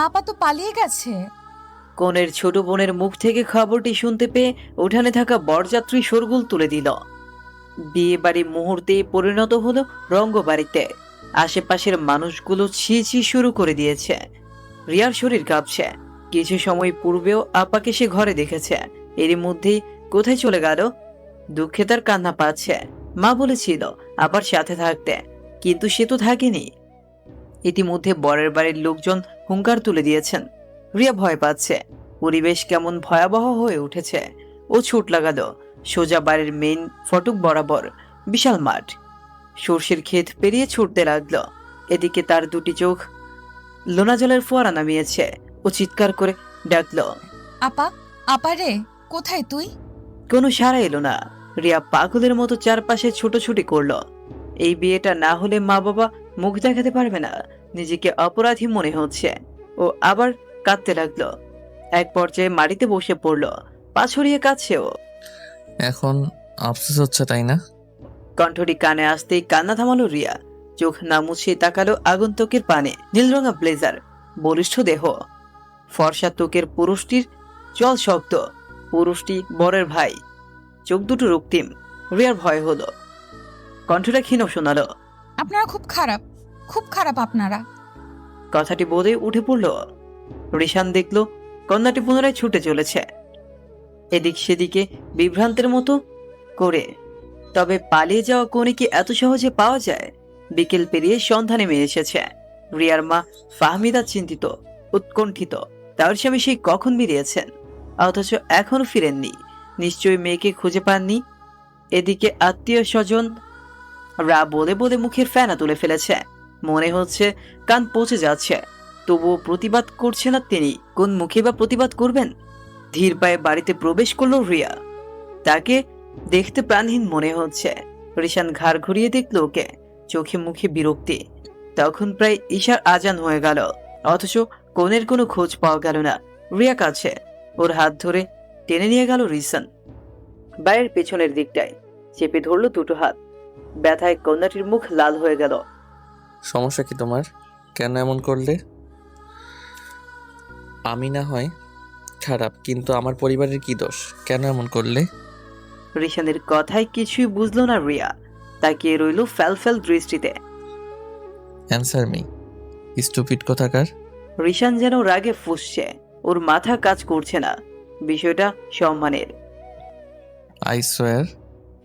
আপা তো পালিয়ে গেছে। কনের ছোট বোনের মুখ থেকে খবরটি শুনতে পেয়ে উঠানে থাকা বরযাত্রী শোরগোল তুলে দিল। বিয়ে বাড়ি মুহূর্তে পরিণত হলো রঙ্গবাড়িতে। আশেপাশের মানুষগুলো ছি ছি শুরু করে দিয়েছে। রিয়ার শরীর কাঁপছে। কিছু সময় পূর্বেও আপাকে সে ঘরে দেখেছে, এরই মধ্যেই কোথায় চলে গেল? দুঃখে তার কান্না পাচ্ছে। মা বলেছিল আপার সাথে থাকতে, কিন্তু সে তো থাকেনি। ইতিমধ্যে বরের বাড়ির লোকজন হুঙ্কার তুলে দিয়েছেন। রিয়া ভয় পাচ্ছে। পরিবেশ কেমন ভয়াবহ হয়ে উঠেছে। ও ছুট লাগালো সোজা বাড়ির মেইন ফটক বরাবর। বিশাল মাঠ, সর্ষের ক্ষেত পেরিয়ে ছুটতে লাগলো। এদিকে তার দুটি চোখ লোনা জলের ফোয়ারা নামিয়েছে। ও চিৎকার করে ডাকলো, আপা, আপা রে, কোথায় তুই? কোনো সাড়া এলো না। রিয়া পাগলের মতো চারপাশে ছুটোছুটি করলো। এই বিয়েটা না হলে মা বাবা মুখ দেখাতে পারবে না। নিজেকে অপরাধী মনে হচ্ছে। ও আবার কাঁদতে লাগলো। এক পর্যায়ে মাটিতে বসে পড়লো। পা ছড়িয়ে কাঁদছে ও। এখন আফসোস হচ্ছে তাই না? কণ্ঠটি কানে আসতেই কান্না থামালো রিয়া। চোখ না মুছিয়ে তাকালো আগন্তুকের পানে। নীলরঙা ব্লেজার, বলিষ্ঠ দেহ, ফর্সা ত্বকের পুরুষটির জল শক্ত। পুরুষটি বরের ভাই, চোখ দুটো রক্তিম। রিয়ার ভয় হলো। কণ্ঠটা ক্ষীণ শোনালো, আপনারা খুব খারাপ, খুব খারাপ আপনারা। কথাটি বোধে উঠে পড়ল। রিশান দেখলো কন্যাটি পুনরায় ছুটে চলেছে এদিক সেদিকে বিভ্রান্তের মতো করে। তবে পালিয়ে যাওয়া কনেকে এত সহজে পাওয়া যায়? বিকেল পেরিয়ে সন্ধ্যা নেমে এসেছে। রিয়ার মা ফাহমিদা চিন্তিত, উৎকণ্ঠিত। তার স্বামী সেই কখন বেরিয়েছেন, অথচ এখনো ফিরেননি। নিশ্চয়ই মেয়েকে খুঁজে পাননি। এদিকে আত্মীয় স্বজন রা বলে বলে মুখের ফেনা তুলে ফেলেছে। মনে হচ্ছে কান পচে যাচ্ছে। তবুও প্রতিবাদ করছে না তিনি। কোন মুখে বা প্রতিবাদ করবেন? ধীর পায়ে বাড়িতে প্রবেশ করলো রিয়া। তাকে দেখতে প্রাণহীন মনে হচ্ছে। রিশান ঘাড় ঘুরিয়ে দেখলো ওকে, চোখে মুখে বিরক্তি। তখন প্রায় ঈশার আজান হয়ে গেল, অথচ কোনের কোনো খোঁজ পাওয়া গেল না। রিয়া কাছে ওর হাত ধরে টেনে নিয়ে গেল রিশান। বাড়ির পেছনের দিকটায় চেপে ধরলো দুটো হাত। ব্যথায় কন্যাটির মুখ লাল হয়ে গেল। সমস্যা কি তোমার? কেন এমন করলে? আমি না হয় খারাপ, কিন্তু আমার পরিবারের কি দোষ? কেন এমন করলে? রিশানের কথায় কিছুই বুঝলো না রিয়া। তাকিয়ে রইল ফ্যাল ফ্যাল দৃষ্টিতে। অ্যান্সার মি, স্টুপিড কোথাকার। রিশান যেন রাগে ফুঁসছে। ওর মাথা কাজ করছে না। বিষয়টা সম্মানের। আই সোয়ার,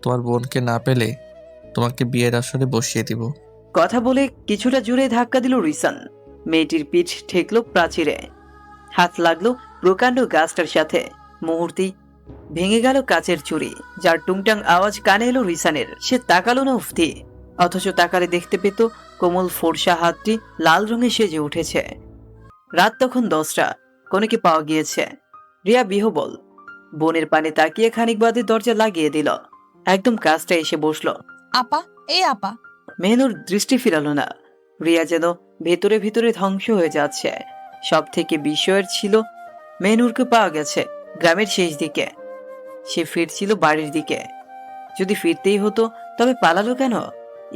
তোমার বোনকে না পেলে তোমাকে বিয়ের আসরে বসিয়ে দিব। কথা বলে কিছুটা জোরে ধাক্কা দিল রিশান। মেয়েটির পিঠ ঠেকলো প্রাচীরে। হাত লাগলো প্রকাণ্ড গাছটার সাথে। মুহূর্তেই ভেঙে গেল কাচের চুড়ি, যার টুংটাং আওয়াজ কানে এলো রিশানের। সে তাকালো না উফতি, অথচ তাকালে দেখতে পেত কোমল ফর্সা হাতটি লাল রঙে সেজে উঠেছে। রাত তখন 10টা। কনেকে পাওয়া গিয়েছে। রিয়া বিহবল। বোনের পানে তাকিয়ে খানিক বাদে দরজা লাগিয়ে দিল। একদম কাজটা এসে বসলো। আপা, এই আপা। মেহনুর দৃষ্টি ফিরালো না। রিয়া যেন ভেতরে ভেতরে ধ্বংস হয়ে যাচ্ছে। সব থেকে বিস্ময়ের ছিল মেহনুরকে পাওয়া গেছে গ্রামের শেষ দিকে। সে ফিরছিল বাড়ির দিকে। যদি ফিরতেই হতো তবে পালালো কেন?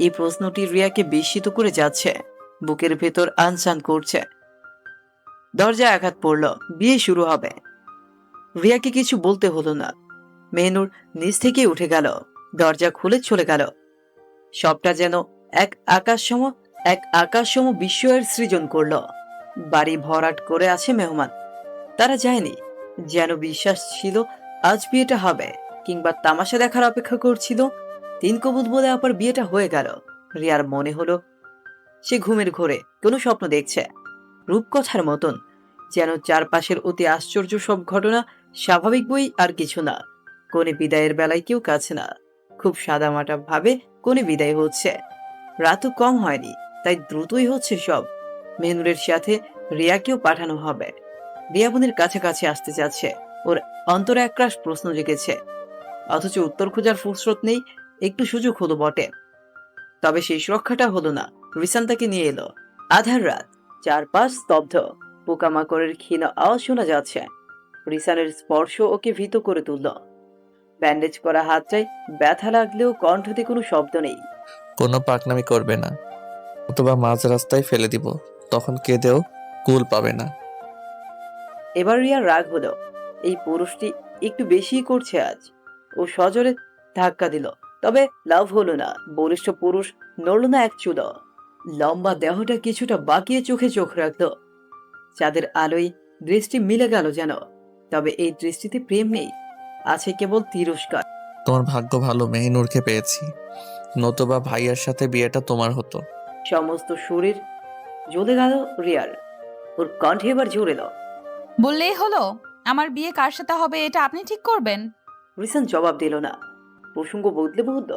এই প্রশ্নটি রিয়াকে বিস্মিত করে যাচ্ছে। বুকের ভেতর আনচান করছে। দরজায় আঘাত পড়ল। বিয়ে শুরু হবে। রিয়াকে কিছু বলতে হলো না। মেহনুর নিচ থেকে উঠে গেল, দরজা খুলে চলে গেল। সবটা যেন এক আকাশসম এক আকাশসম বিস্ময়ের সৃজন করলো। বাড়ি ভরাট করে আছে মেহমান। তারা যায়নি। যেন বিশ্বাস ছিল আজ বিয়েটা হবে, কিংবা তামাশা দেখার অপেক্ষা করছিল। 3 কবুল বলে আবার বিয়েটা হয়ে গেল। রিয়ার মনে হলো সে ঘুমের ঘোরে কোনো স্বপ্ন দেখছে, রূপকথার মতন। যেন চারপাশের অতি আশ্চর্য সব ঘটনা স্বাভাবিক বই আর কিছু না। কোনে বিদায়ের বেলায় কেউ কাছে না। খুব সাদামাটা ভাবে কোনে বিদায় হচ্ছে। রাতও কম হয়নি, তাই দ্রুতই হচ্ছে সব। মেহনুরের সাথে রিয়াকেও পাঠানো হবে। রিয়া বোনের কাছাকাছি আসতে যাচ্ছে। ওর অন্তরে একরাশ প্রশ্ন জেগেছে, অথচ উত্তর খোঁজার ফুরসত নেই। একটু সুযোগ হলো বটে, তবে সেই সুরক্ষাটা হলো না। রিসান তাকে নিয়ে এলো। আধার রাত, চারপাশ স্তব্ধ। পোকামাকড়ের ক্ষীণ আওয়াজ শোনা যাচ্ছে। রিসানের স্পর্শ ওকে ভীত করে তুলল। ব্যান্ডেজ করা হাতটায় ব্যথা লাগলেও কণ্ঠতে কোনো শব্দ নেই। কোনো পাকনামি করবে না, অথবা মাঝ রাস্তায় ফেলে দিব। তখন কেঁদেও কুল পাবে না। এবার রিয়ার রাগ হলো। এই পুরুষটি একটু বেশি করছে আজ। ও সজোরে ধাক্কা দিল, তবে লাভ হলো না। বলিষ্ঠ পুরুষ নড়ল না এক চুলো। লম্বা দেহটা কিছুটা বাঁকিয়ে চোখে চোখ রাখলো। চাঁদের আলোয় দৃষ্টি মিলে গেল যেন। তবে এই দৃষ্টিতে প্রেম নেই, আছে কেবল তিরস্কার। তোমার ভাগ্য ভালো মেহিনুরকে পেয়েছি, নতুবা ভাইয়ার সাথে বিয়েটা তোমার হতো। সমস্ত শরীর জ্বলে গেল রিয়ার। ওর কণ্ঠে এবার জোর এলো। বললেই হলো আমার বিয়ে কার সাথে হবে এটা আপনি ঠিক করবেন। রিসান জবাব দিল না। প্রসঙ্গ বদলে বলল,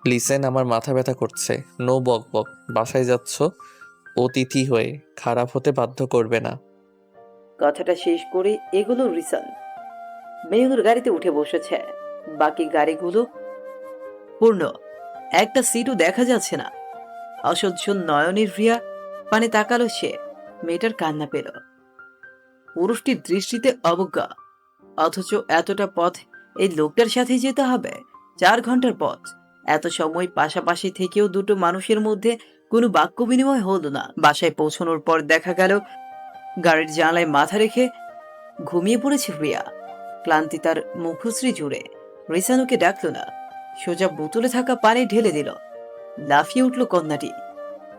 লিসেন, আমার মাথা ব্যথা করছে। নো বক বক, বাসায় যাচ্ছ অতিথি হয়ে, খারাপ হতে বাধ্য করবে না। কথাটা শেষ করে এগুলো রিসান মেহুর গাড়িতে উঠে বসেছে। বাকি গাড়িগুলো পূর্ণ, একটা সিটও দেখা যাচ্ছে না। অসহ্য নয়নের রিয়া পানে তাকালো সে। মেয়েটার কান্না পেল। পুরুষটির দৃষ্টিতে অবজ্ঞা। অথচ এতটা পথ এই লোকটার সাথে যেতে হবে, 4 ঘন্টার পথ। এত সময় পাশাপাশি থেকেও দুটো মানুষের মধ্যে কোনো বাক্য বিনিময় হলো না। বাসায় পৌঁছানোর পর দেখা গেল গাড়ির জানালায় মাথা রেখে ঘুমিয়ে পড়েছে রিয়া। ক্লান্তি তার মুখশ্রী জুড়ে। রিসানুকে ডাকলো না, সোজা বোতলে থাকা পানি ঢেলে দিল। লাফিয়ে উঠল কন্যাটি।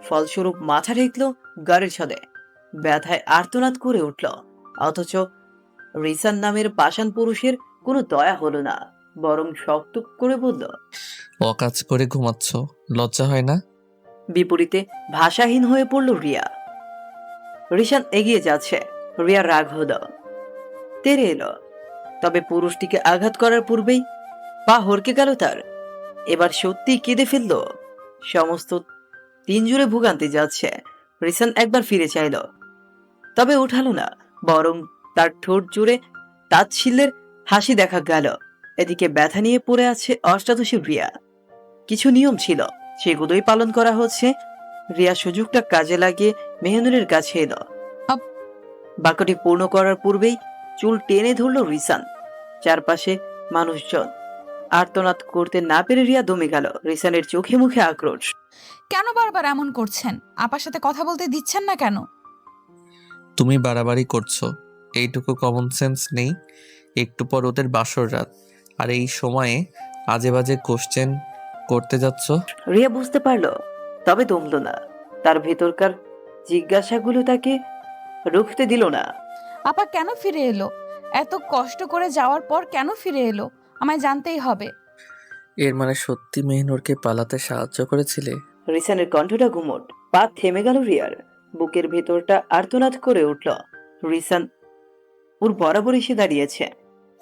ফলস্বরূপ মাথা ঠেকল গাড়ির ছাদে। ব্যথায় আর্তনাদ করে উঠল। অথচ রিসান নামের পাষাণ পুরুষের কোনো দয়া হলো না, বরং শক্ত করে বলল, অকাজ করে ঘুমাচ্ছ, লজ্জা হয় না? বিপরীতে ভাষাহীন হয়ে পড়ল রিয়া। রিসান এগিয়ে যাচ্ছে। রিয়া রাগ হলো, তেরে এলো। তবে পুরুষটিকে আঘাত করার পূর্বেই পা হড়কে গেল তার। এবার সত্যি কেঁদে ফেলল। সমস্ত 3 জুড়ে ভোগান্তি যাচ্ছে। রিসান একবার ফিরে চাইল, তবে উঠালো না, বরং তার ঠোঁট জুড়ে তাচ্ছিল্যের হাসি দেখা গেল। এদিকে ব্যথা নিয়ে পড়ে আছে অষ্টাদশী রিয়া। কিছু নিয়ম ছিল, সেগুলোই পালন করা হচ্ছে। রিয়া সুযোগটা কাজে লাগিয়ে মেহনুরের কাছে এলো। আপ- বাক্যটি পূর্ণ করার পূর্বেই চুল টেনে ধরল রিসান। চারপাশে মানুষজন। আর্তনাদ করতে না পেরে রিয়া দমে গেল। রিসানের চোখে মুখে আক্রোশ। কেন বারবার এমন করছেন? আপার সাথে কথা বলতে দিচ্ছেন না কেন? তুমি বাড়াবাড়ি করছো, এইটুকু কমন সেন্স নেই? একটু পর ওদের বাসর রাত, আর এই সময়ে আজে বাজে কোশ্চেন করতে যাচ্ছ। রিয়া বুঝতে পারলো, তবে দমল না। তার ভেতরকার জিজ্ঞাসাগুলো তাকে রুখতে দিল না। আপা কেন ফিরে এলো? এত কষ্ট করে যাওয়ার পর কেন ফিরে এলো? আমায় জানতেই হবে। এর মানে সত্যি মেহিনুরকে পালাতে সাহায্য করেছিলে? রিসানের কণ্ঠটা গুমট। পা থেমে গেল রিয়ার। বুকের ভেতরটা আর্তনাদ করে উঠল। রিসান ওর বরাবর এসে দাঁড়িয়েছে।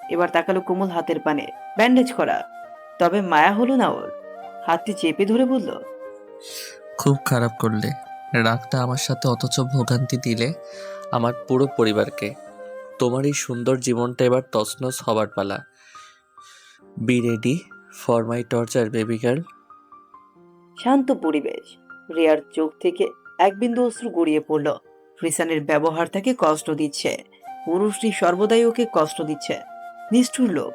এবার তাকালো কোমল হাতের পানে, ব্যান্ডেজ করা। তবে মায়া হলো না ওর। হাতটি চেপে ধরে বলল, খুব খারাপ করলে রাগটা আমার সাথে, অথচ ভোগান্তি দিলে আমার পুরো পরিবারকে। তোমার এই সুন্দর জীবনটা এবার তছনছ হবার পালা। Be ready for my torture baby girl. শান্ত পরিবেশ। রিয়ার চোখ থেকে এক বিন্দু অশ্রু গড়িয়ে পড়ল। রিসানের ব্যবহার তাকে কষ্ট দিচ্ছে। পুরুষটি সর্বদাই ওকে কষ্ট দিচ্ছে। নিষ্ঠুর লোক।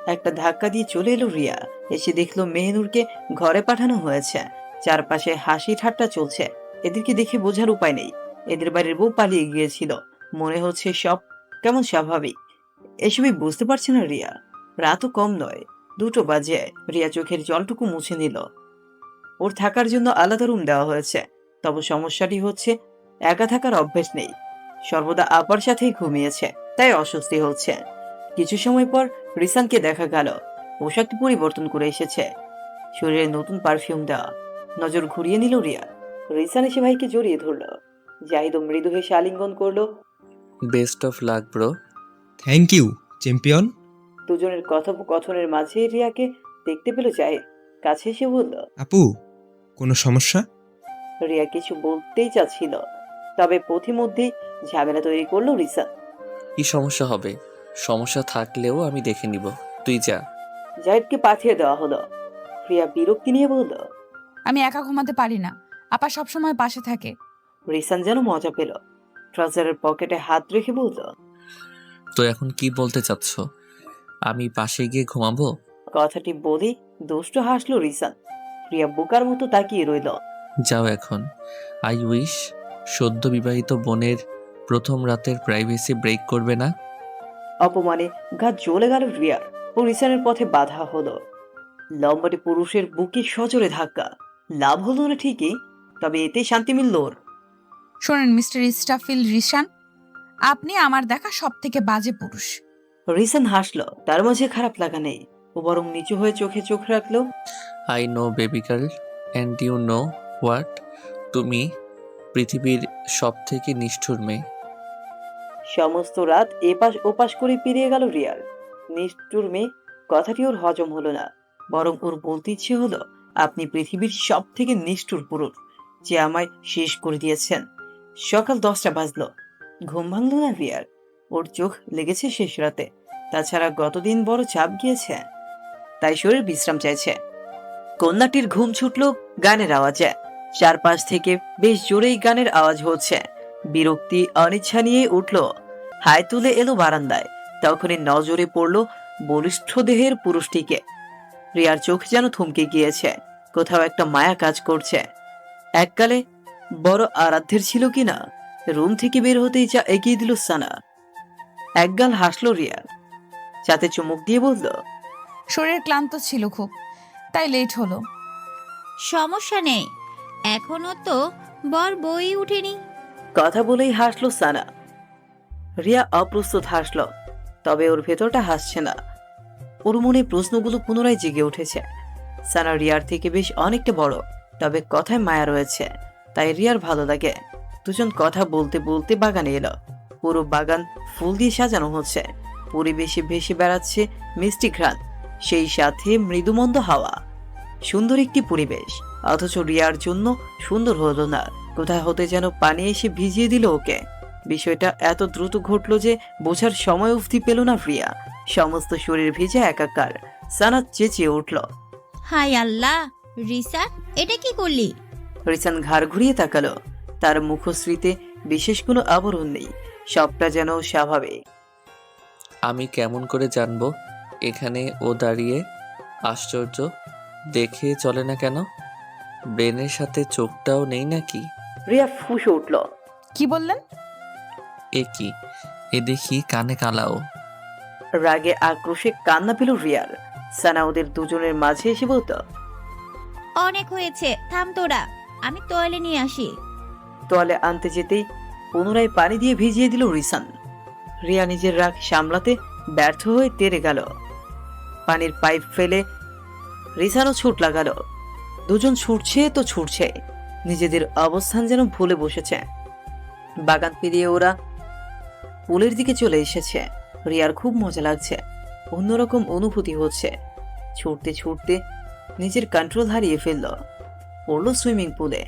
একটা ধাক্কা দিয়ে চলে এলো রিয়া। এসে দেখলো মেহনুরকে ঘরে পাঠানো হয়েছে। চারপাশে হাসি ঠাট্টা চলছে। এদেরকে দেখে বোঝার উপায় নেই এদের বাড়ির বউ পালিয়ে গিয়েছিল। মনে হচ্ছে সব কেমন স্বাভাবিক। এসবই বুঝতে পারছে না রিয়া। রাতও কম নয়, 2টো বাজে। রিয়া চোখের জলটুকু মুছে নিল। ওর থাকার জন্য আলাদা রুম দেওয়া হয়েছে। তবে সমস্যাটি হচ্ছে একা থাকার অভ্যেস নেই। সর্বদা আপার সাথেই ঘুমিয়েছে, তাই অস্বস্তি হচ্ছে। কিছু সময় পর রিসানকে দেখা গেল। পোশাকটি পরিবর্তন করে এসেছে, শরীরে নতুন পারফিউম দেওয়া। নজর ঘুরিয়ে নিল রিয়া। রিসান এসে ভাইকে জড়িয়ে ধরল। জাহিদ মৃদু হেসে আলিঙ্গন করলো। Best of luck bro. Thank you champion. দুজনের কথোপকথনের মাঝে রিয়াকে দেখতে পেল জাহিদ। কাছে এসে বলল, আপু, কোনো সমস্যা? রিয়া কিছু বলতেই চাচ্ছিল, তবে পথিমধ্যেই ঝামেলা তৈরি করলো রিসান। কি সমস্যা হবে? সমস্যা থাকলেও আমি দেখে নিব, তুই যা। জাহিদকে পাঠিয়ে দেওয়া হলো। রিয়া বিরক্তি নিয়ে বলল, আমি একা ঘুমাতে পারি না। আপা সবসময় পাশে থাকে। রিসান যেন মজা পেল। ট্রাউজারের পকেটে হাত রেখে বলল, তো এখন কি বলতে চাচ্ছ? আমি পাশে গিয়ে ঘুমাবো? কথাটি বলি দুষ্ট হাসলো রিসান। রিয়া বোকার মতো তাকিয়ে রইল। যাও এখন। আই উইশ সদ্য বিবাহিত বোনের প্রথম রাতের প্রাইভেসি ব্রেক করবে না? অপমানে গা জ্বলে গেল রিয়ার ও রিসানের পথে বাধা হলো। লম্বাটে পুরুষের বুকে সজোরে ধাক্কা। লাভ হলো না ঠিকই, তবে এতে শান্তি মিলল ওর। শোনেন মিস্টার ইস্টাফিল রিশান, আপনি আমার দেখা সব থেকে বাজে পুরুষ। রিসান হাসলো, তার মাঝে খারাপ লাগা নেই। ও বরং নিচু হয়ে চোখে চোখ রাখলো। I know baby girl, and you know what? তুমি পৃথিবীর সব থেকে নিষ্ঠুর মেয়ে। সমস্ত রাত এপাশ ওপাশ করে পেরিয়ে গেল রিয়ার। নিষ্ঠুর মেয়ে কথাটি ওর হজম হলো না, বরং ওর বলতে ইচ্ছে হলো, আপনি পৃথিবীর সব থেকে নিষ্ঠুর পুরুষ, যে আমায় শেষ করে দিয়েছেন। সকাল 10টা বাজলো। ঘুম ভাঙলো না রিয়ার। ওর চোখ লেগেছে শেষ রাতে। তাছাড়া গতদিন বড় চাপ গিয়েছে, তাই শরীর বিশ্রাম চাইছে। কন্যাটির ঘুম ছুটলো গানের আওয়াজে। চারপাশ থেকে বেশ জোরেই গানের আওয়াজ হচ্ছে। বিরক্তি অনিচ্ছা নিয়ে উঠল, হাই তুলে এলো বারান্দায়। তখনই নজরে পড়ল বলিষ্ঠ দেহের পুরুষটিকে। রিয়ার চোখ যেন থমকে গিয়েছে, কোথাও একটা মায়া কাজ করছে। এককালে বড় আরাধ্যের ছিল কিনা। রুম থেকে বের হতেই যা এগিয়ে দিল সানা। একগাল হাসলো রিয়ার, যাতে চুমুক দিয়ে বলল, শরীর ক্লান্ত ছিল খুব, তাই লেট হলো। সমস্যা নেই, এখনো তো বর বই উঠেনি। কথা বলেই হাসলো সানা। রিয়া অপ্রস্তুত হাসলো, তবে ওর ভেতরটা হাসছে না। ওর মনে প্রশ্নগুলো পুনরায় জেগে উঠেছে। সানা রিয়ার থেকে বেশ অনেকটা বড়, তবে কথায় মায়া রয়েছে, তাই রিয়ার ভালো লাগে। দুজন কথা বলতে বলতে বাগানে এলো। পুরো বাগান ফুল দিয়ে সাজানো হচ্ছে। পরিবেশে ভেসে বেড়াচ্ছে মিষ্টি ঘ্রাণ, সেই সাথে মৃদুমন্দ হাওয়া। সুন্দর একটি পরিবেশ, অথচ রিয়ার জন্য সুন্দর হলো না। কোথায় হতে যেন পানি এসে ভিজিয়ে দিল ওকে। বিষয়টা এত দ্রুত ঘটলো যে বোঝার সময় অবধি পেল না রিয়া। সমস্ত শরীর ভিজে একাকার। সানা চেঁচিয়ে উঠল। হাই আল্লাহ, রিসা এটা কি করলি? রিসান ঘাড় ঘুরিয়ে তাকালো। তার মুখশ্রীতে বিশেষ কোনো আবরণ নেই, সবটা যেন স্বাভাবিক। আমি কেমন করে জানবো এখানে ও দাঁড়িয়ে? আশ্চর্য, দেখে চলে না কেন? ব্রেনের সাথে চোখটাও নেই নাকি? রিয়া ফুঁসে উঠল। কি বললেন? এ কি, এ দেখি কানে কালাও। রাগে আক্রোশে কান্না পেল রিয়ার। সানা ওদের দুজনের মাঝে এসে বলতো, অনেক হয়েছে, থাম তোরা, আমি তোয়ালে নিয়ে আসি। তোয়ালে আনতে যেতেই পুনরায় পানি দিয়ে ভিজিয়ে দিল রিসান। রিয়া নিজের রাগ সামলাতে ব্যর্থ হয়ে তেড়ে গেল। পানির পাইপ ফেলে রিসানও ছুট লাগালো। দুজন ছুটছে তো ছুটছে, নিজেদের অবস্থান যেন ভুলে বসেছে। বাগান পেরিয়ে ওরা পুলের দিকে চলে এসেছে। রিয়ার খুব মজা লাগছে, অন্যরকম অনুভূতি হচ্ছে। ছুটতে ছুটতে নিজের কন্ট্রোল হারিয়ে ফেলল, পড়লো সুইমিং পুলে।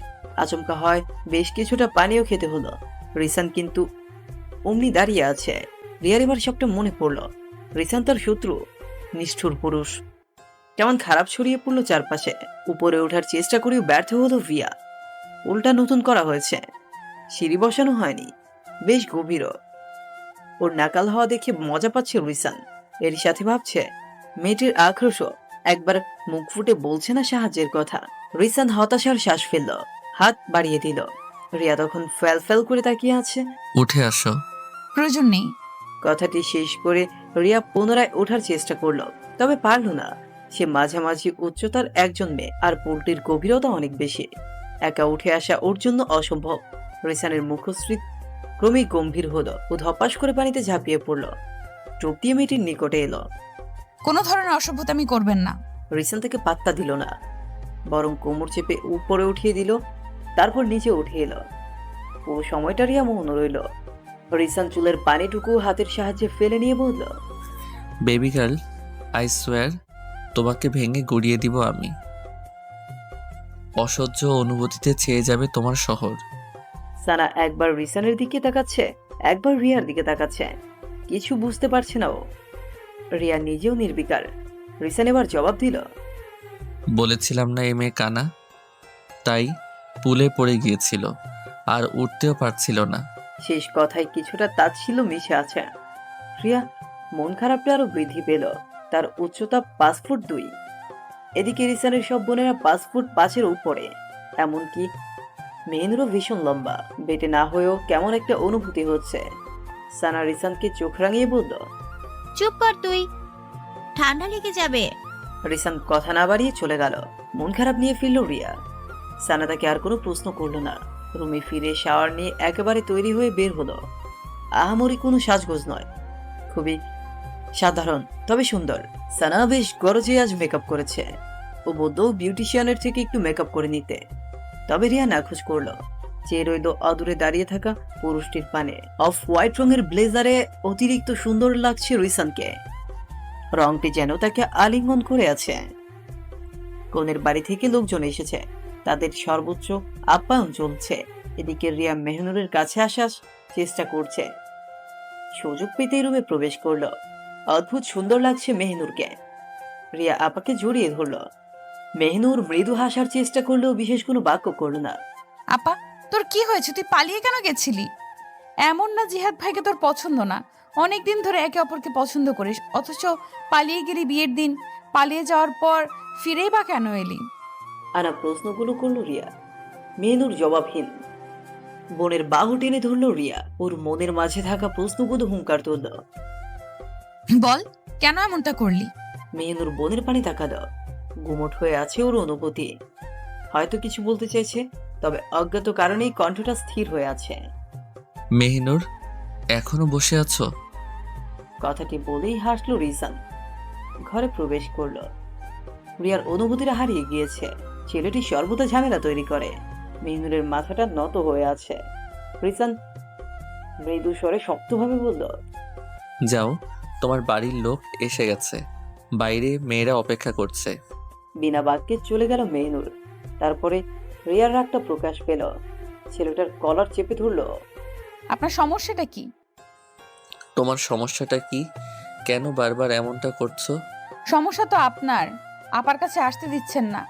আচমকা হয় বেশ কিছুটা পানিও খেতে হলো। রিসান কিন্তু অমনি দাঁড়িয়ে আছে। রিয়ার এবার সবটা মনে পড়ল। রিসান তার শত্রু, নিষ্ঠুর পুরুষ। কেমন খারাপ ছড়িয়ে পড়লো চারপাশে। উপরে ওঠার চেষ্টা করেও ব্যর্থ হলো রিয়া। উল্টা নতুন করা হয়েছে, সিঁড়ি বসানো হয়নি, বেশ গভীরও। ওর নাকাল হওয়া দেখে মজা পাচ্ছে রিসান। এর সাথে ভাবছে মেয়েটির আক্রোশও একবার মুখ ফুটে বলছে না সাহায্যের কথা। রিসান হতাশার শ্বাস ফেলল, হাত বাড়িয়ে দিল। রিয়া তখন ফেল ফেল করে তাকিয়ে আছে। উঠে আসো। প্রয়োজন নেই। কথাটি শেষ করে রিয়া পুনরায় ওঠার চেষ্টা করলো, তবে পারল না। সে মাঝামাঝি উচ্চতার একজন মেয়ে, আর পুলটির গভীরতা অনেক বেশি। একা উঠে আসা ওর জন্য অসম্ভব। রিসানের মুখশ্রী ক্রমেই গম্ভীর হলো। ও ধপাস করে পানিতে ঝাঁপিয়ে পড়ল। চোখ দিয়ে মেয়েটির নিকটে এলো। কোনো ধরনের অসভ্যতামি করবেন না। রিসান থেকে পাত্তা দিল না, বরং কোমর চেপে উপরে উঠিয়ে দিল, তারপর নিচে উঠে এলো। ও সময়টা রিয়া মৌন রইল। রিসান চুলের পানিটুকু হাতের সাহায্যে ফেলে নিয়ে বলল, বেবি গার্ল, আই সোয়ার তোমাকে ভেঙে গুড়িয়ে দিব আমি। অসহ্য অনুভূতিতে ছেয়ে যাবে তোমার শহর। সানা একবার রিসানের দিকে তাকাচ্ছে, একবার রিয়ার দিকে তাকাচ্ছে। কিছু বুঝতে পারছে না ও। রিয়া নিজেও নির্বিকার। রিসান এবার জবাব দিল, বলেছিলাম না এই মেয়ে কানা, তাই পুলে পড়ে গিয়েছিল আর উঠতেও পারছিল না। শেষ কথায় কিছুটা তাচ্ছিল্য মিশে আছে। রিয়া মন খারাপটা আরো বৃদ্ধি পেল। তার উচ্চতা 5 ফুট 2। এদিকে রিসানের সব বোনেরা 5 ফুট 5-এর উপরে। এমনকি মেহেনুরও ভীষণ লম্বা, বেটে না হয়েও কেমন একটা অনুভূতি হচ্ছে। সানা রিসানকে চোখ রাঙিয়ে বলল। চুপ কর তুই, ঠান্ডা লেগে যাবে। রিসান কথা না বাড়িয়ে চলে গেল। মন খারাপ নিয়ে ফিরল রিয়া। সানা তাকে আর কোনো প্রশ্ন করলো না। রুমে ফিরে শাওয়ার নিয়ে একেবারে তৈরি হয়ে বের হলো। আহামরি কোনো সাজগোজ নয়, খুবই সাধারণ তবে সুন্দর। সানা বেশ গরজে আজ মেকআপ করেছে। ও বলল বিউটিশিয়ানের থেকে একটু মেকআপ করে নিতে, তবে রিয়া নাখোশ করলো। চেয়ে রইল অদূরে দাঁড়িয়ে থাকা পুরুষটির পানে। অফ হোয়াইট রঙের ব্লেজারে অতিরিক্ত সুন্দর লাগছে রিসানকে। রংটি যেন তাকে আলিঙ্গন করে আছে। কনের বাড়ি থেকে লোকজন এসেছে, তাদের সর্বোচ্চ আপ্যায়ন চলছে। এদিকে রিয়া মেহনুরের কাছে আসার চেষ্টা করছে। সুযোগ পেতেই রুমে প্রবেশ করলো। অদ্ভুত সুন্দর লাগছে মেহনুরকে। রিয়া আপাকে জড়িয়ে ধরলো। মেহনুর মৃদু হাসার চেষ্টা করলেও বিশেষ কোনো বাক্য করলো না। আপা, তোর কি হয়েছে? তুই পালিয়ে কেন গেছিলি? এমন না জিহাদ ভাইকে তোর পছন্দ না, অনেকদিন ধরে একে অপরকে পছন্দ করিস, অথচ পালিয়ে গেলি বিয়ের দিন। পালিয়ে যাওয়ার পর ফিরেই বা কেন এলি? আনা প্রশ্নগুলো করলো রিয়া। মেহনুর জবাবহীন। বোনের বাহু টেনে ধরলো রিয়া। ওর মনের মাঝে থাকা প্রশ্নগুলো হুঙ্কার তুলল। বল, কেন এমনটা করলি? মেহনুর বোনের পানে তাকালো। গুমট হয়ে আছে ওর অনুভূতি। হয়তো কিছু বলতে চাইছে, তবে অজ্ঞাত কারণেই কণ্ঠটা স্থির হয়ে আছে। মেহিনুর, এখনো বসে আছো? কথাটি বলেই হাসলো রিসান। ঘরে প্রবেশ করলো। রিয়ার অনুভূতিটা হারিয়ে গিয়েছে। ছেলেটি সর্বদা ঝামেলা তৈরি করে। মেহনুরের মাথাটা নত হয়ে আছে। রিসান মৃদু স্বরে শক্তভাবে বলল। যাও, তোমার বাড়ির লোক এসে গেছে, বাইরে মেয়েরা অপেক্ষা করছে। বিনা বাক্যে চলে গেল মেহনুর। তারপরে রিয়ার রাগটা প্রকাশ পেল। ছেলেটার কলার চেপে ধরলো। আপনার সমস্যাটা কি? তোমার সমস্যাটা কি? কেন বারবার এমনটা করছো? সমস্যা তো আপনার, আপার কাছে আসতে দিচ্ছেন না।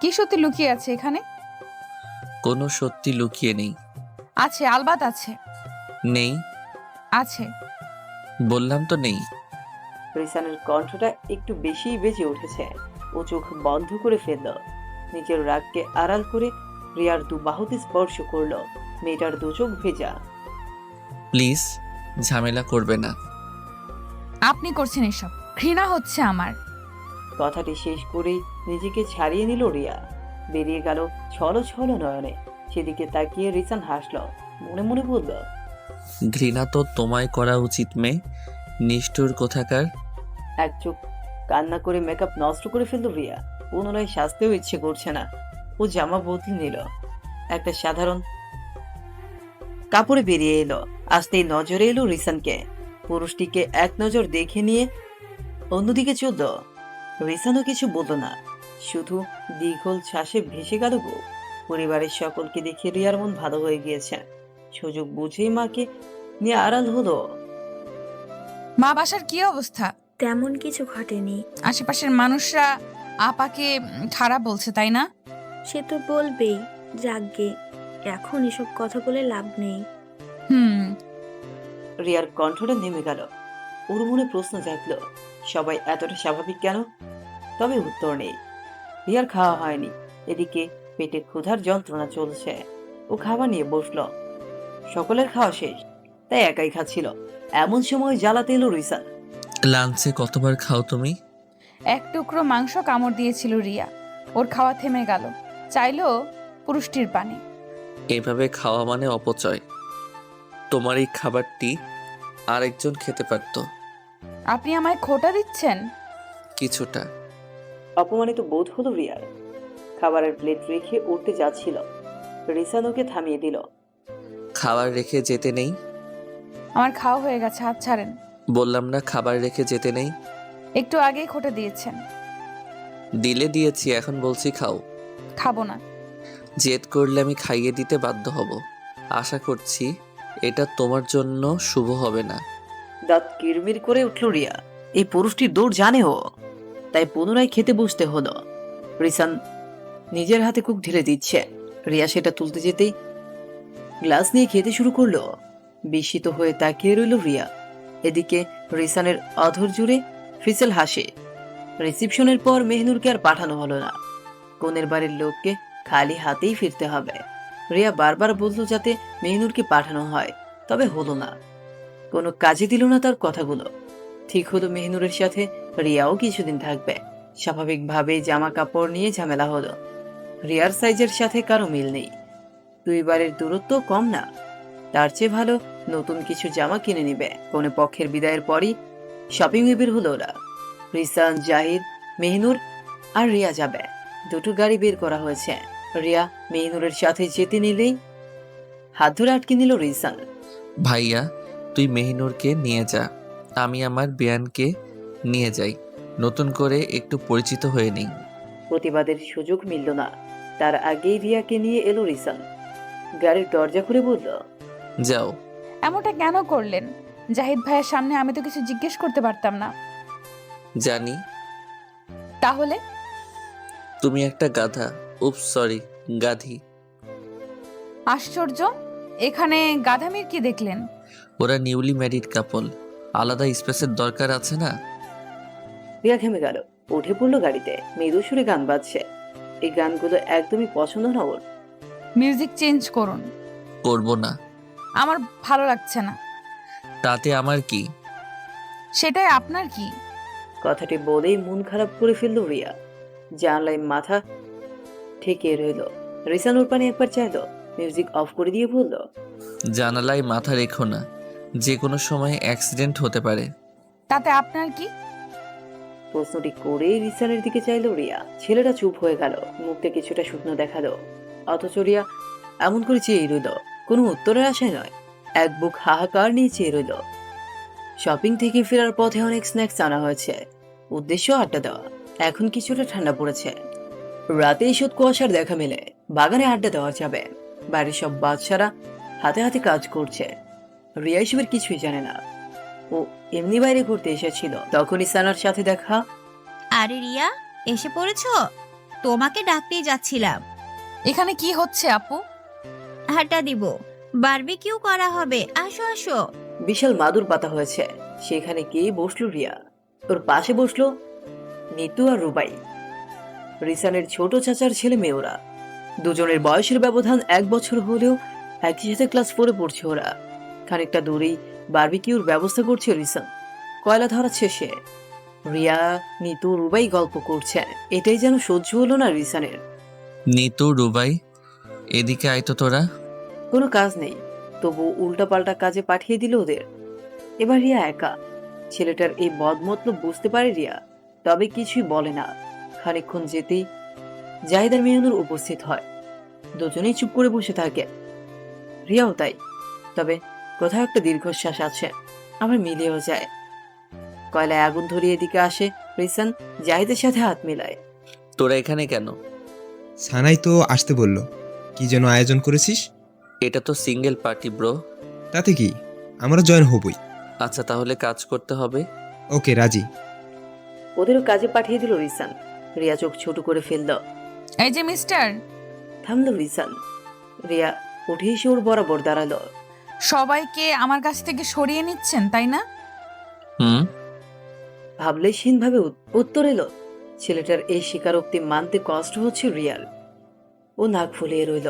কি সত্যি লুকিয়ে আছে এখানে? কোনো সত্যি লুকিয়ে নেই। আছে, আলবাত আছে। নেই। আছে। বললাম তো নেই। রিসানের কণ্ঠটা একটু বেশি বেজে উঠেছে। ও চোখ বন্ধ করে ফেলল। নিজের রাগকে আড়াল করে রিয়ার দু বাহুতে স্পর্শ করলো। মেয়েটার দু চোখ ভেজা। প্লিজ ঝামেলা করবে না। আপনি করছেন এসব, ঘৃণা হচ্ছে আমার। কথাটি শেষ করেই নিজেকে ছাড়িয়ে নিল রিয়া। বেরিয়ে গেল ছলো ছলো নয়নে। সেদিকে তাকিয়ে রিসান হাসলো। মনে মনে বলল। ঘৃণা তো তোমায় করা উচিত মেয়ে, নিষ্ঠুর কোথাকার। এক চোখ কান্না করে মেকআপ নষ্ট করে ফেলল রিয়া। পুনরায় সাজতেও ইচ্ছে করছে না। ও জামা বদলে নিল। একটা সাধারণ কাপড়ে বেরিয়ে এলো। আসতেই নজরে এলো রিসানকে। পুরুষটিকে এক নজর দেখে নিয়ে অন্যদিকে চলল। রিসানও কিছু বলল না, শুধু দীঘল শ্বাসে ভেসে গেল বুক। পরিবারের সকলকে দেখে রিয়ার মন ভালো হয়ে গিয়েছে। সুযোগ বুঝেই মাকে নিয়ে আড়াল হলো। মা, বাসার কি অবস্থা? তেমন কিছু ঘটেনি। আশেপাশের মানুষরা আপাকে খারাপ বলছে, তাই না? সে তো বলবেই, যাকগে, এখন এসব কথা বলে লাভ নেই। হুম। রিয়ার কণ্ঠটা নেমে গেল। ওর মনে প্রশ্ন জাগলো, সবাই এতটা স্বাভাবিক কেন? তবে উত্তর নেই। রিয়ার খাওয়া হয়নি। এদিকে পেটে ক্ষুধার যন্ত্রণা চলছে। ও খাবার নিয়ে বসলো। সকলের খাওয়া শেষ, তাই একাই খাচ্ছিল। এমন সময় জ্বালাতে এলো রিসান। লাঞ্চে কতবার খাও তুমি? এক টুকরো মাংস কামড় দিয়েছিল রিয়া। ওর খাওয়া থেমে গেল। চাইলো পুরুষটির পানি। এভাবে খাওয়া মানে অপচয়। তোমার এই খাবারটি আরেকজন খেতে পারত। আপনি আমায় খোটা দিচ্ছেন? কিছুটা। অপমানিত বোধ হলো রিয়ার। খাবারের প্লেট রেখে উঠতে যাচ্ছিল। রিসান ওকে থামিয়ে দিল। খাবার রেখে যেতে নেই। আমার খাওয়া হয়ে গেছে, হাত ছাড়েন। বললাম না খাবার রেখে যেতে নেই। একটু আগেই খোটা দিয়েছেন। দিলে দিয়েছি, এখন বলছি খাও। খাবো না। জেদ করলে আমি খাইয়ে দিতে বাধ্য হব। আশা করছি এটা তোমার জন্য শুভ হবে না। দাঁত কিরমির করে উঠল রিয়া। এই পুরুষটির দৌড় জানে ও, তাই পুনরায় খেতে বসতে হলো। রিসান নিজের হাতে কুক ঢেলে দিচ্ছে। রিয়া সেটা তুলতে যেতেই গ্লাস নিয়ে খেতে শুরু করলো। বিস্মিত হয়ে তাকিয়ে রইল রিয়া। এদিকে রিসানের অধর জুড়ে ফিসেল হাসে। রিসিপশনের পর মেহনুরকে আর পাঠানো হলো না। কনের বাড়ির লোককে খালি হাতেই ফিরতে হবে। রিয়া বারবার বলল যাতে মেহনুরকে পাঠানো হয়, তবে হলো না। কোনো কাজে দিল না তার কথাগুলো। ঠিক হলো মেহনুরের সাথে রিয়াও কিছুদিন থাকবে। স্বাভাবিকভাবে জামা কাপড় নিয়ে ঝামেলা হলো। রিয়ার সাইজের সাথে কারো মিল নেই। 2 বারের দূরত্ব কম না। তার চেয়ে ভালো নতুন কিছু জামা কিনে নিবে। কোনো পক্ষের বিদায়ের পরই শপিং এ বের হলো ওরা। রিসান, জাহিদ, মেহনুর আর রিয়া যাবে। দুটো গাড়ি বের করা হয়েছে। রিয়া মেহনুরের সাথে যেতে নিলেই হাত ধরে আটকে নিল রিসান। ভাইয়া, তুই মেহিনুরকে নিয়ে যা, আমি আমার বিয়ানকে নিয়ে যাই, নতুন করে একটু পরিচিত হয়ে নিই। প্রতিবাদের সুযোগ মিলল না। তার আগেই রিয়াকে নিয়ে এলো রিসান। গাড়ির দরজা খুলে বলল, যাও। এমনটা কেন করলেন? জাহিদ ভাইয়ের সামনে আমি তো কিছু জিজ্ঞেস করতে পারতাম না। জানি তাহলে তুমি একটা গাধা। উপস, সরি, গাধি। আশ্চর্য, এখানে গাধামির কি দেখলেন? ওরা নিউলি ম্যারিড কাপল, আলাদা স্পেসের দরকার আছে না? রিয়া থেমে গেল। উঠে পড়লো গাড়িতে। মৃদু সুরে গান বাজছে। এই গানগুলো একদমই পছন্দ না ওর। মিউজিক চেঞ্জ করুন। করবো না। আমার ভালো লাগছে না। তাতে আমার কি? সেটাই আপনার কি? কথাটি বলেই মন খারাপ করে ফেললো রিয়া। জানলায় মাথা ঠেকে রইল। রিসান ওর পানে একবার চাইলো, মিউজিক অফ করে দিয়ে বলল, জানালায় মাথা রেখো না, যে কোনো সময় অ্যাক্সিডেন্ট হতে পারে। তাতে আপনার কি? প্রশ্নটি করেই রিসানের দিকে চাইলো রিয়া। ছেলেটা চুপ হয়ে গেল, মুখটা কিছুটা শুকনো দেখালো। অথচ রিয়া এমন করে চেয়ে রইল, কোনো উত্তরের আশায় নয়। এক বুক হাহাকার নিয়ে চেয়ে রইল। শপিং থেকে ফেরার পথে অনেক স্ন্যাক্স আনা হয়েছে। উদ্দেশ্য আড্ডা দেওয়া। এখন কিছুটা ঠান্ডা পড়েছে। রাতে ঈষৎ কুয়াশার দেখা মেলে। বাগানে আড্ডা দেওয়া যাবে। বাড়ির সব বাচ্চারা হাতে হাতে কাজ করছে। রিয়া এসবের কিছুই জানে না। ও এমনি বাইরে ঘুরতে এসেছিল। তখনই সানার সাথে দেখা। আরে রিয়া, এসে পড়েছো? তোমাকে ডাকতেই যাচ্ছিলাম। এখানে কি হচ্ছে আপু? হাঁটা দিব, বারবিকিউ করা হবে, আসো আসো। বিশাল মাদুর পাতা হয়েছে। সেখানে গিয়ে বসলো রিয়া। ওর পাশে বসলো নিতু আর রুবাই, রিসানের ছোট চাচার ছেলে মেয়ে ওরা। দুজনের বয়সের ব্যবধান 1 বছর হলেও একই সাথে ক্লাস 4-এ পড়ছে ওরা। খানিকটা দূরেই বারবিকিউর ব্যবস্থা করছে রিসান। কয়লা ধরাচ্ছে সে। রিয়া, নিতু, রুবাই গল্প করছে। এটাই যেন সহ্য হলো না রিসানের। নিতু, রুবাই, এদিকে আয় তো তোরা। কোনো কাজ নেই, তবু উল্টাপাল্টা কাজে পাঠিয়ে দিল ওদের। এবার রিয়া একা। ছেলেটার এই বদমতলব বুঝতে পারে রিয়া, তবে কিছুই বলে না। খানিকক্ষণ যেতেই জাহিদ আর মেহনুর উপস্থিত হয়। দুজনেই চুপ করে বসে থাকে। রিয়াও তাই। তবে কোথাও একটা দীর্ঘশ্বাস আছে, আবার মিলিয়েও যায়। কয়লায় আগুন ধরিয়ে এদিকে আসে রিসান। জাহিদের সাথে হাত মেলায়। তোরা এখানে কেন? সানাই তো আসতে বলল। কি যেন আয়োজন করেছিস? এটা তো সিঙ্গেল পার্টি ব্রো। তাতে কি, আমরা জয়েন হবই। আচ্ছা, তাহলে কাজ করতে হবে। ওকে, রাজি। ওদেরও কাজে পাঠিয়ে দিল রিসান। রিয়া চোখ ছোট করে ফেলল। এই যে মিস্টার, থামলো রিসান। রিয়া উঠে এসে ওর বরাবর দাঁড়ালো। সবাইকে আমার কাছ থেকে সরিয়ে নিচ্ছেন তাই না? হুম। ভাবলেশহীনভাবে উত্তর এলো। ছেলেটার এই স্বীকারোক্তি মানতে কষ্ট হচ্ছে রিয়ার। ও নাক ফুলিয়ে রইল।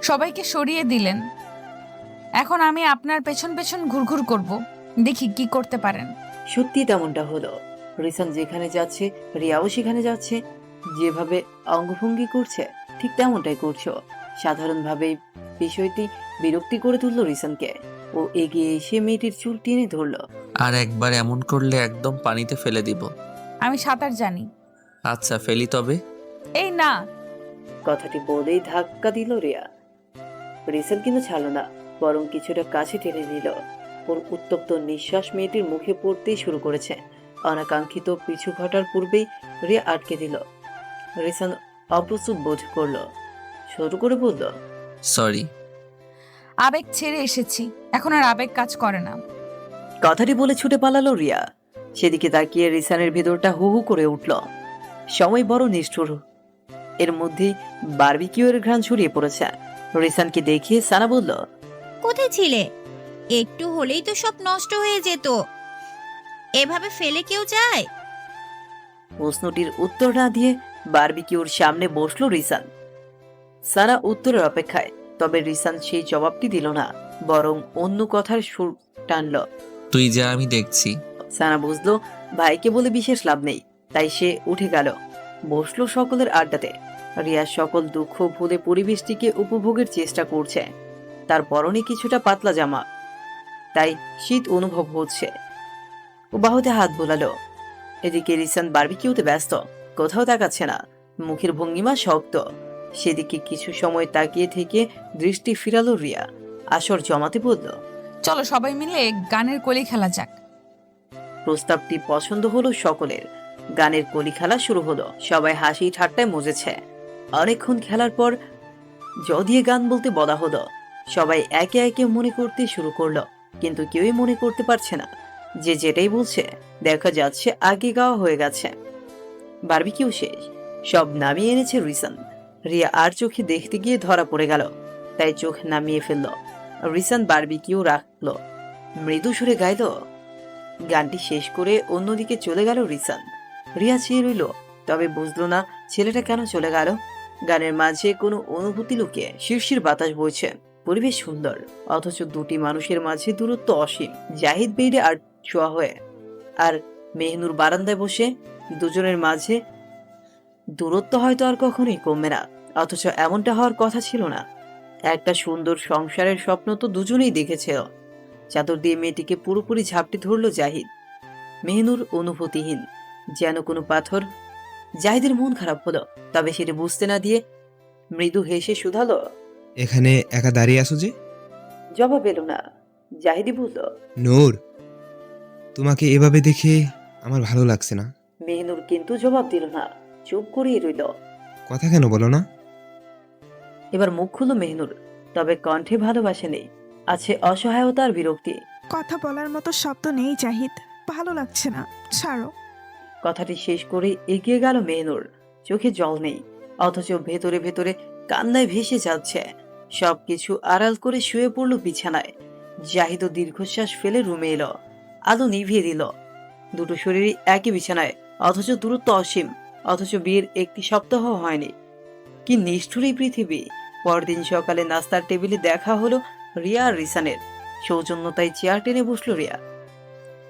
সবাইকে সরিয়ে দিলেন, এখন আমি আপনার পেছন পেছন ঘুরঘুর করব, দেখি কি করতে পারেন। সত্যি তেমনটা হলো। রিসান যেখানে যাচ্ছে রিয়াও সেখানে যাচ্ছে। যেভাবে অঙ্গভঙ্গি করছে ঠিক তেমনটাই করছো। সাধারণভাবেই বিষয়টি বিরক্তি করে তুললো রিসানকে। ও এগিয়ে এসে মেয়েটির চুল টেনে ধরলো। আর একবার এমন করলে একদম পানিতে ফেলে দিব। আমি সাঁতার জানি। আচ্ছা, ফেলি তবে। এই না। কথাটি বলেই ধাক্কা দিল রিয়া। রিসান কিন্তু ছাড়লো না, বরং কিছুটা কাছে টেনে নিল। ওর উত্তপ্ত নিঃশ্বাস মেয়েটির মুখে পড়তেই শুরু করেছে। অনাকাঙ্ক্ষিত পিছু ঘটার পূর্বেই রিয়া আটকে দিল। রিসান অপ্রস্তুত বোধ করলো। শুরু করে বলল, সরি। আবেগ ছেড়ে এসেছি, এখন আর আবেগ কাজ করে না। কথাটি বলে ছুটে পালালো রিয়া। সেদিকে তাকিয়ে রিসানের ভেতরটা হু হু করে উঠল। সময় বড় নিষ্ঠুর। এর মধ্যেই বারবিকিউয়ের ঘ্রাণ ছড়িয়ে পড়েছে। রিসানকে দেখিয়ে সানা বলল, কোথায় ছিলে? একটু হলেই তো সব নষ্ট হয়ে যেত। এভাবে ফেলে কেউ যায়? প্রশ্নটির উত্তর না দিয়ে বারবিকিউর সামনে বসলো রিসান। সানা উত্তরের অপেক্ষায়, তবে রিসান সেই জবাবটি দিল না, বরং অন্য কথার সুর টানল। তুই যা, আমি দেখছি। সানা বুঝলো ভাইকে বলে বিশেষ লাভ নেই, তাই সে উঠে গেল, বসলো সকলের আড্ডাতে। রিয়া সকল দুঃখ ভুলে পরিবেশটিকে উপভোগের চেষ্টা করছে। তার পরনে কিছুটা পাতলা জামা, তাই শীত অনুভব হচ্ছে। ও বাহুতে হাত বোলালো। এদিকে রিসান বারবিকিউতে ব্যস্ত, কোথাও তাকাচ্ছে না, মুখের ভঙ্গিমা শক্ত। সেদিকে কিছু সময় তাকিয়ে থেকে দৃষ্টি ফিরালো রিয়া, আসর জমাতে বলল। চলো সবাই মিলে গানের কলি খেলা যাক। প্রস্তাবটি পছন্দ হলো সকলের। গানের কলি খেলা শুরু হলো, সবাই হাসি ঠাট্টায় মজেছে। অনেকক্ষণ খেলার পর জ দিয়ে গান বলতে বলা হলো। সবাই একে একে মনে করতে শুরু করলো, কিন্তু কেউই মনে করতে পারছে না। যে যেটাই বলছে দেখা যাচ্ছে আগে গাওয়া হয়ে গেছে। বারবিকিউ শেষ, সব নামিয়ে এনেছে রিসান। রিয়া আর চোখে দেখতে গিয়ে ধরা পড়ে গেল, তাই চোখ নামিয়ে ফেলল। রিসান বারবিকিউ রাখলো, মৃদু সুরে গাইল। গানটি শেষ করে অন্যদিকে চলে গেল রিসান। রিয়া চেয়ে রইল, তবে বুঝলো না ছেলেটা কেন চলে গেল। গানের মাঝে কোনো অনুভূতি লুকিয়ে শিরশির বাতাস বইছে, পরিবেশ সুন্দর, অথচ দুটি মানুষের মাঝে দূরত্ব অসীম। জাহিদ বেইরে আর ছোঁয়া হয়ে, আর মেহনুর বারান্দায় বসে। দুজনের মাঝে দূরত্ব হয়তো আর কখনোই কমবে না, অথচ এমনটা হওয়ার কথা ছিল না। একটা সুন্দর সংসারের স্বপ্ন তো দুজনেই দেখেছিল। চাদর দিয়ে মেয়েটিকে পুরোপুরি ঝাপটে ধরল জাহিদ। মেহনুর অনুভূতিহীন, যেন কোনো পাথর। জাহিদের মন খারাপ হলো, তবে সেটা বুঝতে না দিয়ে মৃদু হেসে শুধালো। এখানে একা দাঁড়িয়ে আছো যে? জবাব এলো না। জাহিদি বলল। নূর, তোমাকে এভাবে দেখে আমার ভালো লাগছে না। মেহনুর কিন্তু জবাব দিল না, চুপ করেই রইল। কথা কেন বলো না? এবার মুখ খুলল মেহনুর, তবে কণ্ঠে ভালোবাসা নেই, আছে অসহায়তার বিরক্তি। কথা বলার মতো শব্দ নেই জাহিদ, ভালো লাগছে না, ছাড়ো। কথাটি শেষ করে এগিয়ে গেল মেহনুর। চোখে জল নেই, অথচ ভেতরে ভেতরে কান্নায় ভেসে যাচ্ছে। সবকিছু আড়াল করে শুয়ে পড়ল বিছানায়। জাহিদও দীর্ঘশ্বাস ফেলে রুমে এলো, আলো নিভিয়ে দিল। দুটো শরীরই একই বিছানায়, অথচ দূরত্ব অসীম। অথচ বিয়ের একটি সপ্তাহ হয়নি। কি নিষ্ঠুর এই পৃথিবী। পরদিন সকালে নাস্তার টেবিলে দেখা হলো রিয়া আর রিসানের। সৌজন্যতায় চেয়ার টেনে বসলো রিয়া,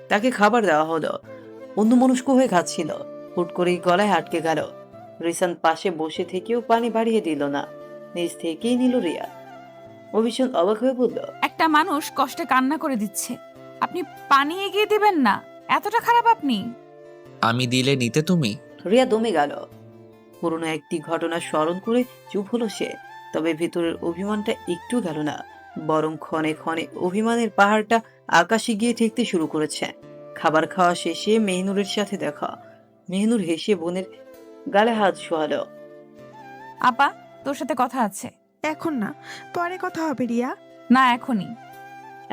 তাকে খাবার দেওয়া হলো। অন্যমনস্ক হয়ে খাচ্ছিল, হুট করেই গলায় আটকে গেল। রিসান পাশে বসে থেকেও পানি বাড়িয়ে দিল না, নিজ থেকেই নিল রিয়া। ও ভীষণ অবাক হয়ে বলল। একটা মানুষ কষ্টে কান্না করে দিচ্ছে, আপনি পানি এগিয়ে দিবেন না? এতটা খারাপ আপনি? আমি দিলে নিতে তুমি? রিয়া দমে গেল। পুরনো একটি ঘটনা স্মরণ করে চুপ হলো সে, তবে ভেতরের অভিমানটা একটু গেল না, বরং ক্ষণে ক্ষণে অভিমানের পাহাড়টা আকাশে গিয়ে ঠেকতে শুরু করেছে। খাবার খাওয়া শেষে মেহনুরের সাথে দেখা। মেহনুর হেসে বোনের গালে হাত শোয়ালো। আপা, তোর সাথে কথা আছে। এখন না, পরে কথা হবে রিয়া। না, এখনই।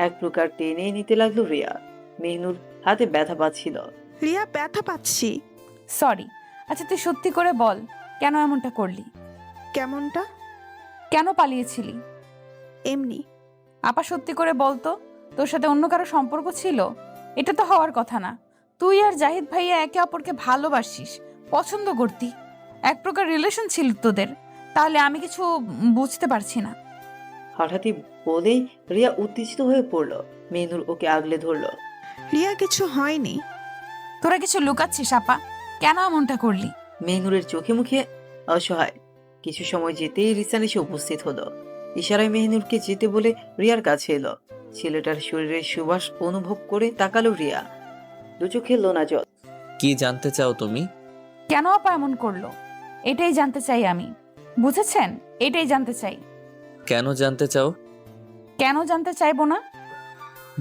এক প্রকার টেনে নিতে লাগলো রিয়া। মেহনুর হাতে ব্যথা পাচ্ছিল। রিয়া, ব্যথা পাচ্ছি। সরি। আচ্ছা তুই সত্যি করে বল, কেন এমনটা করলি? কেমনটা? কেন পালিয়েছিলি? এমনি। আপা সত্যি করে বলতো, তোর সাথে অন্য কারো সম্পর্ক ছিল? এটা তো হওয়ার কথা না। তুই আর জাহিদ ভাইয়া একে অপরকে ভালোবাসিস, পছন্দ করতি, এক প্রকার রিলেশন ছিল তোদের। তাহলে আমি কিছু বুঝতে পারছি না। হঠাৎই বলেই রিয়া উত্তেজিত হয়ে পড়ল। মেহনুর ওকে আগলে ধরলো। রিয়া, কিছু হয়নি। তোরা কিছু লুকাচ্ছিস আপা, কেন এমনটা করলি? মেহনুরের চোখে মুখে অসহায়। কিছু সময় যেতেই রিসান এসে উপস্থিত হলো। ইশারায় মেহনুরকে যেতে বলে রিয়ার কাছে এলো। ছেলেটার শরীরের সুবাস অনুভব করে তাকালো রিয়া, দু চোখে লোনা জল। কি জানতে চাও তুমি? কেন আপা এমন করলো, এটাই জানতে চাই আমি। বুঝেছেন? এটাই জানতে চাই। কেন জানতে চাও? কেন জানতে চাইবো না?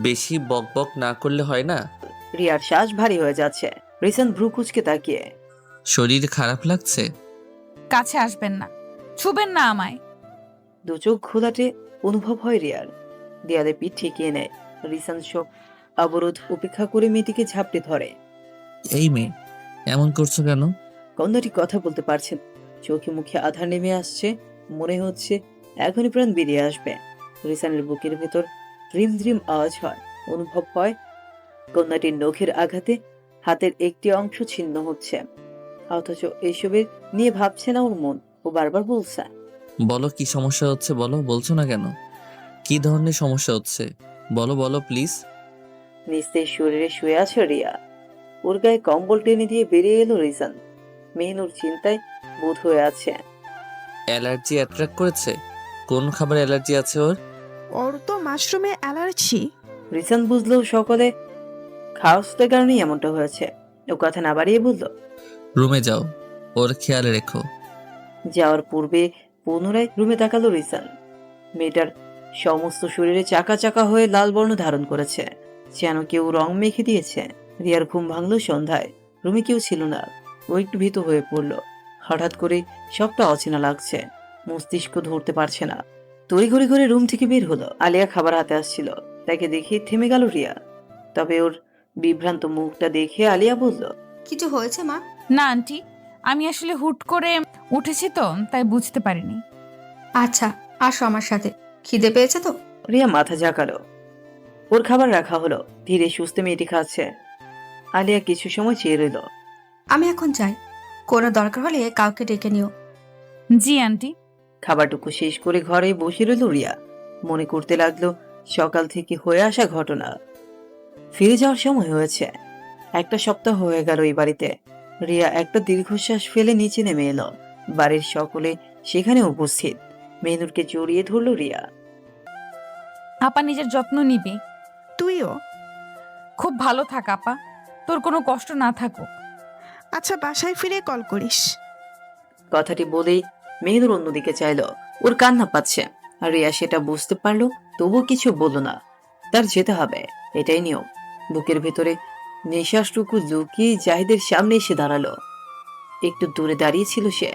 বেশি বকবক না করলে হয় না? রিয়ার শ্বাস ভারী হয়ে যাচ্ছে। রিসান ভ্রু কুচকে তাকিয়ে। শরীর খারাপ লাগছে? কাছে আসবেন না, ছুবেন না আমায়। দু চোখ ঘোলাটে অনুভব হয় রিয়ার। দেয়ালে পিঠ ঠেকিয়ে নেয়। রিসান শোক অবরোধ উপেক্ষা করে মেয়েটিকে ঝাপটে ধরে। এই মেয়ে, এমন করছো কেন? কন্যাটি কথা বলতে পারছেন, চোখে মুখে আধার নেমে আসছে। মনে হচ্ছে এখনই প্রাণ বেরিয়ে আসবে। রিসানের বুকের ভেতর ধ্রিম ধ্রিম আওয়াজ হয়। অনুভব হয় কন্যাটির নখের আঘাতে হাতের একটি অংশ ছিন্ন হচ্ছে। অথচ এসবের নিয়ে ভাবছে না ওর মন। ও বারবার বলছে, বলো কি সমস্যা হচ্ছে, বলো, বলছো না কেন? কি ধরনের সমস্যা হচ্ছে বলো বলো প্লিজ। নিস্তেজ শরীরে শুয়ে আছে রিয়া। ওর গায়ে কম্বল টেনে দিয়ে বেরিয়ে এলো রিজন। মেহনুর চিন্তায় বোধ হয়ে আছে। অ্যালার্জি অ্যাট্রাক্ট করেছে? কোন খাবার অ্যালার্জি আছে ওর? ওর তো মাশরুমে অ্যালার্জি। রিজন বুঝলো সকলে খাওয়ার কারণেই এমনটা হয়েছে। ও কথা না বাড়িয়ে বলল, রুমে যাও, ওর খেয়াল রেখো। যাওয়ার পূর্বে পুনরায় রুমে তাকালো রিজন। মেয়েটার সমস্ত শরীরে চাকা চাকা হয়ে লাল বর্ণ ধারণ করেছে, যেন কেউ রং মেখে দিয়েছে। রিয়ার ঘুম ভাঙলো সন্ধ্যায়। রুমে কেউ ছিল না। ও একটু ভীত হয়ে পড়ল। হঠাৎ করে সবটা অচেনা লাগছে, মস্তিষ্ক ধরতে পারছে না। তড়িঘড়ি করে রুম থেকে বের হলো। আলিয়া খাবার হাতে আসছিল, তাকে দেখে থেমে গেল রিয়া। তবে ওর বিভ্রান্ত মুখটা দেখে আলিয়া বলল, কিছু হয়েছে মা? না আন্টি, আমি আসলে হুট করে উঠেছি তো, তাই বুঝতে পারিনি। আচ্ছা, আসো আমার সাথে। খিদে পেয়েছে তো? রিয়া মাথা ঝাঁকালো। ওর খাবার রাখা হলো। ধীরে সুস্থে মেয়েটি খাচ্ছে। আলিয়া কিছু সময় চেয়ে রইল। আমি এখন যাই, কোনো দরকার হলে কাউকে ডেকে নিও। জি আন্টি। খাবারটুকু শেষ করে ঘরে বসে রইল রিয়া। মনে করতে লাগলো সকাল থেকে হয়ে আসা ঘটনা। ফিরে যাওয়ার সময় হয়েছে। একটা সপ্তাহ হয়ে গেল এই বাড়িতে। রিয়া একটা দীর্ঘশ্বাস ফেলে নিচে নেমে এলো। বাড়ির সকলে সেখানে উপস্থিত। মেহনুরকে জড়িয়ে ধরল রিয়া। আপা নিজের যত্ন নিবি। তুইও। খুব ভালো থাক আপা, তোর কোনো কষ্ট না থাকুক। আচ্ছা, বাসায় ফিরে কল করিস। কথাটি বলেই মেহনুর অন্যদিকে চাইল। ওর কান্না পাচ্ছে। আর রিয়া সেটা বুঝতে পারলো, তবুও কিছু বলল না। তার যেতে হবে, এটাই নিয়ম। বুকের ভেতরে নিঃশ্বাসটুকু লুকিয়ে জাহিদের সামনে এসে দাঁড়ালো। একটু দূরে দাঁড়িয়ে ছিল সে।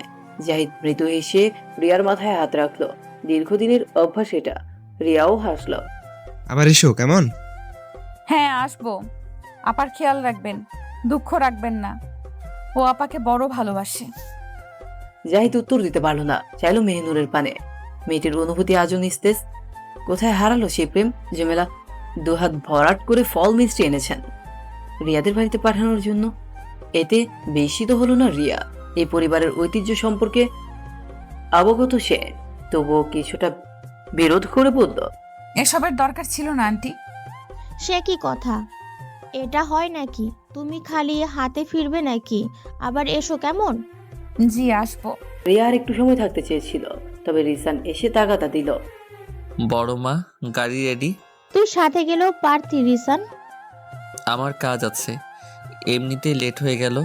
জাহিদ মৃদু হেসে রিয়ার মাথায় হাত রাখলো। দীর্ঘদিনের অভ্যাস এটা। রিয়াও হাসলো। আবার এসো, কেমন? হ্যাঁ আসবো। আপার খেয়াল রাখবেন, দুঃখ রাখবেন না। ও আপাকে বড় ভালোবাসে। জাহিদ উত্তর দিতে পারলো না, চাইলো মেহনুরের পানে। মেয়েটির অনুভূতি আজও নিস্তেজ। কোথায় হারালো সেই প্রেম? জমেলা দুহাত ভরাট করে ফল মিষ্টি এনেছেন রিয়াদের বাড়িতে পাঠানোর জন্য। এতে বেশি তো হলো না রিয়া। এই পরিবারের ঐতিহ্য সম্পর্কে অবগত সে, তবুও কিছুটা বিরোধ করে বলল, এসবের দরকার ছিল না আন্টি। সে কি কথা? এটা হয় নাকি? তুমি খালি হাতে ফিরবে নাকি? আবার এসো কেমন? জি আসবো। রিয়া আর একটু সময় থাকতে চেয়েছিল, তবে রিসান এসে তাগাদা দিল। বড় মা, গাড়ি রেডি। তুই সাথে গেলেও পারতি রিসান। আমার কাজ আছে, এমনিতেই লেট হয়ে গেল।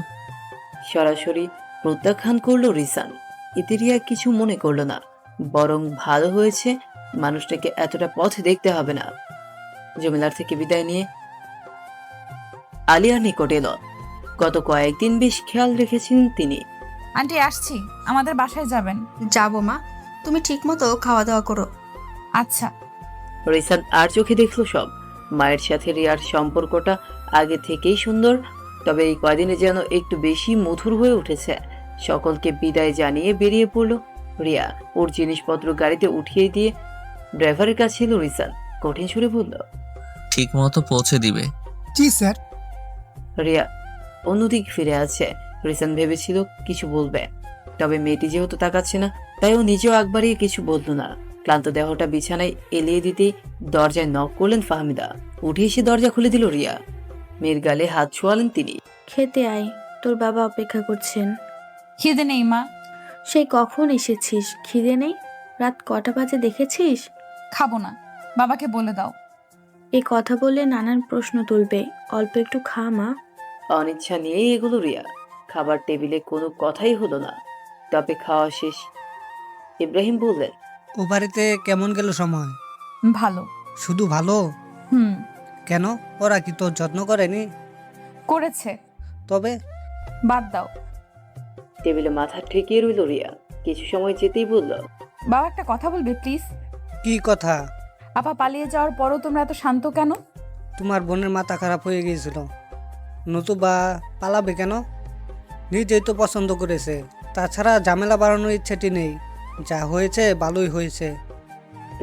সরাসরি প্রত্যাখ্যান করলো রিসান। এতে রিয়া কিছু মনে করলো না, বরং ভালো হয়েছে। মানুষটাকে এতটা পথ দেখতে হবে না। জমিলার থেকে বিদায় নিয়ে আলিয়ার নিকট এলো। গত কয়েকদিন বেশ খেয়াল রেখেছেন তিনি। আন্টি আসছি, আমাদের বাসায় যাবেন? যাবো মা, তুমি ঠিক মতো খাওয়া দাওয়া করো। আচ্ছা। রিসান আর চোখে দেখলো সব। মায়ের সাথে রিয়ার সম্পর্কটা আগে থেকেই সুন্দর, তবে এই কয়দিনে যেন একটু বেশি মধুর হয়ে উঠেছে। সকলকে বিদায় জানিয়ে বেরিয়ে পড়লো রিয়া। ওর জিনিসপত্র গাড়িতে উঠিয়ে দিয়ে ড্রাইভারের কাছে এলো রিসান। কঠিন সুরে বলল, ঠিক মতো পৌঁছে দিবে। জি স্যার। রিয়া অন্যদিক ফিরে আছে। রিসান ভেবেছিল কিছু বলবে, তবে মেয়েটি যেহেতু তাকাচ্ছে না, তাই ও নিজেও আগ বাড়িয়ে কিছু বলল না। ক্লান্ত দেহটা বিছানায় এলিয়ে দিতেই দরজায় নক করলেন ফাহমিদা। উঠে এসে দরজা খুলে দিল রিয়া। মেয়ের গালে হাত ছোঁয়ালেন তিনি। খেতে আয়, তোর বাবা অপেক্ষা করছেন। খিদে নেই মা। সেই কখন এসেছিস? খিদে নেই? রাত কটা বাজে দেখেছিস? খাবো না, বাবাকে বলে দাও। এই কথা বলে নানান প্রশ্ন তুলবে, অল্প একটু খা মা। অনিচ্ছা নিয়েই এগুলো রিয়া। খাবার টেবিলে কোনো কথাই হলো না। তবে খাওয়া শেষ। ইব্রাহিম বললেন, ও বাড়িতে কেমন গেল সময়? ভালো। শুধু ভালো? হুম। কেন, ওরা কি তোর যত্ন করেনি? করেছে। তবে বাদ দাও। টেবিলে মাথা ঠেকিয়ে রইল রিয়া। কিছু সময় যেতেই বলল, বাবা একটা কথা বলবে প্লিজ? কি কথা? আপা পালিয়ে যাওয়ার পরও তোমরা এত শান্ত কেন? তোমার বোনের মাথা খারাপ হয়ে গিয়েছিল, নতুবা পালাবে কেন? নিজেই তো পছন্দ করেছে। তাছাড়া ঝামেলা বাড়ানোর ইচ্ছেটি নেই। যা হয়েছে ভালোই হয়েছে।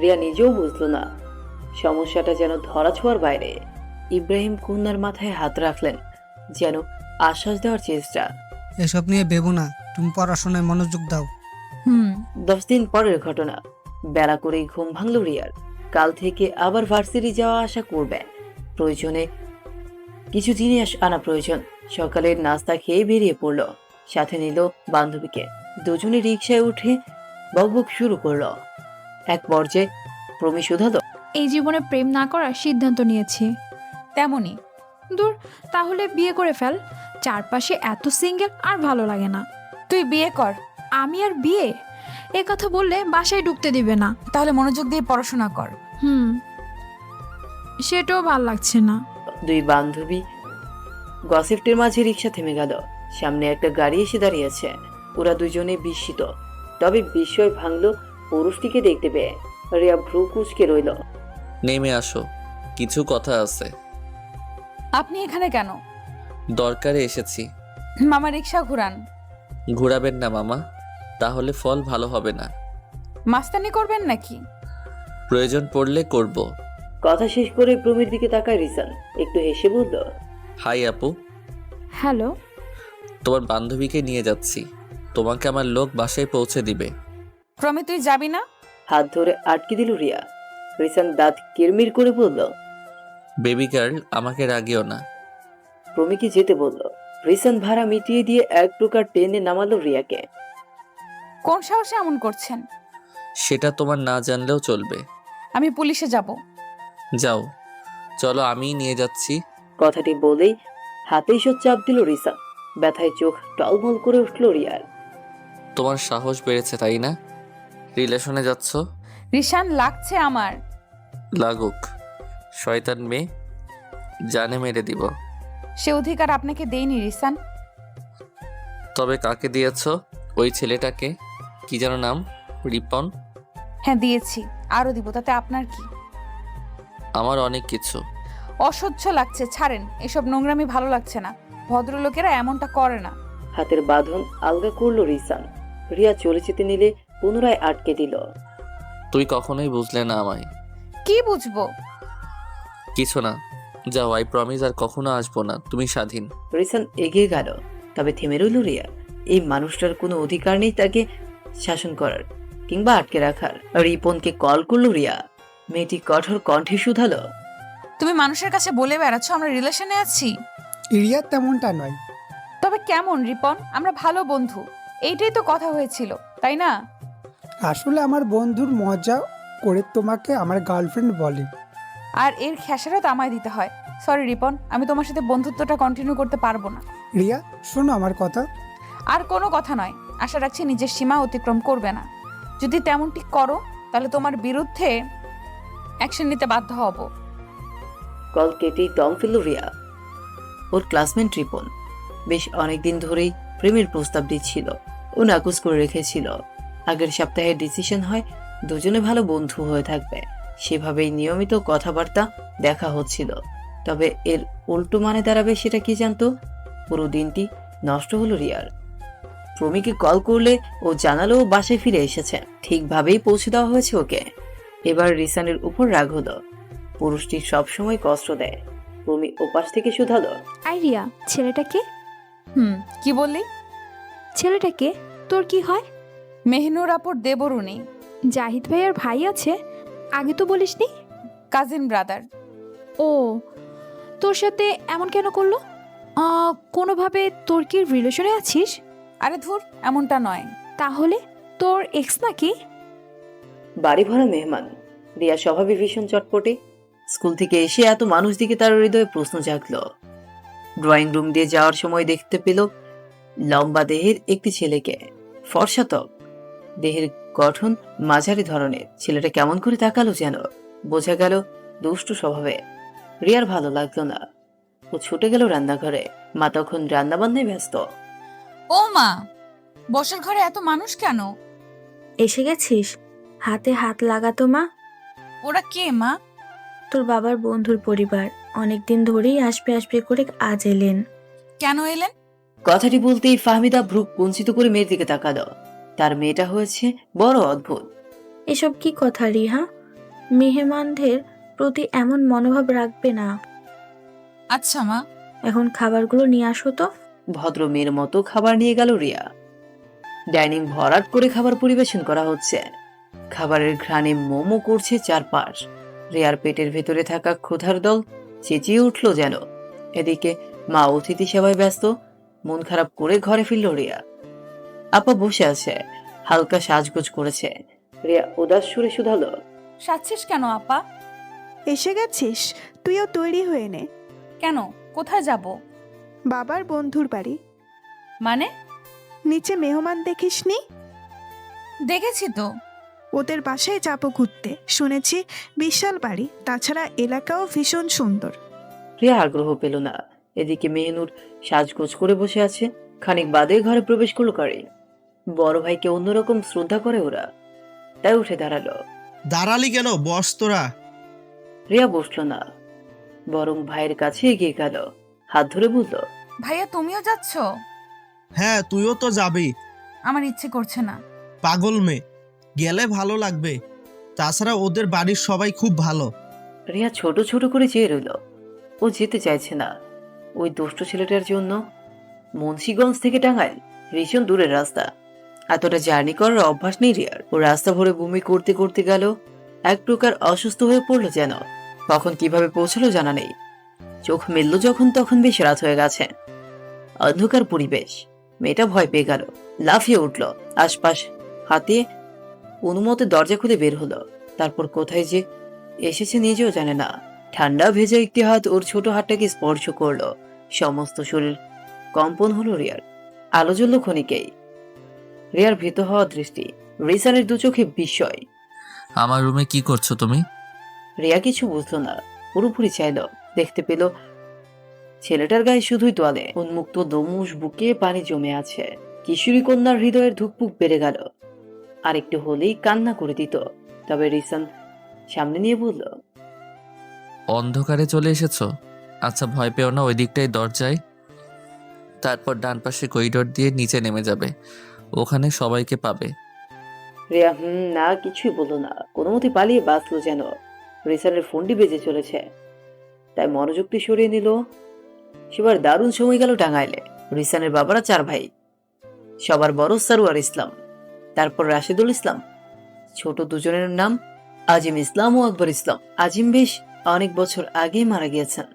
রিয়া নিজেও বুঝলো না, সমস্যাটা যেন ধরাছোঁয়ার বাইরে। ইব্রাহিম কন্যার মাথায় হাত রাখলেন, যেন আশ্বাস দেওয়ার চেষ্টা। এসব নিয়ে ভেবো না, তুমি পড়াশোনায় মনোযোগ দাও। হুম। 10 দিন পরের ঘটনা। বেলা করেই ঘুম ভাঙল রিয়ার। কাল থেকে আবার ভার্সিটি যাওয়া আসা করবে। প্রয়োজনে কিছু জিনিস আনা প্রয়োজন। সকালের নাস্তা খেয়ে বেরিয়ে পড়ল। সাথে নিল বান্ধবীকে। দুজনে রিকশায় উঠে বকবক শুরু করলো। এক পর্যায়ে প্রমি শুধালো, এই জীবনে প্রেম না করার সিদ্ধান্ত নিয়েছি। তেমনই। দূর, তাহলে বিয়ে করে ফেল। চারপাশে এত সিঙ্গেল আর ভালো লাগে না। তুই বিয়ে কর। আমি আর বিয়ে? এ কথা বললে বাসায় ঢুকতে দিবে না। তাহলে মনোযোগ দিয়ে পড়াশোনা কর। সেটাও ভাল লাগছে না। দুই বান্ধবী গসিপটের মাঝে রিকশা থেমে গেল। সামনে একটা গাড়ি এসে দাঁড়িয়েছে। ওরা দুজনে বিস্মিত। তবে বিস্ময় ভাঙলো পুরুষটিকে দেখতে পেয়ে। রিয়া ভ্রু কুঁচকে রইল। নেমে আসো, কিছু কথা আছে। আপনি এখানে কেন? দরকারে এসেছি। মামা রিক্সা ঘুরান। ঘোরাবেন না মামা, তাহলে ফল ভালো হবে না। মাস্তানি করবেন নাকি? প্রয়োজন পড়লে করব। কথা শেষ করে প্রমির দিকে তাকায় রিসান। একটু হেসে বলল, হাই আপু। হ্যালো। তোমার বান্ধবীকে নিয়ে যাচ্ছি। তোমাকে আমার লোক বাসায় পৌঁছে দিবে। প্রমি, তুই যাবি না? হাত ধরে আটকে দিল রিয়া। রিসান দাঁত কিরমির করে বলল, বেবি গার্ল, আমাকে রাগিও না। প্রমিকে যেতে বলল। রিসান ভাড়া মিটিয়ে দিয়ে এক প্রকার টেনে নামালো রিয়াকে। কোন সাহসে এমন করছেন? সেটা তোমার না জানলেও চলবে। আমি পুলিশে যাব। যাও, চলো আমিই নিয়ে যাচ্ছি। কথাটি বলেই হাতে ঈষৎ চাপ দিল রিসান। ব্যথায় চোখ টলমল করে উঠল রিয়ার। তোমার সাহস বেড়েছে তাই না? রিলেশনে যাচ্ছ? রিশান, লাগছে আমার। লাগুক, শয়তান মেয়ে, জানে মেরে দিব। সে অধিকার আপনাকে দেইনি রিসান। তবে কাকে দিয়েছ? ওই ছেলেটাকে, কি যেন নাম, রিপন? হ্যাঁ দিয়েছি, আরো দিব, তাতে আপনার কি? আমার অনেক কিছু। অসহ্য লাগছে, ছাড়েন। এসব নোংরামি ভালো লাগছে না। ভদ্রলোকেরা এমনটা করে না। হাতের বাঁধন আলগা করলো রিসান। রিয়া চলে যেতে নিলে পুনরায় আটকে দিল। তুই কখনোই বুঝলে না আমায়। কি বুঝবো? কিছু না, যাও, আই প্রমিস আর কখনো আসবো না। তুমি স্বাধীন। রিসান এগিয়ে গেল। তবে থেমে রইল রিয়া। এই মানুষটার কোনো অধিকার নেই তাকে শাসন করার কিংবা আটকে রাখার। রিপনকে কল করলো রিয়া। মেয়েটি কঠোর কণ্ঠে শুধালো, তুমি মানুষের কাছে বলে বেড়াচ্ছ আমরা রিলেশনে আছি। রিয়া তেমনটা নয়। তবে কেমন রিপন? আমরা ভালো বন্ধু, এইটাই তো কথা হয়েছিল, তাই না? আসলে আমার বন্ধুর মজা করে তোমাকে আমার গার্লফ্রেন্ড বলে। আর এর খেসারত আমায় দিতে হয়। সরি রিপন, আমি তোমার সাথে বন্ধুত্বটা কন্টিনিউ করতে পারবো না। রিয়া শোনো আমার কথা। আর কোনো কথা নয়। আশা রাখছি নিজের সীমা অতিক্রম করবে না। যদি তেমনটি করো তাহলে তোমার বিরুদ্ধে অ্যাকশন নিতে বাধ্য হব। কল কেটেই দম ফেলল রিয়া। ওর ক্লাসমেট রিপন বেশ অনেকদিন ধরেই প্রেমের প্রস্তাব দিচ্ছিল। ও নাকচ করে রেখেছিল। আগের সপ্তাহে ডিসিশন হয় দুজনে ভালো বন্ধু হয়ে থাকবে। সেভাবেই নিয়মিত কথাবার্তা দেখা হচ্ছিল। তবে এর উল্টো মানে দাঁড়াবে সেটা কি জানতো? পুরো দিনটি নষ্ট হলো রিয়ার। প্রমিকে কল করলে ও জানালো ও বাসায় ফিরে এসেছে। ঠিকভাবেই পৌঁছে দেওয়া হয়েছে ওকে। এবার রিসানের উপর রাগ হলো। পুরুষটি সবসময় কষ্ট দেয়। প্রমি ওপাশ থেকে শুধালো, আইরিয়া, ছেলেটাকে? কি বললি? ছেলেটাকে তোর কি হয়? মেহনুর আপুর দেবরুনি। জাহিদ ভাইয়ার ভাই আছে? আগে তো বলিসনি। Cousin brother. ও, তোর সাথে এমন কেন করলো? কোনোভাবে তোর কি রিলেশনে আছিস? আরে ধুর, এমনটা নয়। তাহলে তোর এক্স নাকি? বাড়ি ভরা মেহমান। রিয়া স্বভাবে ভীষণ চটপটে। স্কুল থেকে এসে এত মানুষ দিকে তার হৃদয়ে প্রশ্ন জাগলো। ড্রয়িং রুম দিয়ে যাওয়ার সময় দেখতে পেল লম্বা দেহের একটি ছেলেকে। ফর্সা ত্বক, দেহের গঠন মাঝারি ধরনের। ছেলেটা কেমন করে তাকালো যেন। বোঝা গেল দুষ্টু স্বভাবে। রিয়ার ভালো লাগলো না। ও ছুটে গেল রান্নাঘরে। মা তখন রান্না বান্নায় ব্যস্ত। ও মা, বসার ঘরে এত মানুষ কেন? এসে গেছিস? হাতে হাত লাগাতো মা। ওরা কে মা? তোর বাবার বন্ধুর পরিবার। অনেকদিন ধরেই আসবে আসবে করে আজ এলেন। কেন এলেন? কথাটি বলতেই ফাহমিদা ভ্রু কুঞ্চিত করে মেয়ের দিকে তাকালো। তার মেয়েটা হয়েছে বড় অদ্ভুত। এসব কি কথা রিহা? মেহমানদের প্রতি এমন মনোভাব রাখবে না। আচ্ছা মা। এখন খাবারগুলো নিয়ে আসো তো। ভদ্র মেয়ের মতো খাবার নিয়ে গেল রিয়া। ডাইনিং ভরাট করে খাবার পরিবেশন করা হচ্ছে। খাবারের ঘ্রাণে মোমো করছে চারপাশ। রিয়ার পেটের ভেতরে থাকা ক্ষুধার দল চেঁচিয়ে উঠল যেন। এদিকে মা অতিথি সেবায় ব্যস্ত। মন খারাপ করে ঘরে ফিরল রিয়া। আপা বসে আছে, হালকা সাজগোজ করেছে। রিয়া উদাস সুরে শুধালো, সাজছিস কেন আপা? এসে গেছিস, তুইও তৈরি হয়ে নে। কেন, কোথায় যাব? বাবার বন্ধুর বাড়ি। মানে? নিচে মেহমান দেখিসনি? দেখেছি তো। ওদের বাসায় যাবো ঘুরতে, শুনেছি বিশাল বাড়ি, তাছাড়া এলাকাও ভীষণ সুন্দর। রিয়া আগ্রহ পেল না। এদিকে মেহনুর সাজগোজ করে বসে আছে। খানিক বাদে ঘরে প্রবেশ করলো কারিন। বড় ভাইকে অন্যরকম শ্রদ্ধা করে ওরা, তাই উঠে দাঁড়ালো। দাঁড়ালি কেন, বস তোরা। রিয়া বসলো না, বরং ভাইয়ের কাছে এগিয়ে গেল, হাত ধরে বলল, ভাইয়া তুমিও যাচ্ছ? হ্যাঁ, তুইও তো যাবি। আমার ইচ্ছে করছে না। পাগল মেয়ে, গেলে ভালো লাগবে। তাছাড়া ওদের বাড়ির সবাই খুব ভালো। রিয়া ছোট ছোট করে চেয়ে রইল। ও যেতে চাইছে না ওই দুষ্ট ছেলেটার জন্য। মুন্সিগঞ্জ থেকে টাঙ্গাইল ভীষণ দূরের রাস্তা। এতটা জার্নি করার অভ্যাস নেই রিয়ার। ও রাস্তা ভরে বমি করতে করতে গেল, এক প্রকার অসুস্থ হয়ে পড়লো যেন। কখন কিভাবে পৌঁছলো জানা নেই। চোখ মেলল যখন তখন বেশ রাত হয়ে গেছে। অন্ধকার পরিবেশ। মেয়েটা ভয় পেয়ে গেল, লাফিয়ে উঠল, আশপাশ হাতে অনুমতে দরজা খুলে বের হলো। তারপর কোথায় যে এসেছে নিজেও জানে না। ঠান্ডা ভেজা একটি হাত ওর ছোট হাতটাকে স্পর্শ করলো। সমস্ত শরীর কম্পন হলো রিয়ার। আলো জ্বলল ক্ষণিকেই। রিয়ার ভীত হওয়া দৃষ্টি, রিসানের দু চোখে বিস্ময়। আমার রুমে কি করছো তুমি? রিয়া কিছু বুঝলো না, পুরোপুরি চাইল। দেখতে পেল ছেলেটার গায়ে শুধুই তোয়ালে, উন্মুক্ত দমুষ বুকে পানি জমে আছে। কিশোরী কন্যার হৃদয়ের ধুকপুক বেড়ে গেল। আর একটু হলেই কান্না করে দিত। তবে রিসান সামনে নিয়ে বলল, অন্ধকারে চলে এসেছো? আচ্ছা, ভয় পেও না, ওই দিকটাই দরজায়। তারপর ডান পাশে করিডোর দিয়ে নিচে নেমে যাবে, ওখানে সবাইকে পাবে। রিয়া না কিছুই বললো না, কোনো মতে পালিয়ে বাঁচলো যেন। রিসানের ফোনটি বেজে চলেছে, তাই মনোযোগটি সরিয়ে নিল। সেবার দারুণ সময় গেল টাঙ্গাইলে। রিসানের বাবারা 4 ভাই, সবার বড় সারোয়ার ইসলাম, তারপর রাশেদুল ইসলাম, ছোট দুজনের নাম আজিম ইসলাম ও আকবর ইসলাম। আজিম বেশ অনেক বছর আগে মারা গিয়েছেন।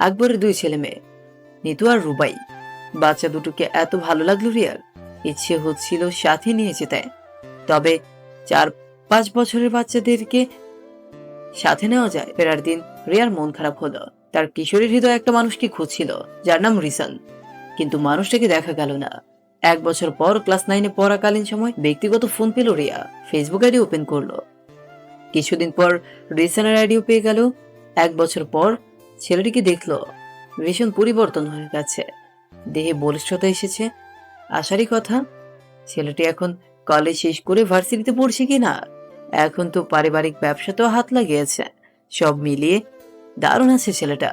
আকবরের 2 ছেলে মেয়ে, নিতু আর রুবাই। বাচ্চা দুটোকে এত ভালো লাগলো রিয়ার, ইচ্ছে হচ্ছিল সাথে নিয়ে যেতে। তবে 4-5 বছরের বাচ্চাদেরকে সাথে নেওয়া যায়? ফেরার দিন রিয়ার মন খারাপ হলো। তার কিশোরীর হৃদয় একটা মানুষকে খুঁজছিল, যার নাম রিসান, কিন্তু মানুষটাকে দেখা গেল না। 1 বছর পর ক্লাস 9-এ পড়াকালীন সময় ব্যক্তিগত ফোন পেল রিয়া। ফেসবুক আইডি ওপেন করলো। কিছুদিন পর রিসানের আইডিও পেয়ে গেল। 1 বছর পর ছেলেটিকে দেখলো, ভীষণ পরিবর্তন হয়ে গেছে। দেহে বলিষ্ঠতা এসেছে। আশারই কথা, ছেলেটি এখন কলেজ শেষ করে ভার্সিটিতে পড়ছে কিনা। এখন তো পারিবারিক ব্যবসাতেও হাত লাগিয়েছে। সব মিলিয়ে দারুণ আছে ছেলেটা।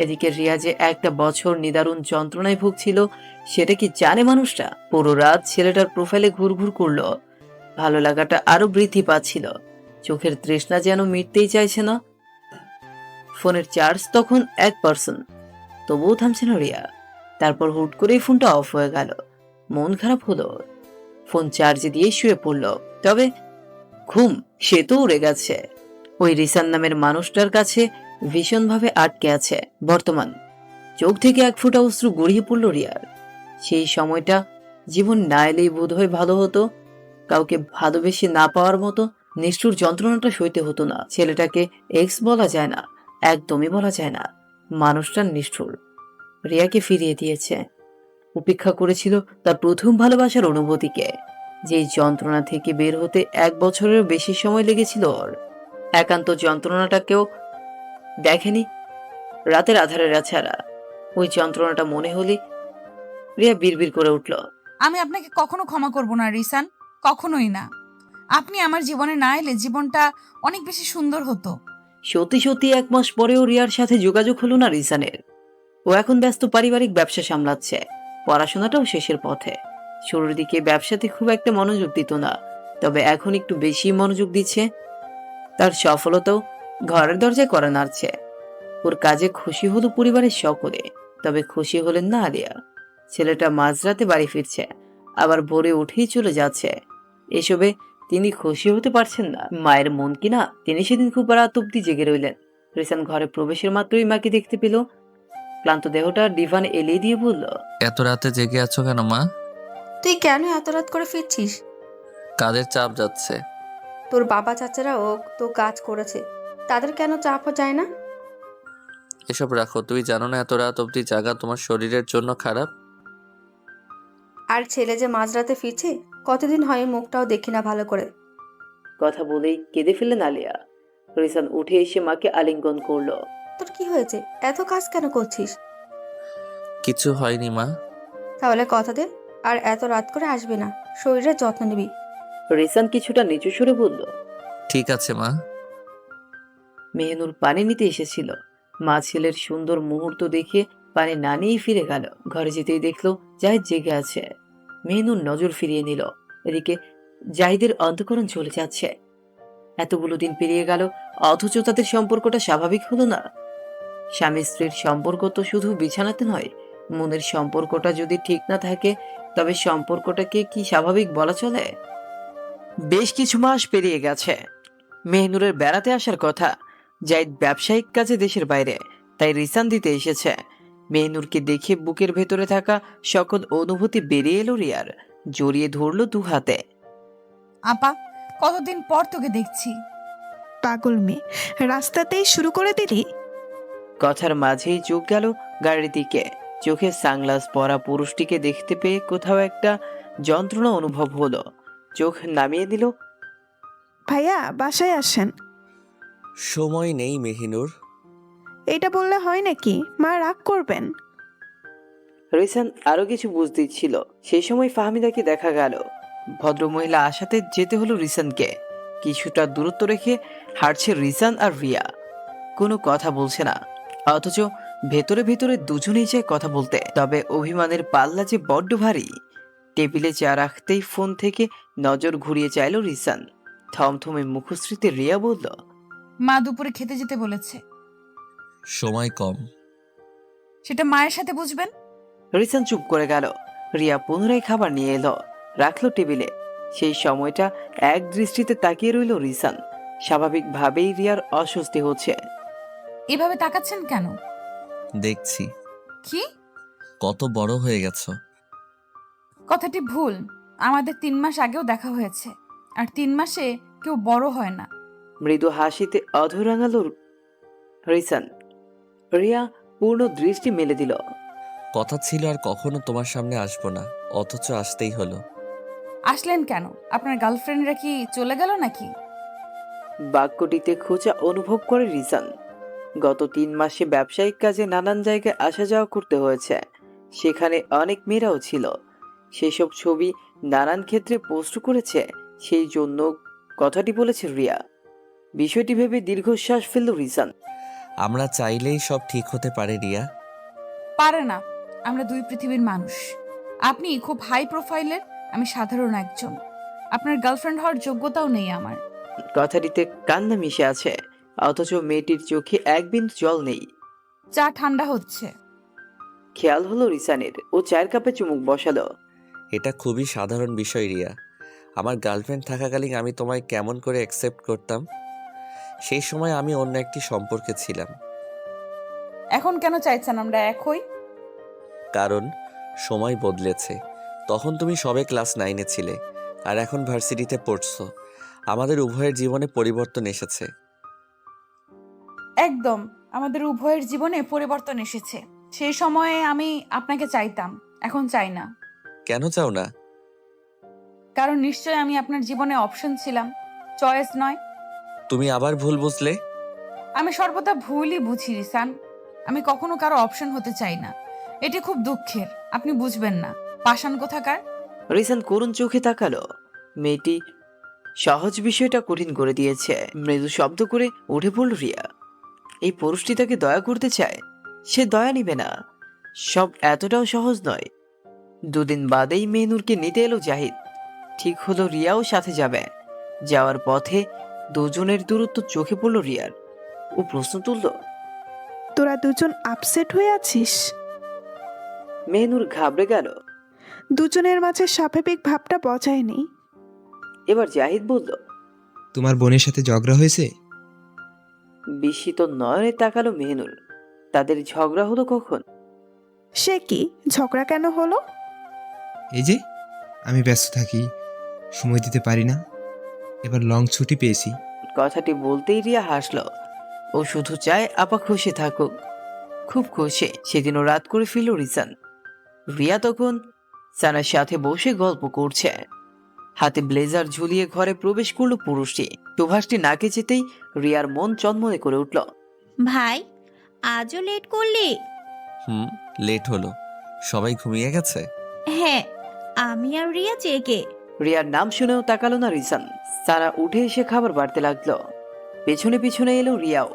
এদিকে রিয়া যে একটা বছর নিদারুণ যন্ত্রণায় ভুগছিল, সেটা কি জানে মানুষটা? পুরো রাত ছেলেটার প্রোফাইলে ঘুরঘুর করলো। ভালো লাগাটা আরো বৃদ্ধি পাচ্ছিল। চোখের তৃষ্ণা যেন মিটতেই চাইছে না। ফোনের চার্জ তখন 1%, তবুও থামছে না রিয়া। তারপর হুট করেই ফোনটা অফ হয়ে গেল। মন খারাপ হলো। ফোন চার্জে দিয়ে শুয়ে পড়ল। তবে ঘুম সে তো উড়ে গেছে। ওই রিসান নামের মানুষটার কাছে ভীষণভাবে আটকে আছে বর্তমান। চোখ থেকে 1 ফোঁটা অশ্রু গড়িয়ে পড়ল রিয়ার। সেই সময়টা জীবন না এলেই বোধহয় ভালো হতো। কাউকে ভালোবেসে না পাওয়ার মতো নিষ্ঠুর যন্ত্রণাটা সইতে হতো না। ছেলেটাকে এক্স বলা যায় না, একদমই বলা যায় না। মানুষটার নিষ্ঠুর। রিয়াকে ফিরিয়ে দিয়েছে। উপেক্ষা করেছিল তার প্রথম ভালোবাসার অনুভূতিকে। যেই যন্ত্রণা থেকে বের হতে 1 বছরের বেশি সময় লেগেছিল ওর। একান্ত যন্ত্রণাটাকেও দেখেনি রাতের আধারেরা ছাড়া। ওই যন্ত্রণাটা মনে হলে রিয়া বিড়বিড় করে উঠল, আমি আপনাকে কখনো ক্ষমা করব না রিসান, কখনোই না। আপনি আমার জীবনে না এলে জীবনটা অনেক বেশি সুন্দর হতো। সত্যি সত্যি 1 মাস পরেও রিয়ার সাথে যোগাযোগ হলো না রিসানের। ও এখন ব্যস্ত পারিবারিক ব্যবসা সামলাচ্ছে। পড়াশোনাটাও শেষের পথে। শুরুর দিকে ব্যবসাতে খুব একটা মনোযোগ দিত না, তবে এখন একটু বেশি মনোযোগ দিচ্ছে। তার সফলতাও ঘরের দরজায় করা নাড়ছে। ওর কাজে খুশি হলো পরিবারের সকলে, তবে খুশি হলেন না আলিয়া। ছেলেটা মাঝরাতে বাড়ি ফিরছে, আবার ভোরে উঠেই চলে যাচ্ছে। এসবে তিনি খুশি হতে পারছেন না। মায়ের মন কিনা তিনি সেদিন খুব রাত অব্দি জেগে রইলেন। রিসান ঘরে প্রবেশের মাত্রই মাকে দেখতে পেল। ক্লান্ত দেহটা ডিভান এলিয়ে দিয়ে বলল, এত রাতে জেগে আছো কেন মা? তুই কেন এত রাত করে ফিরছিস? কাজের চাপ যাচ্ছে। তোর বাবা চাচারাও তো কাজ করেছে, তাদের কেন চাপ যায় না? এসব রাখো, তুমি জানো না এত রাত অবধি জাগা তোমার শরীরের জন্য খারাপ? আর ছেলে যে মাঝরাতে ফিরছে, কতদিন হয় মুখটাও দেখি না ভালো করে। কথা বলেই কেঁদে ফেললেন আলিয়া। রিসান উঠে এসে মাকে আলিঙ্গন করলো। তোর কি হয়েছে? এত কাজ কেন করছিস? কিছু হয়নি মা। তাহলে কথা দে, আর এত রাত করে আসবি না, শরীরের যত্ন নিবি। রিসান কিছুটা নিচু সুরে বলল, ঠিক আছে মা। মেহনুর পানি নিতে এসেছিল। মা ছেলের সুন্দর মুহূর্ত দেখে পানি না নিয়েই ফিরে গেল। ঘরে যেতেই দেখলো জাহিদ জেগে আছে। মেহনুর নজর ফিরিয়ে নিল। এদিকে জাহিদের অন্তঃকরণ চলে যাচ্ছে। এতগুলো দিন পেরিয়ে গেল, অথচ তাদের সম্পর্কটা স্বাভাবিক হলো না। স্বামী স্ত্রীর সম্পর্ক তো শুধু বিছানাতে নয়, মনের সম্পর্কটা যদি ঠিক না থাকে তবে সম্পর্কটাকে কি স্বাভাবিক বলা চলে? বেশ কিছু মাস পেরিয়ে গেছে। মেহনুরের বেড়াতে আসার কথা। জাহিদ ব্যবসায়িক কাজে দেশের বাইরে, তাই রিসান দিতে এসেছে। মেহনুরকে দেখে বুকের ভেতরে থাকা সকল অনুভূতি বেরিয়ে এলো রিয়ার। জড়িয়ে ধরলো দু হাতে। আপা, কতদিন পর তোকে দেখছি। পাগল মেয়ে, রাস্তাতেই শুরু করে দিলি? কথার মাঝেই চোখ গেল গাড়ির দিকে। চোখে সানগ্লাস পরা পুরুষটিকে দেখতে পেয়ে কোথাও একটা যন্ত্রণা অনুভব হলো। চোখ নামিয়ে দিল। ভাইয়া, বাসায় আসেন। সময় নেই মেহিনুর। এটা বললে হয় নাকি? মা রাগ করবেন। রিসান আরো কিছু বুঝতে ছিল। সেই সময় ফাহমিদাকে দেখা গেল। ভদ্রমহিলা আশাতে যেতে হলো রিসানকে। কিছুটা দূরত্ব রেখে হাঁটছে রিসান আর রিয়া। কোনো কথা বলছে না, অথচ ভেতরে ভেতরে দুজনেই চায় কথা বলতে। তবে অভিমানের পাল্লা যে বড্ড ভারী। টেবিলে চা রাখতেই ফোন থেকে নজর ঘুরিয়ে চাইল রিসান। থমথমে মুখশ্রীতে রিয়া বলল, মা দুপুরে খেতে যেতে বলেছে। সময় কম। সেটা মায়ের সাথে বুঝবেন। রিসান চুপ করে গেল। রিয়া পুনরায় খাবার নিয়ে এলো, রাখলো টেবিলে। সেই সময়টা এক দৃষ্টিতে তাকিয়ে রইল রিসান। স্বাভাবিকভাবেই রিয়ার অস্বস্তি হচ্ছে। এভাবে তাকাচ্ছেন কেন? দেখছি কি? কত বড় হয়ে গেছো। কথাটি ভুল। আমাদের 3 মাস আগেও দেখা হয়েছে, আর 3 মাসে কেউ বড় হয় না। মৃদু হাসিতে অধর রাঙাল রিসান। রিয়া পূর্ণ দৃষ্টি মেলে দিল। কথা ছিল আর কখনো তোমার সামনে আসবো না, অথচ আসতেই হলো। আসলেন কেন? আপনার গার্লফ্রেন্ডরা কি চলে গেল নাকি? বাক্যটিতে খোঁচা অনুভব করে রিসান। গত 3 মাসে ব্যবসায়িক কাজে নানান জায়গায় আসা যাওয়া করতে হয়েছে। সেখানে অনেক মেয়েরাও ছিল। সেসব ছবি নানান ক্ষেত্রে পোস্ট করেছে, সেই জন্য কথাটি বলেছে রিয়া। বিষয়টি ভেবে দীর্ঘশ্বাস ফেলল রিসান। আমরা চাইলেই সব ঠিক হতে পারে রিয়া। পারে না। আমরা 2 পৃথিবীর মানুষ। আপনি খুব হাই প্রোফাইলের, আমি সাধারণ একজন। আপনার গার্লফ্রেন্ড হওয়ার যোগ্যতাও নেই আমার। কথাটিতে কান্না মিশে আছে, অথচ মেয়েটির চোখে এক বিন্দু জল নেই। চা ঠান্ডা হচ্ছে। খেয়াল হলো রিসানের। ও চায়ের কাপে চুমুক বসালো। এটা খুবই সাধারণ বিষয় রিয়া। আমার গার্লফ্রেন্ড থাকাকালীন আমি তোমায় কেমন করে অ্যাকসেপ্ট করতাম? সেই সময় আমি অন্য একটি সম্পর্কে ছিলাম। এখন কেন চাইছেন আমরা এক হই? কারণ সময় বদলেছে। তখন তুমি সবে ক্লাস 9-এ ছিলে, আর এখন ভার্সিটিতে পড়ছো। আমাদের উভয়ের জীবনে পরিবর্তন এসেছে। একদম, আমাদের উভয়ের জীবনে পরিবর্তন এসেছে। সেই সময়ে আমি আপনাকে চাইতাম, এখন চাই না। কেন চাও না? কারণ নিশ্চয় আমি আপনার জীবনে অপশন ছিলাম, চয়েস নয়। তুমি আবার ভুল বুঝলে। আমি সর্বদা ভুলই বুঝি রিসান। আমি কখনো কারো অপশন হতে চাই না। এটি খুব দুঃখের, আপনি বুঝবেন না। পাষাণ কোথাকার। রিসান করুণ চোখে তাকালো। মেয়েটি সহজ বিষয়টা কঠিন করে দিয়েছে। মৃদু শব্দ করে উঠে পড়ল রিয়া। এই পুরুষটি তাকে দয়া করতে চায়, সে দয়া নিবে না। সব এতটাও সহজ নয়। 2 দিন বাদেই মেহনুরকে নিতে এলো জাহিদ। ঠিক হলো রিয়াও সাথে যাবে। যাওয়ার পথে দুজনের দূরত্ব চোখে পড়ল রিয়ার। ও প্রশ্ন তুলল, তোরা দুজন আপসেট হয়ে আছিস? মেহনুর ঘাবড়ে গেল। দুজনের মাঝে স্বাভাবিক ভাবটা বজায় নেই। এবার জাহিদ বলল। তোমার বোনের সাথে ঝগড়া হয়েছে? বিস্মিত নয়নে তাকালো মেহনুর। তাদের ঝগড়া হলো কখন? সে কি, ঝগড়া কেন হলো? এই যে আমি ব্যস্ত থাকি, সময় দিতে পারি না, এবার লং ছুটি পেয়েছি। কথাটি বলতেই রিয়া হাসলো। ও শুধু চায় আপা খুশি থাকুক। খুব খুশি। সেদিনও রাত করে ফিরল রিসান। রিয়া তখন সানার সাথে বসে গল্প করছে। হাতে ব্লেজার ঝুলিয়ে ঘরে প্রবেশ করলো পুরুষটি। সুভাষটি নাকে যেতেই রিয়ার মন চনমনে করে উঠল। ভাই, আজও লেট করলি? লেট হলো। সবাই ঘুমিয়ে গেছে? হ্যাঁ, আমি আর রিয়া জেগে। রিয়ার নাম শুনেও তাকালো না রিসান। সানা উঠে এসে খাবার বাড়তে লাগলো। পেছনে পিছনে এলো রিয়াও,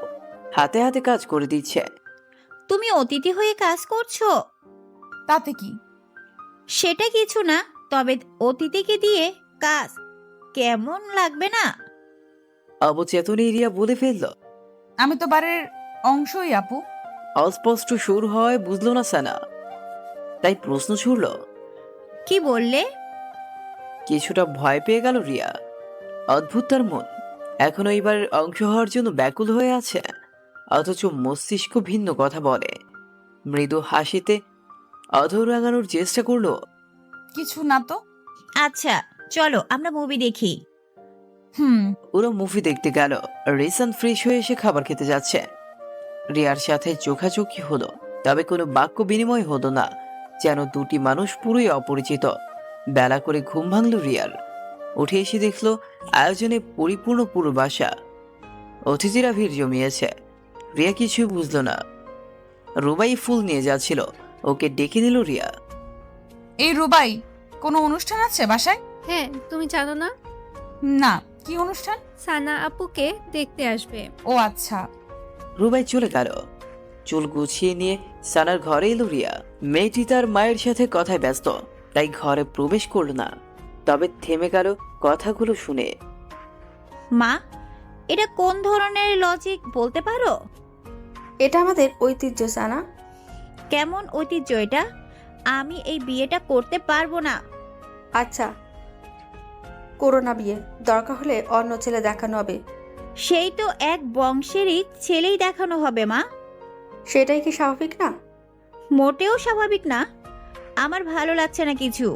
হাতে হাতে কাজ করে দিচ্ছে। তুমি অতিথি হয়ে কাজ করছো? তাতে কি? সেটা কিছু না, তবে অতিথিকে দিয়ে কাজ কেমন লাগবে না? অবচেতনে রিয়া বলে ফেলল। আমি তো বাড়ির অংশই আপু। অস্পষ্ট সুর হয় বুঝলো না সানা, তাই প্রশ্ন ছুড়ল। কি বললে? কিছুটা ভয় পেয়ে গেল রিয়া। অদ্ভুত তার মন, এখনো এবার অংশ হওয়ার জন্য ব্যাকুল হয়ে আছে, অথচ মস্তিষ্ক ভিন্ন কথা বলে। মৃদু হাসিতে অধর রাঙানোর চেষ্টা করলো। কিছু না তো। আচ্ছা চলো আমরা মুভি দেখি। ওরা মুভি দেখতে গেল। রিসান ফ্রেশ হয়ে এসে খাবার খেতে যাচ্ছে। রিয়ার সাথে চোখাচোখি হলো, তবে কোনো বাক্য বিনিময় হলো না, যেন দুটি মানুষ পুরোই অপরিচিত। বেলা করে ঘুম ভাঙল রিয়ার। উঠে এসে দেখলো আয়োজনে পরিপূর্ণ পুরো বাসা। অতিথিরা ভিড় জমিয়েছে। রিয়া কিছুই বুঝলো না। রুবাই ফুল নিয়ে যাচ্ছিল, ওকে ডেকে নিল রিয়া। এই রুবাই, কোনো অনুষ্ঠান আছে বাসায়? হ্যাঁ, তুমি জানো না? না, কি অনুষ্ঠান? সানা আপুকে দেখতে আসবে। ও আচ্ছা। রুবাই চলে গেল। চুল গুছিয়ে নিয়ে সানার ঘরে এলো রিয়া। মেয়েটি তার মায়ের সাথে কথায় ব্যস্ত, তাই ঘরে প্রবেশ করল না। তবে থেমে গেল কথাগুলো শুনে। মা, এটা কোন ধরনের লজিক বলতে পারো? এটা আমাদের ঐতিহ্য সানা। কেমন ঐতিহ্য এটা? আমি এই বিয়েটা করতে পারবো না। আচ্ছা, করো না বিয়ে, দরকার হলে অন্য ছেলে দেখানো হবে। সেই তো এক বংশেরই ছেলেই দেখানো হবে মা। সেটাই কি স্বাভাবিক না? মোটেও স্বাভাবিক না। আমার ভালো লাগছে না কিছু।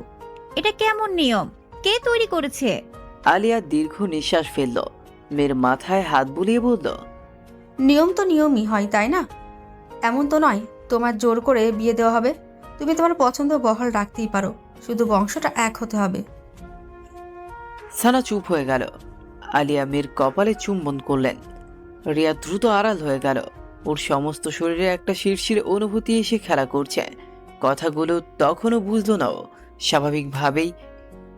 এটা কেমন নিয়ম? কে তৈরি করেছে? আলিয়া দীর্ঘ নিঃশ্বাস ফেলল। মেয়ের মাথায় হাত বুলিয়ে বলল। নিয়ম তো নিয়মই হয়, তাই না? এমন তো নয় তোমার জোর করে বিয়ে দেওয়া হবে। তুমি তোমার পছন্দ বহাল রাখতেই পারো, শুধু বংশটা এক হতে হবে। সানা চুপ হয়ে গেল। আলিয়া মেয়ের কপালে চুম্বন করলেন। রিয়া দ্রুত আড়াল হয়ে গেল। ওর সমস্ত শরীরে একটা শিরশির অনুভূতি এসে খেলা করছে। কথাগুলো তখনও বুঝলো না ও। স্বাভাবিকভাবেই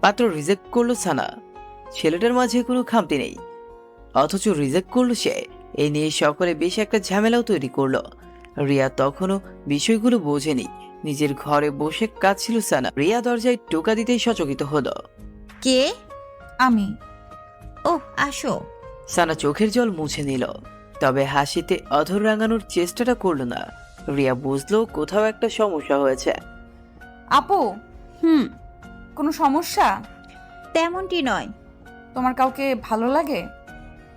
পাত্র রিজেক্ট করলো সানা। ছেলেটার মাঝে কোনো খামতি নেই, অথচ রিজেক্ট করলো সে। এই নিয়ে সকলে বেশ একটা ঝামেলাও তৈরি করলো। রিয়া তখনও বিষয়গুলো বোঝেনি। নিজের ঘরে বসে কাঁদছিল সানা। রিয়া দরজায় টোকা দিতেই সচকিত হলো। কে? আমি। ও, আসো। সানা চোখের জল মুছে নিল, তবে হাসিতে অধর রাঙানোর চেষ্টাটা করলো না। রিয়া বুঝলো কোথাও একটা সমস্যা হয়েছে। আপু। কোনো সমস্যা? তেমনটি নয়। তোমার কাউকে ভালো লাগে?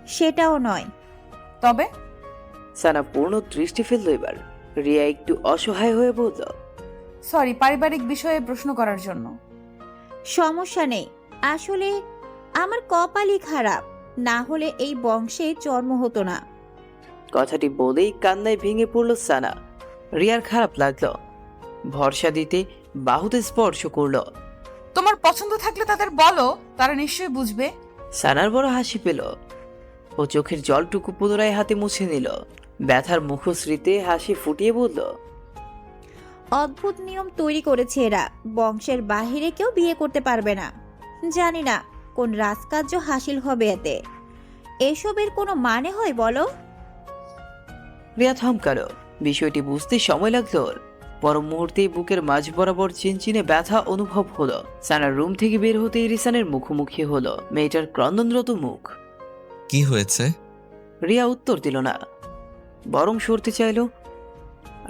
সেটাও নয়। তবে? সানা পূর্ণ দৃষ্টি ফেলল এবার। রিয়া একটু অসহায় হয়ে বলল। সরি, পারিবারিক বিষয়ে প্রশ্ন করার জন্য। সমস্যা নেই। আসলে আমার কপালই খারাপ, না হলে এই বংশে জন্ম হতো না। কথাটি বলেই কান্নায় ভেঙে পড়ল সানা। রিয়ার খারাপ লাগলো। ভরসা দিতে বাহুতে স্পর্শ করলো। তোমার পছন্দ থাকলে তাদের বলো, তারা নিশ্চয়ই বুঝবে। সানার বড় হাসি পেল। ও চোখের জলটুকু পুনরায় হাতে মুছে নিল। ব্যথার মুখশ্রীতে হাসি ফুটিয়ে বলল। অদ্ভুত নিয়ম তৈরি করেছে এরা। বংশের বাহিরে কেউ বিয়ে করতে পারবে না। জানি না কোন রাজকার্য হাসিল হবে এতে। এসবের কোনো মানে হয় বলো? রিয়া থমকালো। বিষয়টি বুঝতে সময় লাগলো ওর। পর মুহূর্তেই বুকের মাঝ বরাবর চিনচিনে ব্যথা অনুভব হলো। সানার রুম থেকে বের হতেই রিসানের মুখোমুখি হলো মেয়েটার ক্রন্দনরত মুখ। কি হয়েছে? রিয়া উত্তর দিল না, বরং সরতে চাইল।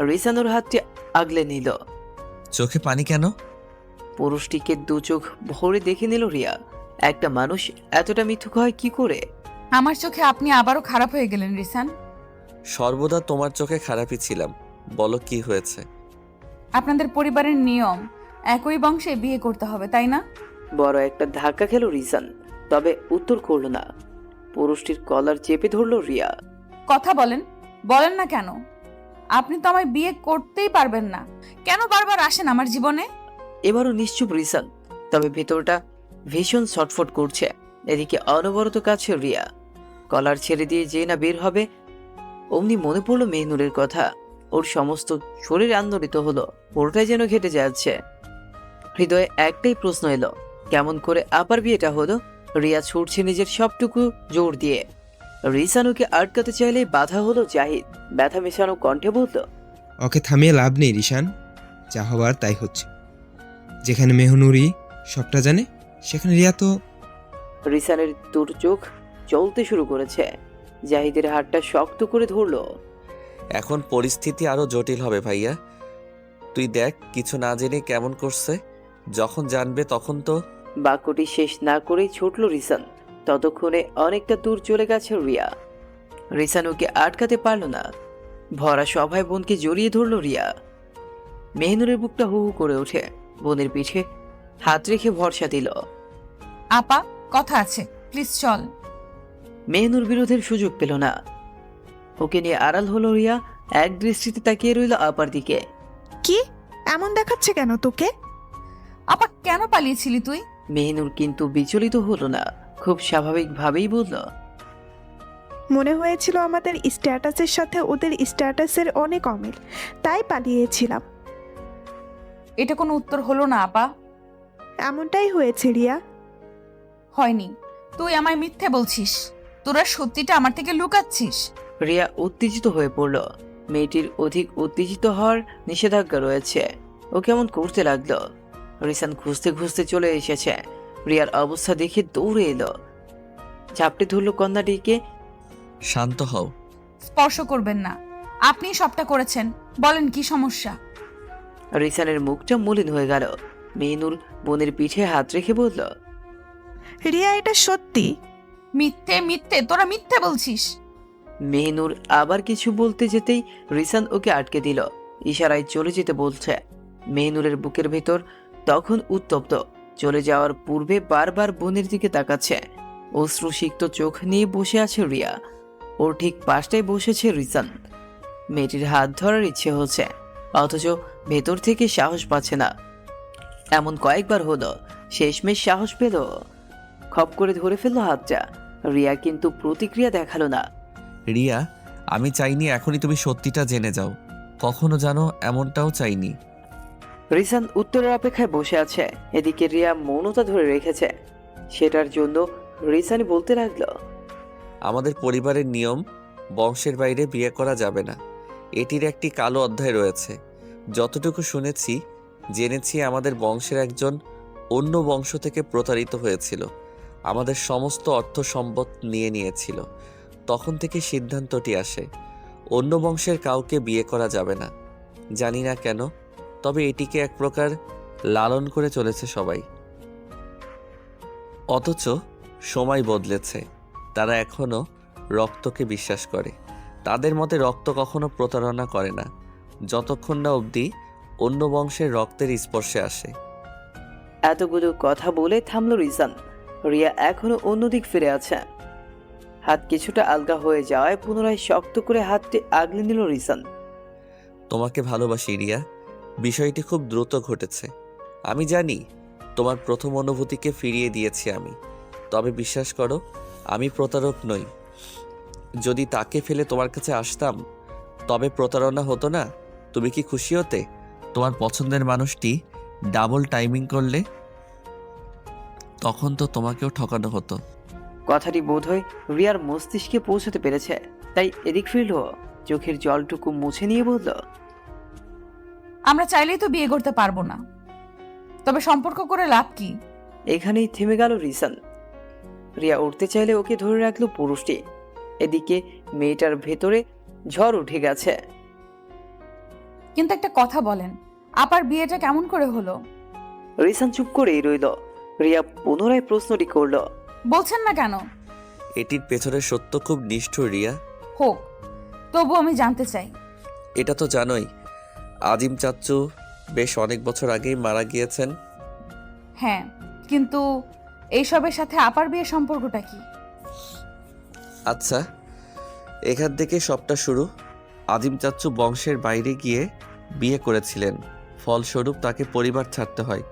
রিসান ওর হাতটি আগলে নিল। চোখে পানি কেন? পুরুষটিকে দু চোখ ভরে দেখে নিল রিয়া। একটা মানুষ এতটা মিথ্যুক হয় কি করে? আমার চোখে আপনি আবারও খারাপ হয়ে গেলেন রিসান। সর্বদা তোমার চোখে খারাপই ছিলাম। বলো কি হয়েছে? আপনাদের পরিবারের নিয়ম একই বংশে বিয়ে করতে হবে, তাই না? বড় একটা ধাক্কা খেল রিসান, তবে উত্তর করল না। পুরুষটির কলার চেপে ধরল রিয়া। কথা বলেন, বলেন না কেন? আপনি তো আমায় বিয়ে করতেই পারবেন না, কেন বারবার আসেন আমার জীবনে? এবারও নিশ্চুপ রিসান, তবে ভেতরটা ভীষণ ছটফট করছে। এদিকে অনবরত কাছে রিয়া। কলার ছেড়ে দিয়ে যে না বের হবে, অমনি মনে পড়লো মেহনুরের কথা। ওর সমস্ত শরীর আন্দোলিত হলো, পুরোটাই যেন ঘেটে যাচ্ছে। হৃদয়ে একটাই প্রশ্ন এলো, কেমন করে আবার বিয়েটা হলো? রিয়া ছুটছে নিজের সবটুকু জোর দিয়ে। রিসানুকে আটকাতে চাইলে বাধা হলো জাহিদ। ব্যথা মেশানো কণ্ঠে বলল, ওকে থামিয়ে লাভ নেই রিশান, যা হবার তাই হচ্ছে। যেখানে মেহনুরি সবটা জানে, সেখানে রিয়া তো। রিসানের দুটো চোখ চলতে শুরু করেছে। জাহিদের হাতটা শক্ত করে ধরলো। এখন পরিস্থিতি আরো জটিল হবে ভাইয়া। তুই দেখ, কিছু না জেনে কেমন করছে। যখন জানবে তখন তো। বাক্যটি শেষ না করেই ছুটল রিসান। ততক্ষণে অনেকটা দূর চলে গেছে রিয়া। রিসানুকে আটকাতে পারল না। ভরা সভায় বোনকে জড়িয়ে ধরল রিয়া। মেহনুরের বুকটা হু হু করে ওঠে। বোনের পিঠে হাত রেখে ভরসা দিল। আপা, কথা আছে, প্লিজ চল। মেহনুর বিরোধের সুযোগ পেল না। ওকে নিয়ে আড়াল হলো রিয়া। এক দৃষ্টিতে তাকিয়ে রইল আপার দিকে। কি এমন দেখাচ্ছে কেন তোকে? আপা, কেন পালিয়েছিলি তুই? মেহনুর কিন্তু বিচলিত হলো না, খুব স্বাভাবিকভাবেই বলল, মনে হয়েছিল আমাদের স্ট্যাটাসের সাথে ওদের স্ট্যাটাসের অনেক অমিল, তাই পালিয়েছিলাম। এটা কোনো উত্তর হলো না আপা। এমনটাই হয়েছে রিয়া। হয়নি, তুই আমায় মিথ্যে বলছিস। তোরা সত্যিটা আমার থেকে লুকাচ্ছিস। রিয়া উত্তেজিত হয়ে পড়ল। মেয়েটির অধিক উত্তেজিত হওয়ার নিষেধাজ্ঞা রয়েছে। ও কেমন করতে লাগলো। রিসান খুঁজতে খুঁজতে চলে এসেছে। রিয়ার অবস্থা দেখে দৌড়ে এলো, ঝাপটে ধরল কন্যাটিকে। শান্ত হও। স্পর্শ করবেন না, আপনি সবটা করেছেন। বলেন কি সমস্যা? রিসানের মুখটা মলিন হয়ে গেল। মেহনুর বোনের পিঠে হাত রেখে বলল, রিয়া, এটা সত্যি। মিথ্যে মিথ্যে, তোরা মিথ্যে বলছিস। মেহনুর আবার কিছু বলতে যেতেই রিসান ওকে আটকে দিল, ইশারায় চলে যেতে বলছে। মেহনুরের বুকের ভেতর তখন উত্তপ্ত। চলে যাওয়ার পূর্বে বারবার বোনের দিকে তাকাচ্ছে। অশ্রুসিক্ত চোখ নিয়ে বসে আছে রিয়া। ওর ঠিক পাশটায় বসেছে রিসান। মেয়েটির হাত ধরার ইচ্ছে হচ্ছে, অথচ ভেতর থেকে সাহস পাচ্ছে না। এমন কয়েকবার হলো, শেষমেশ সাহস পেল, খপ করে ধরে ফেললো হাতটা। রিয়া কিন্তু প্রতিক্রিয়া দেখালো না। রিয়া, আমি চাইনি এখনই তুমি সত্যিটা জেনে যাও। কখনো জানো এমনটাও চাইনি। রিসান উত্তরের অপেক্ষায় বসে আছে। এদিকে রিয়া মৌনতা ধরে রেখেছে। সেটার জন্য রিসানি বলতে লাগলো, আমাদের পরিবারের নিয়ম, বংশের বাইরে বিয়ে করা যাবে না। এটির একটি কালো অধ্যায় রয়েছে। যতটুকু শুনেছি, জেনেছি, আমাদের বংশের একজন অন্য বংশ থেকে প্রতারিত হয়েছিল। আমাদের সমস্ত অর্থ সম্পদ নিয়ে নিয়েছিল। তখন থেকে সিদ্ধান্তটি আসে, অন্য বংশের কাউকে বিয়ে করা যাবে না। জানি না কেন, তবে এটিকে এক প্রকার লালন করে চলেছে সবাই। অথচ সময় বদলেছে। তারা এখনো রক্তকে বিশ্বাস করে। তাদের মতে রক্ত কখনো প্রতারণা করে না, যতক্ষণ না অবধি অন্য বংশের রক্তের স্পর্শে আসে। এতগুলো কথা বলে থামলো রিসান। রিয়া এখনো অন্যদিক ফিরে আছে। হাত কিছুটা আলগা হয়ে যাওয়ায় পুনরায় শক্ত করে হাতটি আগলে নিল রিসান। তোমাকে ভালোবাসি রিয়া। বিষয়টি খুব দ্রুত ঘটেছে। আমি জানি তোমার প্রথম অনুভূতিকে ফিরিয়ে দিয়েছি আমি। তবে বিশ্বাস করো, আমি প্রতারক নই। যদি তাকে ফেলে তোমার কাছে আসতাম, তবে প্রতারণা হতো না। তুমি কি খুশি হতে? তোমার পছন্দের মানুষটি ডাবল টাইমিং করলে তখন তো তোমাকেও ঠকানো হতো। কথাটি বোধহয় রিয়ার মস্তিষ্কে পৌঁছাতে পেরেছে, তাই এদিক ফিরল। চোখের জলটুকু মুছে নিয়ে বলল, আমরা চাইলেই তো বিয়ে করতে পারবো না, তবে সম্পর্ক করে লাভ কি? এখানেই থেমে গেল রিসান। রিয়া উঠতে চাইলে ওকে ধরে রাখলো পুরুষটি। এদিকে মেয়েটার ভেতরে ঝড় উঠে গেছে। কিন্তু একটা কথা বলেন, আপার বিয়েটা কেমন করে হলো? রিসান চুপ করেই রইল। রিয়া পুনরায় প্রশ্নটি করল। বলছেন না কেন? এটির পেছনের সত্য খুব নিষ্ঠুর রিয়া। হোক, তবু আমি জানতে চাই। এটা তো জানোই, আজিম চাচ্চু বেশ অনেক বছর আগেই মারা গিয়েছেন। হ্যাঁ, কিন্তু এইসবের সাথে আপার বিয়ের সম্পর্কটা কি? আচ্ছা, এখান থেকে সবটা শুরু। আজিম চাচ্চু বংশের বাইরে গিয়ে বিয়ে করেছিলেন, ফলস্বরূপ তাকে পরিবার ছাড়তে হয়।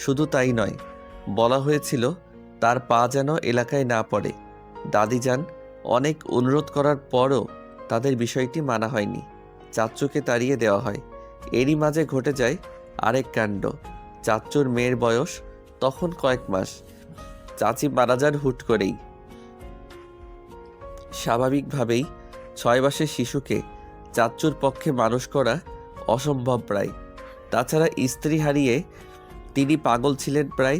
শুধু তাই নয়, বলা হয়েছিল তার পা যেন এলাকায় না পড়ে। দাদিজান অনেক অনুরোধ করার পরও তাদের বিষয়টি মানা হয়নি, চাচ্চুকে তাড়িয়ে দেওয়া হয়। এরই মাঝে ঘটে যায় আরেক কাণ্ড। চাচ্চুর মেয়ের বয়স তখন কয়েক মাস, চাচি মারা যান হুট করেই। স্বাভাবিকভাবেই 6 মাসের শিশুকে চাচ্চুর পক্ষে মানুষ করা অসম্ভব প্রায়। তাছাড়া স্ত্রী হারিয়ে তিনি পাগল ছিলেন প্রায়।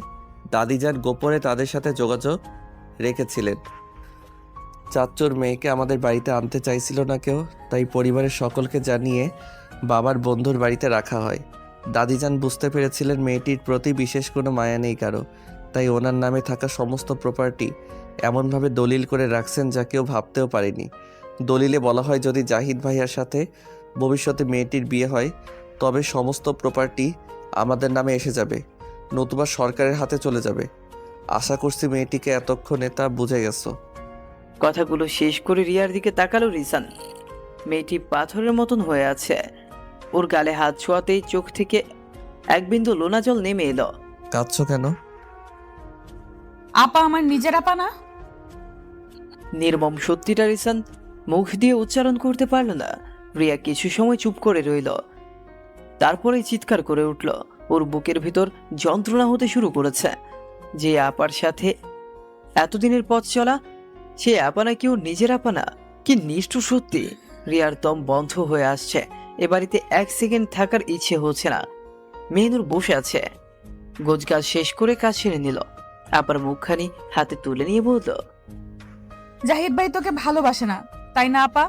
দাদিজান গোপনে তাদের সাথে যোগাযোগ রেখেছিলেন। চাচ্চুর মেয়েকে আমাদের বাড়িতে আনতে চাইছিল না কেউ, তাই পরিবারের সকলকে জানিয়ে বাবার বন্ধুর বাড়িতে রাখা হয়। দাদিজান বুঝতে পেরেছিলেন মেয়েটির প্রতি বিশেষ কোনো মায়া নেই কারো, তাই ওনার নামে থাকা সমস্ত প্রপার্টি এমনভাবে দলিল করে রাখছেন যা কেউ ভাবতেও পারেনি। দলিলে বলা হয় যদি জাহিদ ভাইয়ার সাথে ভবিষ্যতে মেয়েটির বিয়ে হয় তবে সমস্ত প্রপার্টি আমাদের নামে এসে যাবে, নতুবা সরকারের হাতে চলে যাবে। আশা করছি মেয়েটিকে এতক্ষণে তা বুঝে গেছো। কথাগুলো শেষ করে রিয়ার দিকে তাকালো রিসান। মেয়েটি পাথরের মতন হয়ে আছে। ওর গালে হাত ছোঁয়াতেই চোখ থেকে এক বিন্দু লোনা জল নেমে এলো। কাঁদছো কেন? আপা আমার নিজের আপা না? নির্মম সত্যিটা রিসান মুখ দিয়ে উচ্চারণ করতে পারল না। রিয়া কিছু সময় চুপ করে রইল, তারপরে চিৎকার করে উঠল। ওর বুকের ভিতর যন্ত্রণা হতে শুরু করেছে। যে আপার সাথে এতদিনের পথ চলা, সে আপা নাকি ওর নিজের আপা না? কি নিষ্ঠুর সত্যি! রিয়ার দম বন্ধ হয়ে আসছে। এ বাড়িতে 1 সেকেন্ড থাকার ইচ্ছে হচ্ছে না। মেহনুর বসে আছে, গোছগাছ শেষ করে কাজ সেরে নিল। আপার মুখখানি হাতে তুলে নিয়ে বলল, জাহিদ ভাই তোকে ভালোবাসে না, তাই না আপা?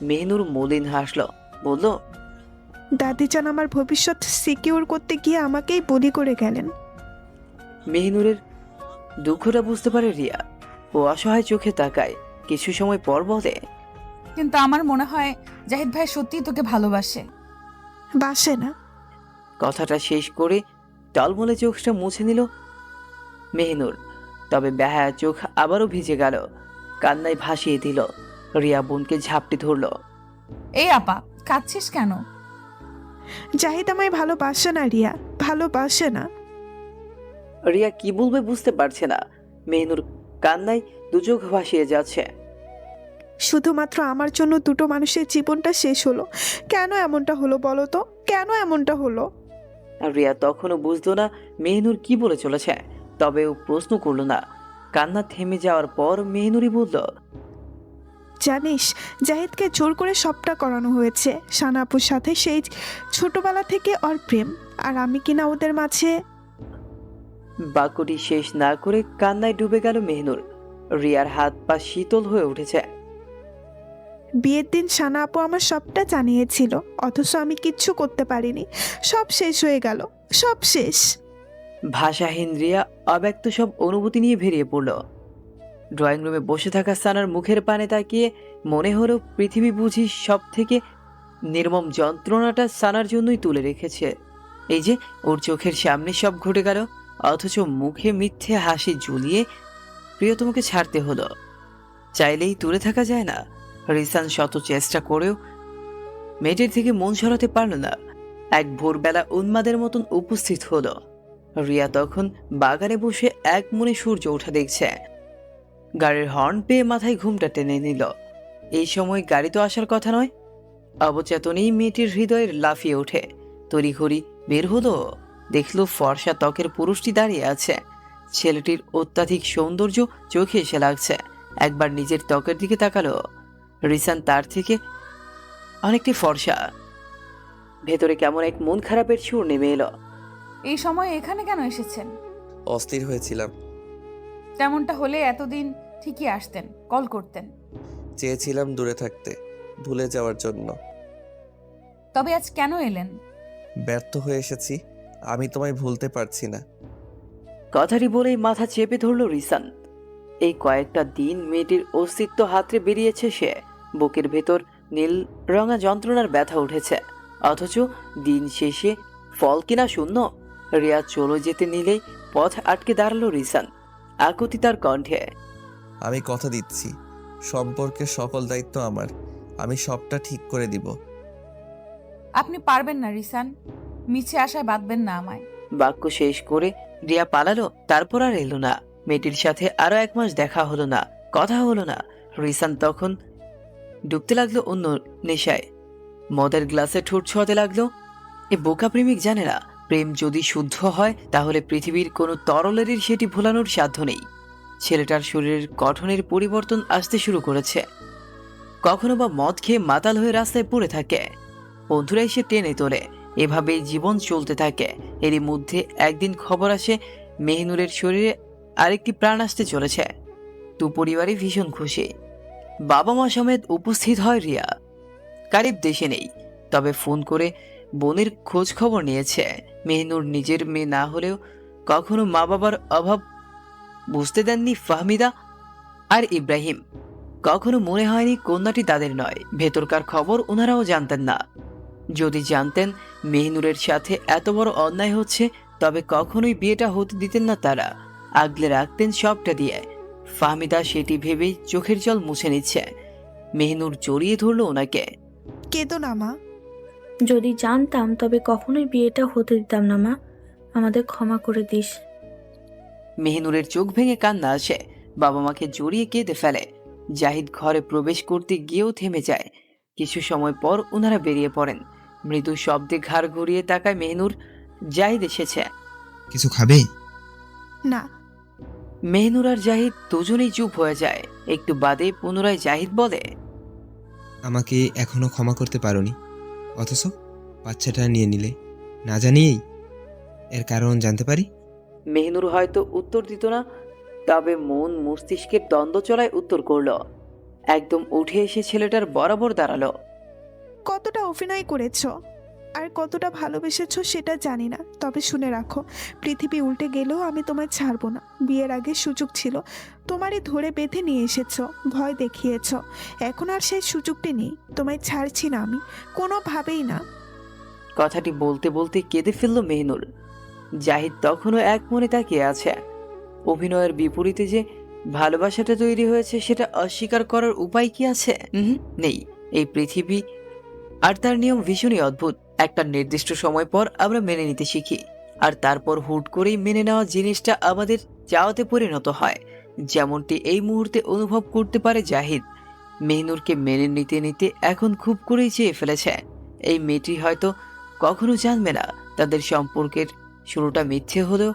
মেহনুর মলিন হাসলো, বলল, দাদিজান আমার ভবিষ্যৎ সিকিউর করতে গিয়ে আমাকেই বলি করে গেলেন। মেহনুরের দুঃখটা বুঝতে পারে রিয়া। ও অসহায় চোখে তাকায়, কিছু সময় পর বলে, কিন্তু আমার মনে হয় জাহিদ ভাই সত্যিই তোকে ভালোবাসে। বাসে না। কথাটা শেষ করে টলমলে চোখটা মুছে নিল মেহনুর। তবে বেহায়া চোখ আবারও ভিজে গেল, কান্নায় ভাসিয়ে দিল। রিয়া বোনকে ঝাপটে ধরল। এই আপা, কাঁদছিস কেন? জাহিদ আমায় ভালোবাসে না রিয়া, ভালোবাসে না। রিয়া কি বলবে বুঝতে পারছে না। মেহনুর কান্নায় দু চোখ ভাসিয়ে যাচ্ছে। শুধুমাত্র আমার জন্য দুটো মানুষের জীবনটা শেষ হলো। কেন এমনটা হলো বলো তো, কেন এমনটা হলো? আর রিয়া তখনও বুঝলো না মেহনুর কি বলে চলেছে, তবে ও প্রশ্ন করলো না। কান্না থেমে যাওয়ার পর মেহনুরই বলল, জানিস, জাহিদকে জোর করে সবটা করানো হয়েছে সানাপুর সাথে, সেই ছোটবেলা থেকে ওর প্রেম, আর আমি কিনা ওদের মাঝে। বাক্যটি শেষ না করে কান্নায় ডুবে গেল মেহনুর। রিয়ার হাত পা শীতল হয়ে উঠেছে। বিয়ের দিন সানা আপু আমার সবটা জানিয়েছিল, অথচ আমি কিচ্ছু করতে পারিনি। সব শেষ হয়ে গেল, সব শেষ। ভাষাহীন রিয়া অব্যক্ত সব অনুভূতি নিয়ে বেরিয়ে পড়ল। ড্রয়িং রুমে বসে থাকা সানার মুখের পানে তাকিয়ে মনে হলো পৃথিবী বুঝি সব থেকে নির্মম যন্ত্রণাটা সানার জন্যই তুলে রেখেছে। এই যে ওর চোখের সামনে সব ঘটে গেল, অথচ মুখে মিথ্যে হাসি ঝুলিয়ে প্রিয়তমকে ছাড়তে হলো। চাইলেই দূরে থাকা যায় না। রিসান শত চেষ্টা করেও মেয়েটির থেকে মন সরাতে পারল না। এক ভোরবেলা উন্মাদের মতন উপস্থিত হলো। রিয়া তখন বাগানে বসে এক মনে সূর্য ওঠা দেখছে। গাড়ির হর্ন পেয়ে মাথায় ঘুমটা টেনে নিল। এই সময় গাড়ি তো আসার কথা নয়। অবচেতনেই মেয়েটির হৃদয়ের লাফিয়ে ওঠে। তড়িঘড়ি বের হলো, দেখল ফর্সা ত্বকের পুরুষটি দাঁড়িয়ে আছে। ছেলেটির অত্যাধিক সৌন্দর্য চোখে এসে লাগছে। একবার নিজের ত্বকের দিকে তাকালো। রিসান তার থেকে অনেকটি ফর্সা। ভেতরে কেমন এক মন খারাপের সুর নেমে এলো। এই সময় এখানে কেন এসেছেন? অস্থির হয়েছিলাম। তেমনটা হলে এতদিন ঠিকই আসতেন, কল করতেন। চেয়েছিলাম দূরে থাকতে, ভুলে যাওয়ার জন্য। তবে আজ কেন এলেন? ব্যর্থ হয়ে এসেছি। আমি তোমায় ভুলতে পারছি না। কথাটি বলেই মাথা চেপে ধরল রিসান। এই কয়েকটা দিন মেয়েটির অস্তিত্ব হাতড়ে বেরিয়েছে সে। বুকের ভেতর নীল রঙা যন্ত্রণার ব্যথা উঠেছে, অথচ দিন শেষে ফল কিনা শূন্য। রিয়া চলে যেতে নিলেই পথ আটকে দাঁড়ালো রিসান, আকুতি তার কণ্ঠে। আমি কথা দিচ্ছি, সম্পর্কের সকল দায়িত্ব আমার। আমি সবটা ঠিক করে দিব। আপনি পারবেন না রিসান, মিছে আশায় বাঁধবেন না আমায়। বাক্য শেষ করে রিয়া পালালো, তারপর আর এলো না। মেয়েটির সাথে আরো 1 মাস দেখা হলো না, কথা হলো না। রিসান তখন ডুবতে লাগলো অন্য নেশায়। মদের গ্লাসে ঠোঁট ছোঁয়াতে লাগলো। এ বোকা প্রেমিক জানে না, প্রেম যদি শুদ্ধ হয় তাহলে পৃথিবীর কোনো তরলেরই সেটি ভোলানোর সাধ্য নেই। ছেলেটার শরীরের গঠনের পরিবর্তন আসতে শুরু করেছে। কখনো বা মদ খেয়ে মাতাল হয়ে রাস্তায় পড়ে থাকে, বন্ধুরা এসে টেনে তোলে। এভাবেই জীবন চলতে থাকে। এরই মধ্যে একদিন খবর আসে মেহনুরের শরীরে আরেকটি প্রাণ আসতে চলেছে। দু পরিবারই ভীষণ খুশি। বাবা মা সমেত উপস্থিত হয় রিয়া। কারিব দেশে নেই, তবে ফোন করে বোনের খোঁজ খবর নিয়েছে। মেহনুর নিজের মেয়ে না হলেও কখনো মা বাবার অভাব বুঝতে দেননি ফাহমিদা আর ইব্রাহিম। কখনো মনে হয়নি কন্যাটি তাদের নয়। ভেতরকার খবর ওনারাও জানতেন না। যদি জানতেন মেহনুরের সাথে এত বড় অন্যায় হচ্ছে, তবে কখনোই বিয়েটা হতে দিতেন না তারা, আগলে রাখতেন সবটা দিয়ে। ফাহমিদা সেটি ভেবেই চোখের জল মুছে নিচ্ছে। মেহনুর জড়িয়ে ধরল ওনাকে। কেঁদো না মা। যদি জানতাম তবে কখনোই বিয়েটা হতে দিতাম না মা, আমাদের ক্ষমা করে দিস। মেহনুরের চোখ ভেঙে কান্না আসে, বাবা মাকে জড়িয়ে কেঁদে ফেলে। জাহিদ ঘরে প্রবেশ করতে গিয়েও থেমে যায়। কিছু সময় পর ওনারা বেরিয়ে পড়েন। মৃদু শব্দে ঘাড় ঘুরিয়ে তাকায় মেহনুর। জাহিদ এসেছে। কিছু খাবে? না। মেহনুর আর জাহিদ দুজনেই চুপ হয়ে যায়। একটু বাদে পুনরায় জাহিদ বলে, আমাকে এখনো ক্ষমা করতে পারোনি, অথচ বাচ্চাটা নিয়ে নিলে না জানিয়েই। এর কারণ জানতে পারি? মেহনুর হয়তো উত্তর দিত না, তবে মন মস্তিষ্কের দ্বন্দ্ব চলায় উত্তর করল। একদম উঠে এসে ছেলেটার বরাবর দাঁড়ালো। কতটা অভিনয় করেছো আর কতটা ভালোবেসেছো সেটা জানি না, তবে শুনে রাখো, পৃথিবী উল্টে গেলেও আমি তোমায় ছাড়বো না। বিয়ের আগে সুযোগ ছিল, তোমারই ধরে বেঁধে নিয়ে এসেছো, ভয় দেখিয়েছো। এখন আর সেই সুযোগটি নেই। তোমায় ছাড়ছি না আমি, কোনোভাবেই না। কথাটি বলতে বলতে কেঁদে ফেলল মেহনুর। জাহিদ তখনও এক মনে তাকিয়ে আছে। অভিনয়ের বিপরীতে যে ভালোবাসাটা তৈরি হয়েছে সেটা অস্বীকার করার উপায় কি আছে? নেই। এই পৃথিবী আর তার নিয়ম ভীষণই অদ্ভুত। একটা নির্দিষ্ট সময় পর আমরা মেনে নিতে শিখি, আর তারপর হুট করেই মেনে নেওয়া জিনিসটা আমাদের চাওয়াতে পরিণত হয়, যেমনটি এই মুহূর্তে অনুভব করতে পারে জাহিদ। মেহনুরকে মেনে নিতে নিতে এখন খুব করেই চেয়ে ফেলেছে। এই মেয়েটি হয়তো কখনো জানবে না তাদের সম্পর্কের শুরুটা মিথ্যে হলেও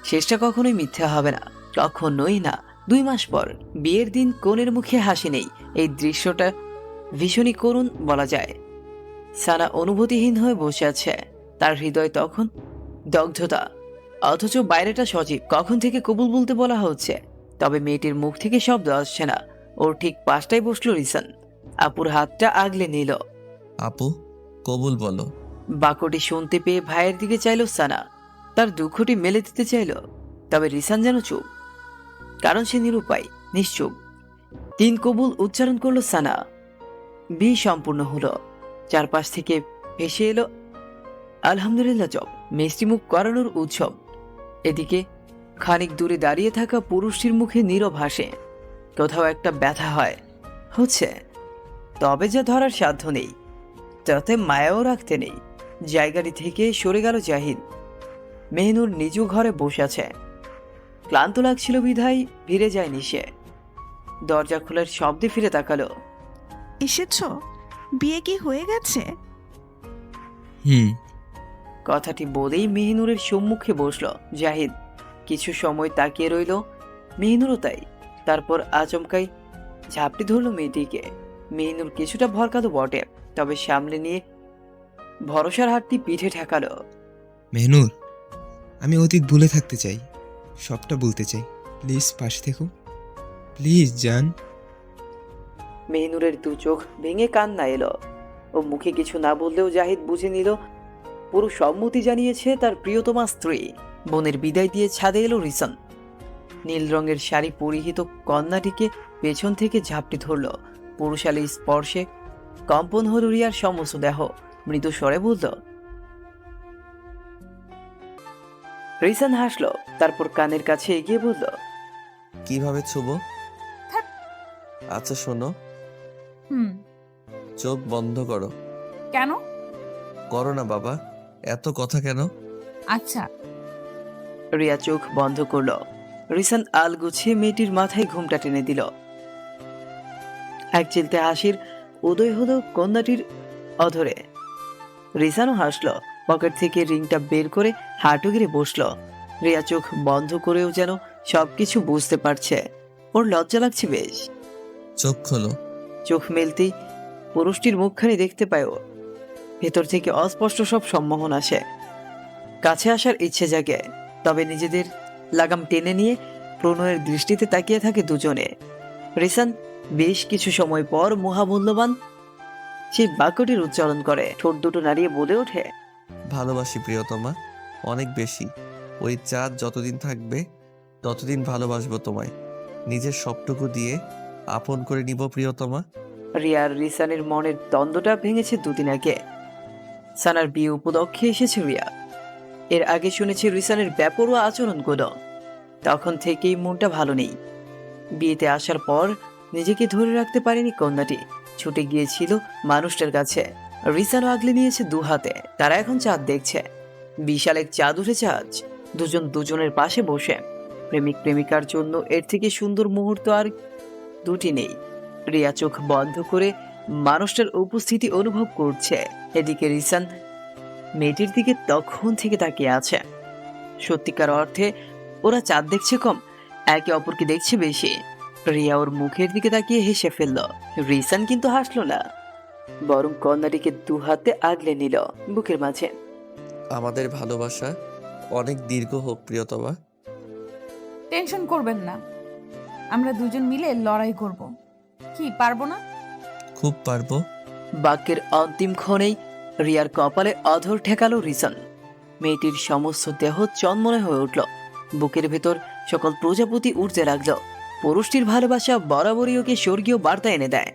শেষটা কখনোই মিথ্যে হবে না, কখনোই না। 2 মাস পর বিয়ের দিন কনের মুখে হাসি নেই। এই দৃশ্যটা ভীষণই করুণ বলা যায়। সানা অনুভূতিহীন হয়ে বসে আছে। তার হৃদয় তখন দগ্ধতা, অথচ বাইরেটা সজীব। কখন থেকে কবুল বলতে বলা হচ্ছে, তবে মেয়েটির মুখ থেকে শব্দ আসছে না। ওর ঠিক পাশটায় বসলো রিসান। আপুর হাতটা আগলে নিল। আপু, কবুল বলো। বাক্যটি শুনতে পেয়ে ভাইয়ের দিকে চাইল সানা। তার দুঃখটি মেলে দিতে চাইল, তবে রিসান যেন চুপ, কারণ সে নিরুপায়, নিশ্চুপ। 3 কবুল উচ্চারণ করলো সানা। বিয়ে সম্পূর্ণ হলো। চারপাশ থেকে ভেসে এলো আলহামদুলিল্লাহ জব, মিষ্টি মুখ করানোর উৎসব। এদিকে খানিক দূরে দাঁড়িয়ে থাকা পুরুষটির মুখে নীরব হাসে। কোথাও একটা ব্যথা হচ্ছে, তবে যা ধরার সাধ্য নেই, তাতে মায়াও রাখতে নেই। জায়গাটি থেকে সরে গেল জাহিদ। মেহনুর নিচু ঘরে বসে আছে। ক্লান্ত লাগছিল বিধায় ভিড়ে যায়নি সে। দরজা খোলার শব্দে ফিরে তাকালো। এসেছো? বিয়ে কি হয়ে গেছে? কথাটি বলেই মেহনুরের সম্মুখে বসলো জাহিদ। কিছু সময় তাকিয়ে রইল। মেহনুরও তাই। তারপর আচমকাই ঝাপটি ধরলো মেয়েটিকে। মেহনুর কিছুটা ভরকালো বটে, তবে সামলে নিয়ে ভরসার হাতটি পিঠে ঠেকালো। মেহনুর, আমি অতীত ভুলে থাকতে চাই, সবটা বলতে চাই। প্লিজ পাশে থেকো, প্লিজ জান। মেহনুরের 2 চোখ ভেঙে কান্না এলো। ও মুখে কিছু না বললেও জাহিদ বুঝে নিল পুরো সম্মতি জানিয়েছে তার প্রিয়তমা স্ত্রী। বোনের বিদায় দিয়ে ছাদে এলো রিসান। নীল রঙের শাড়ি পরিহিত কন্যাটিকে পেছন থেকে ঝাপটে ধরল। পুরুষালী স্পর্শে কম্পন হল রিয়ার সমস্ত দেহ। মৃদু স্বরে বলল, রিসান হাসল, তারপর কানের কাছে এগিয়ে বলল, কিভাবে ছুবো? আচ্ছা শোনো, হুম। চোখ বন্ধ করো। কেন? করো না বাবা, এত কথা কেন? আচ্ছা। রিয়া চোখ বন্ধ করল। রিসান আল গুছিয়ে মেয়েটির মাথায় ঘুমটা টেনে দিল। এক চিলতে হাসির উদয় হলো কন্যাটির অধরে। রিসানও হাসল, পকেট থেকে রিংটা বের করে হাঁটু গিরে বসল। রিয়া চোখ বন্ধ করেও যেন সবকিছু বুঝতে পারছে। ওর লজ্জা লাগছে বেশ। চোখ খোলো। চোখ মেলতেই পুরুষটির মুখখানি দেখতে পায় ও। ভেতর থেকে অস্পষ্ট সব সম্মোহন আসে, কাছে আসার ইচ্ছে জাগে। তবে নিজেদের লাগাম টেনে নিয়ে প্রণয়ের দৃষ্টিতে তাকিয়ে থাকে দুজনে। রিসান বেশ কিছু সময় পর মহামূল্যবান সেই বাক্যটির উচ্চারণ করে, ঠোঁট দুটো নাড়িয়ে বলে ওঠে, ভালোবাসি প্রিয়তমা, অনেক বেশি। ওই চাঁদ যতদিন থাকবে ততদিন ভালোবাসবো তোমায়। নিজের সবটুকু দিয়ে আপন করে নিব প্রিয়তমা। রিয়ার রিসানের মনের দ্বন্দ্বটা ভেঙেছে দুদিন আগে। সানার বিয়ে উপলক্ষে এসেছে রিয়া। এর আগে শুনেছি রিসানের বেপরোয়া আচরণগুলো। তখন থেকেই মনটা ভালো নেই। বিয়েতে আসার পর নিজেকে ধরে রাখতে পারেনি কন্যাটি, ছুটে গিয়েছিল মানুষটার কাছে। রিসানও আগলে নিয়েছে দু হাতে। তারা এখন চাঁদ দেখছে, বিশাল এক চাঁদ উঠেছে আজ। দুজন দুজনের পাশে বসে। প্রেমিক প্রেমিকার জন্য এর থেকে সুন্দর মুহূর্ত আর দুটি নেই। রিয়া চোখ বন্ধ করে মানুষটার উপস্থিতি অনুভব করছে। এদিকে রিসান মেয়েটির দিকে তখন থেকে তাকিয়ে আছে। সত্যিকার অর্থে ওরা চাঁদ দেখছে কম, একে অপরকে দেখছে বেশি। রিয়া ওর মুখের দিকে তাকিয়ে হেসে ফেলল। রিসান কিন্তু হাসলো না, বরং কন্যাটিকে দু হাতে আগলে নিল বুকের মাঝে। আমাদের ভালোবাসা অনেক দীর্ঘ হোক প্রিয়তমা। টেনশন করবেন না, আমরা দুজন মিলে লড়াই করব। কি পারবো না? খুব পারবো। বাক্যের অন্তিম ক্ষণেই রিয়ার কপালে অধর ঠেকালো রিসান। মেয়েটির সমস্ত দেহ চনমনে হয়ে উঠল। বুকের ভেতর সকল প্রজাপতি উঠতে লাগলো। পুরুষটির ভালোবাসা বরাবরই ওকে স্বর্গীয় বার্তা এনে দেয়।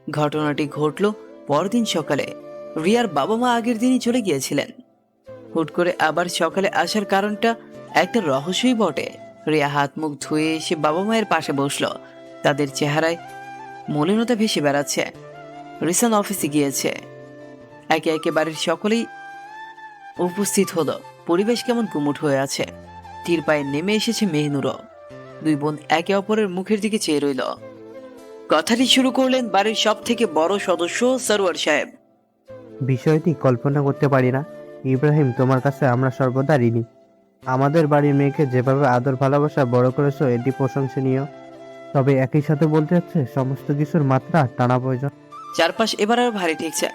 ঘটনাটি ঘটল পরদিন সকালে। রিয়ার বাবা মা আগের দিনই চলে গিয়েছিলেন। হুট করে আবার সকালে আসার কারণটা একটা রহস্যই বটে। রিয়া হাত মুখ ধুয়ে এসে বাবা মায়ের পাশে বসলো। তাদের চেহারায় মলিনতা ভেসে বেড়াচ্ছে। রিসান অফিসে গিয়েছে। একে একে বাড়ির সকলেই উপস্থিত হলো। পরিবেশ কেমন কুমুট হয়ে আছে। তীর পায়ে নেমে এসেছে মেহনুরও। দুই বোন একে অপরের মুখের দিকে চেয়ে রইল। কথাটি শুরু করলেন বাড়ির সব থেকে বড় সদস্য সরওয়ার সাহেব। বিষয়টি কল্পনা করতে পারি না ইব্রাহিম, তোমার কাছে আমরা সর্বদা ঋণী। আমাদের বাড়ির মেয়েকে যেভাবে আদর ভালোবাসা বড় করেছো এটি প্রশংসনীয়। তবে একই সাথে বলতে হচ্ছে সমস্ত কিছুর মাত্রা টানা প্রয়োজন। চারপাশ এবার আর ভারী ঠেকছে।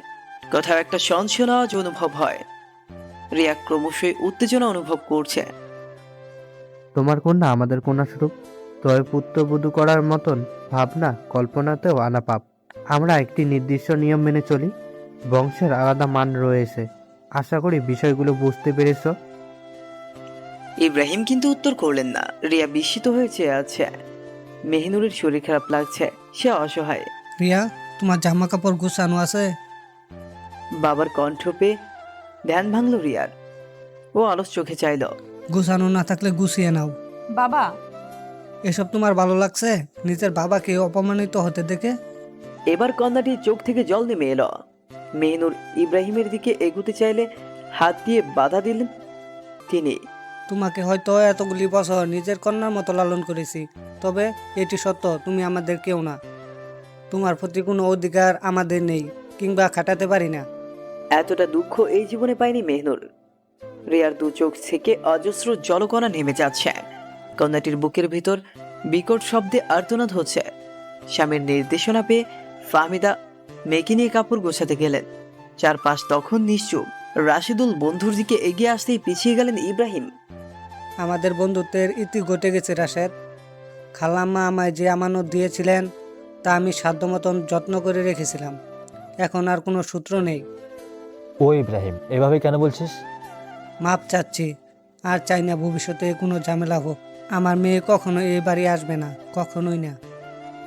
কোথাও একটা সঞ্চনা অনুভব হয়। রিয়া ক্রমশই উত্তেজনা অনুভব করছে। তোমার কন্যা আমাদের কন্যা স্বরূপ, তবে পুত্রবধূ করার মতন ভাবনা কল্পনাতেও আনা পাপ। আমরা একটি নির্দিষ্ট নিয়ম মেনে চলি, বংশের আলাদা মান রয়েছে। আশা করি বিষয়গুলো বুঝতে পেরেছ। ইব্রাহিম কিন্তু উত্তর করলেন না। রিয়া বিস্মিত হয়ে চেয়ে আছে। মেহনুরের শরীর খারাপ লাগছে, সে অসহায়। রিয়া, তোমার জামা কাপড় গুছানো আছে? বাবার কণ্ঠ পেয়ে ধ্যান ভাঙল রিয়ার। ও অলস চোখে চাইল। গুছানো না থাকলে গুছিয়ে নাও। বাবা, এসব তোমার ভালো লাগছে? নিজের বাবাকে অপমানিত হতে দেখে? এবার কন্যাটির চোখ থেকে জল নেমে এলো। মেহনুর ইব্রাহিমের দিকে এগুতে চাইলে হাত দিয়ে বাধা দিলেন তিনি। তোমাকে হয়তো এতগুলি বছর নিজের কন্যার মতো লালন করেছি, তবে এটি সত্য, তুমি আমাদের কেউ না। তোমার প্রতি কোনো অধিকার আমাদের নেই, কিংবা খাটাতে পারি না। এতটা দুঃখ এই জীবনে পায়নি মেহনুর। রিয়ার দু চোখ থেকে অজস্র জলকণা নেমে যাচ্ছে। কন্যাটির বুকের ভিতর বিকট শব্দে আর্তনাদ হচ্ছে। স্বামীর নির্দেশনা পেয়ে ফাহমিদা মেয়েকে নিয়ে কাপড় গোছাতে গেলেন। চারপাশ তখন নিশ্চুপ। রাশিদুল বন্ধুর দিকে এগিয়ে আসতেই পিছিয়ে গেলেন ইব্রাহিম। আমাদের বন্ধুত্বের ইতি ঘটে গেছে রাশেদ। খালাম্মা আমায় যে আমানত দিয়েছিলেন তা আমি সাধ্য মতন যত্ন করে রেখেছিলাম। এখন আর কোনো সূত্র নেই। ও ইব্রাহিম, এভাবে কেন বলছিস? মাপ চাচ্ছি, আর চাই না ভবিষ্যতে কোনো ঝামেলা হোক। আমার মেয়ে কখনো এই বাড়ি আসবে না, কখনোই না।